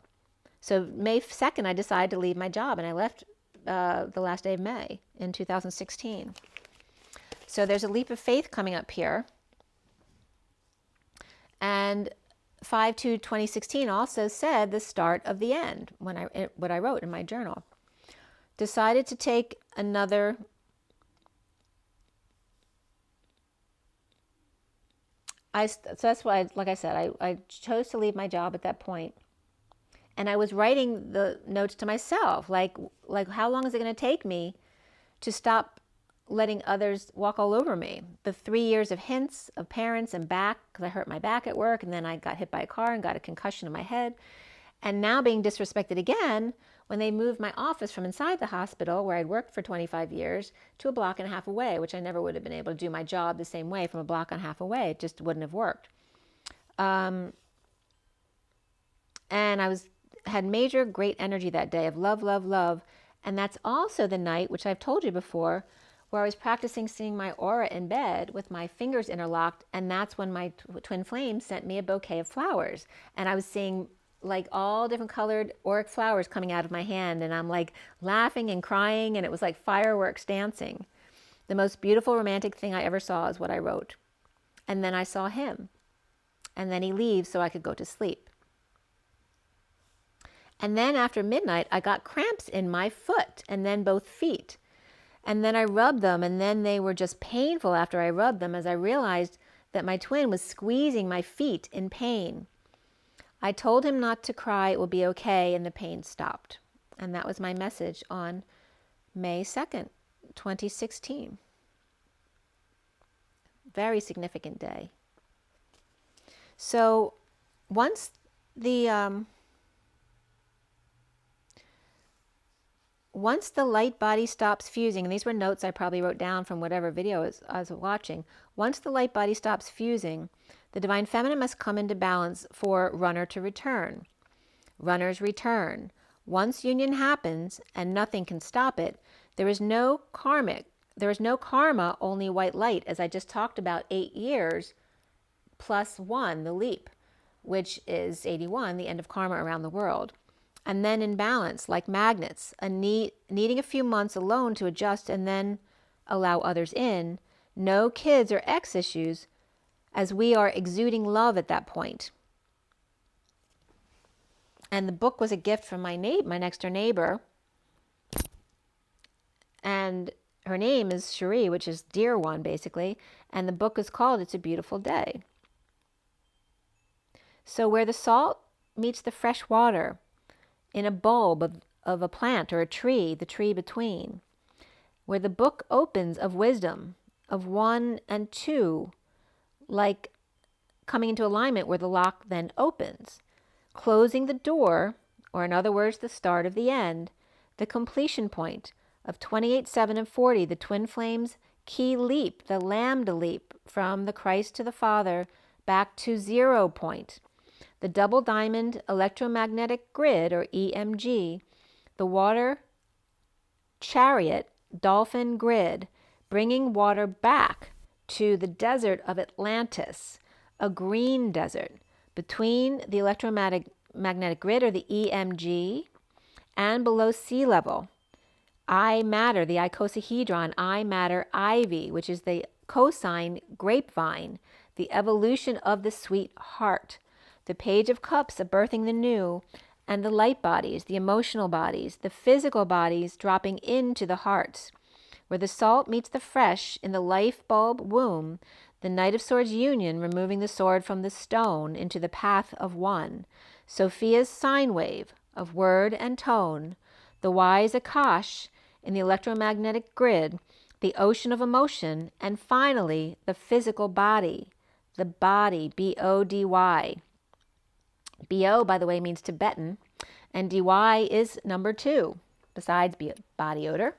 So May 2nd, I decided to leave my job, and I left the last day of May in 2016. So there's a leap of faith coming up here. And 5/2/2016 also said the start of the end, what I wrote in my journal. Decided to take another so that's why, like I said, I chose to leave my job at that point. And I was writing the notes to myself, like how long is it going to take me to stop letting others walk all over me? The 3 years of hints of parents and back, because I hurt my back at work, and then I got hit by a car and got a concussion in my head. And now being disrespected again when they moved my office from inside the hospital where I'd worked for 25 years to a block and a half away, which I never would have been able to do my job the same way from a block and a half away. It just wouldn't have worked. And I had major great energy that day of love, love, love. And that's also the night, which I've told you before, where I was practicing seeing my aura in bed with my fingers interlocked. And that's when my twin flames sent me a bouquet of flowers. And I was seeing like all different colored auric flowers coming out of my hand. And I'm like laughing and crying. And it was like fireworks dancing. The most beautiful romantic thing I ever saw is what I wrote. And then I saw him. And then he leaves so I could go to sleep. And then after midnight, I got cramps in my foot and then both feet. And then I rubbed them, and then they were just painful after I rubbed them as I realized that my twin was squeezing my feet in pain. I told him not to cry, it will be okay, and the pain stopped. And that was my message on May 2nd, 2016. Very significant day. So once the light body stops fusing, and these were notes I probably wrote down from whatever video I was watching. Once the light body stops fusing, the Divine Feminine must come into balance for runner to return. Runners return. Once union happens, and nothing can stop it, there is no karma, only white light, as I just talked about, 8 years plus 1, the leap, which is 81, the end of karma around the world. And then in balance, like magnets, needing a few months alone to adjust and then allow others in. No kids or ex issues, as we are exuding love at that point. And the book was a gift from my next door neighbor. And her name is Cherie, which is Dear One, basically. And the book is called It's a Beautiful Day. So where the salt meets the fresh water, in a bulb of a plant or a tree, the tree between, where the book opens of wisdom, of 1 and 2, like coming into alignment where the lock then opens, closing the door, or in other words, the start of the end, the completion point of 28, 7, and 40, the twin flames key leap, the lambda leap from the Christ to the Father back to 0 point. The double diamond electromagnetic grid, or EMG, the water chariot dolphin grid, bringing water back to the desert of Atlantis, a green desert, between the electromagnetic grid, or the EMG, and below sea level. I matter, the icosahedron, I matter ivy, which is the cosine grapevine, the evolution of the sweet heart. The Page of Cups, of birthing the new, and the light bodies, the emotional bodies, the physical bodies dropping into the hearts. Where the salt meets the fresh in the life bulb womb, the Knight of Swords union, removing the sword from the stone into the path of one. Sophia's sine wave of word and tone, the wise Akash in the electromagnetic grid, the ocean of emotion, and finally the physical body, the body, B-O-D-Y. B-O, by the way, means Tibetan, and D-Y is number 2, besides body odor,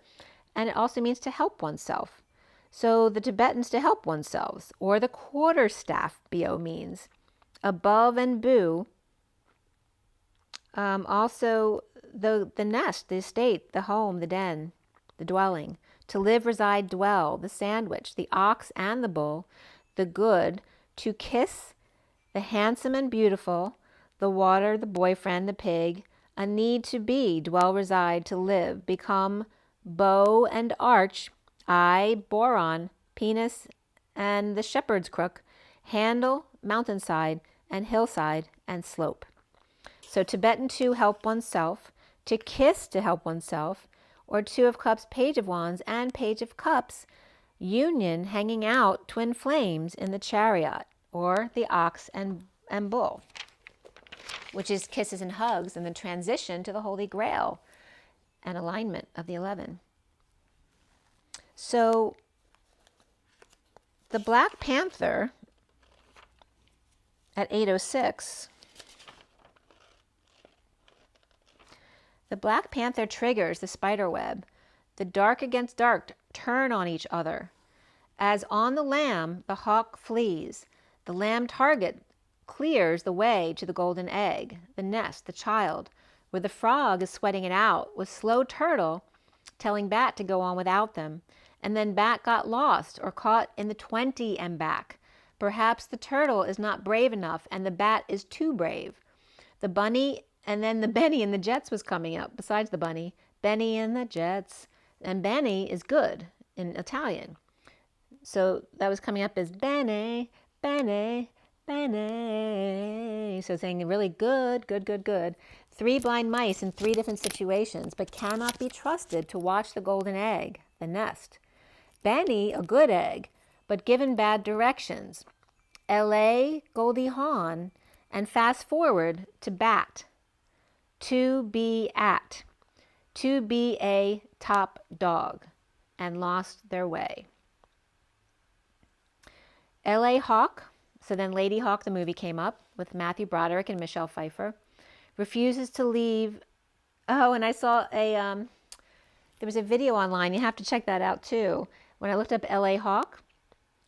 and it also means to help oneself. So the Tibetans to help oneself, or the quarterstaff, B-O means. Above and Bu, also the nest, the estate, the home, the den, the dwelling. To live, reside, dwell, the sandwich, the ox and the bull, the good, to kiss, the handsome and beautiful, the water, the boyfriend, the pig, a need to be, dwell, reside, to live, become, bow and arch, eye, boron, penis, and the shepherd's crook, handle, mountainside, and hillside, and slope. So Tibetan to help oneself, to kiss to help oneself, or 2 of Cups, Page of Wands, and Page of Cups, union, hanging out, twin flames in the chariot, or the ox and bull, which is kisses and hugs, and the transition to the Holy Grail and alignment of the 11. So the Black Panther at 8:06 The Black Panther triggers the spider web. The dark against dark turn on each other. As on the lamb, the hawk flees. The lamb target clears the way to the golden egg, the nest, the child, where the frog is sweating it out, with slow turtle telling bat to go on without them. And then bat got lost or caught in the 20 and back. Perhaps the turtle is not brave enough and the bat is too brave. The bunny, and then the Benny and the Jets was coming up, besides the bunny. Benny and the Jets. And Benny is good in Italian. So that was coming up as Benny, Benny, Benny. So saying really good, good, good, good. 3 blind mice in 3 different situations, but cannot be trusted to watch the golden egg, the nest. Benny, a good egg, but given bad directions. L.A., Goldie Hawn, and fast forward to bat. To be at. To be a top dog, and lost their way. L.A. Hawk, so then Lady Hawk, the movie came up with Matthew Broderick and Michelle Pfeiffer, refuses to leave. Oh, and I saw there was a video online. You have to check that out too. When I looked up L.A. Hawk,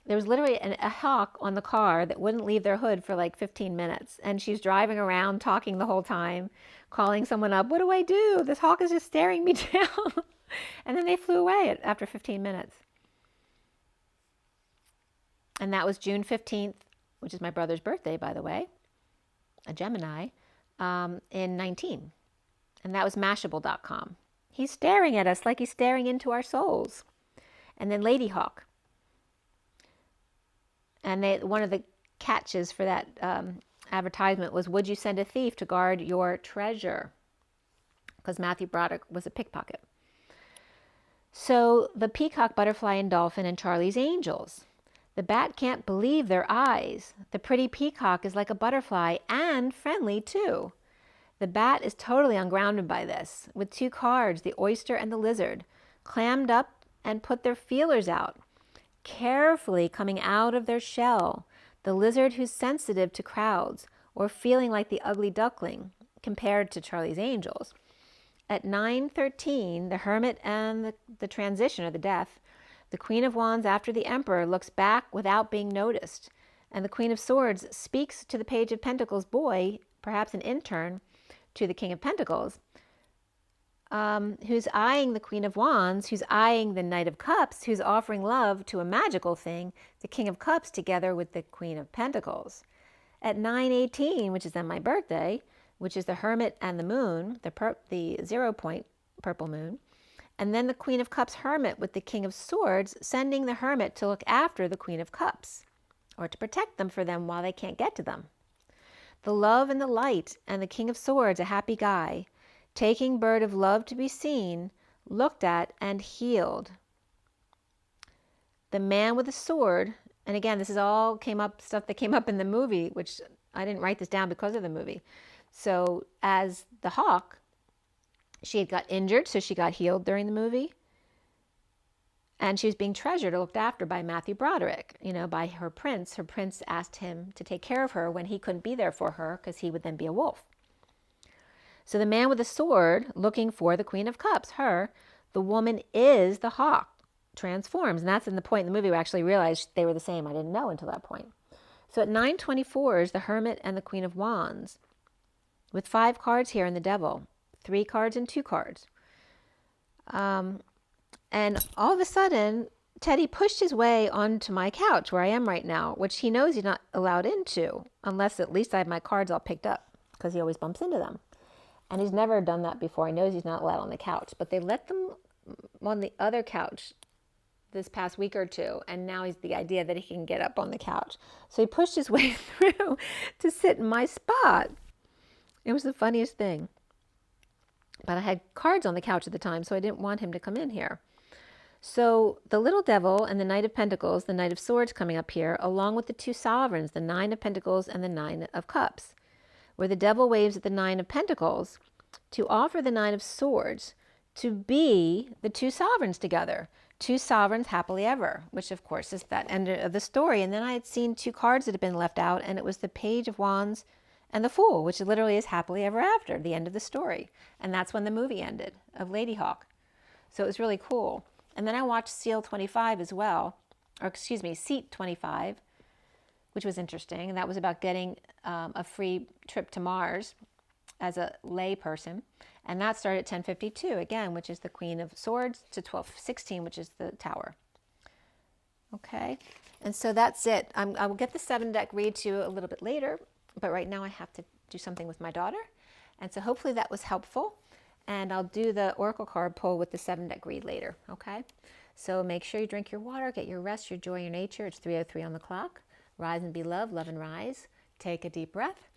there was literally a hawk on the car that wouldn't leave their hood for like 15 minutes. And she's driving around talking the whole time, calling someone up. What do I do? This hawk is just staring me down. And then they flew away after 15 minutes. And that was June 15th, which is my brother's birthday, by the way, a Gemini, in 19. And that was Mashable.com. He's staring at us like he's staring into our souls. And then Lady Hawk. And one of the catches for that advertisement was, would you send a thief to guard your treasure? Because Matthew Broderick was a pickpocket. So the peacock, butterfly, and dolphin and Charlie's Angels. The bat can't believe their eyes. The pretty peacock is like a butterfly and friendly too. The bat is totally ungrounded by this, with 2 cards, the oyster and the lizard, clammed up and put their feelers out, carefully coming out of their shell. The lizard who's sensitive to crowds, or feeling like the ugly duckling, compared to Charlie's Angels. At 9:13, the hermit and the transition, or the death. The Queen of Wands, after the Emperor, looks back without being noticed. And the Queen of Swords speaks to the Page of Pentacles boy, perhaps an intern, to the King of Pentacles, who's eyeing the Queen of Wands, who's eyeing the Knight of Cups, who's offering love to a magical thing, the King of Cups, together with the Queen of Pentacles. At 9:18, which is then my birthday, which is the Hermit and the Moon, the 0 point purple moon, and then the Queen of Cups Hermit with the King of Swords, sending the Hermit to look after the Queen of Cups, or to protect them for them while they can't get to them. The Love and the Light, and the King of Swords, a happy guy, taking bird of love to be seen, looked at and healed. The Man with the Sword, and again, this is all stuff that came up in the movie, which I didn't write this down because of the movie. So as the hawk, she had got injured, so she got healed during the movie. And she was being treasured or looked after by Matthew Broderick, by her prince. Her prince asked him to take care of her when he couldn't be there for her because he would then be a wolf. So the Man with the Sword, looking for the Queen of Cups, her, the woman is the hawk, transforms. And that's in the point in the movie where I actually realized they were the same. I didn't know until that point. So at 9:24 is the Hermit and the Queen of Wands, with 5 cards here in the Devil, 3 cards and 2 cards. And all of a sudden, Teddy pushed his way onto my couch where I am right now, which he knows he's not allowed into, unless at least I have my cards all picked up, because he always bumps into them. And he's never done that before. He knows he's not allowed on the couch, but they let them on the other couch this past week or 2, and now he's the idea that he can get up on the couch. So he pushed his way through to sit in my spot. It was the funniest thing. But I had cards on the couch at the time, so I didn't want him to come in here. So the Little Devil and the Knight of Pentacles, the Knight of Swords coming up here, along with the 2 sovereigns, the 9 of Pentacles and the 9 of Cups, where the Devil waves at the 9 of Pentacles to offer the 9 of Swords to be the 2 sovereigns together. 2 sovereigns happily ever, which of course is that end of the story. And then I had seen 2 cards that had been left out, and it was the Page of Wands and the Fool, which literally is happily ever after, the end of the story. And that's when the movie ended, of Lady Hawk. So it was really cool. And then I watched Seal 25 as well, or excuse me, Seat 25, which was interesting. And that was about getting a free trip to Mars as a lay person. And that started at 10:52, again, which is the Queen of Swords, to 12:16, which is the Tower. Okay, and so that's it. I will get the 7-deck read to you a little bit later, but right now I have to do something with my daughter. And so hopefully that was helpful. And I'll do the Oracle card pull with the 7-deck read later, okay? So make sure you drink your water, get your rest, your joy, your nature. It's 3:03 on the clock. Rise and be loved, love and rise. Take a deep breath.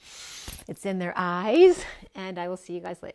It's in their eyes, and I will see you guys later.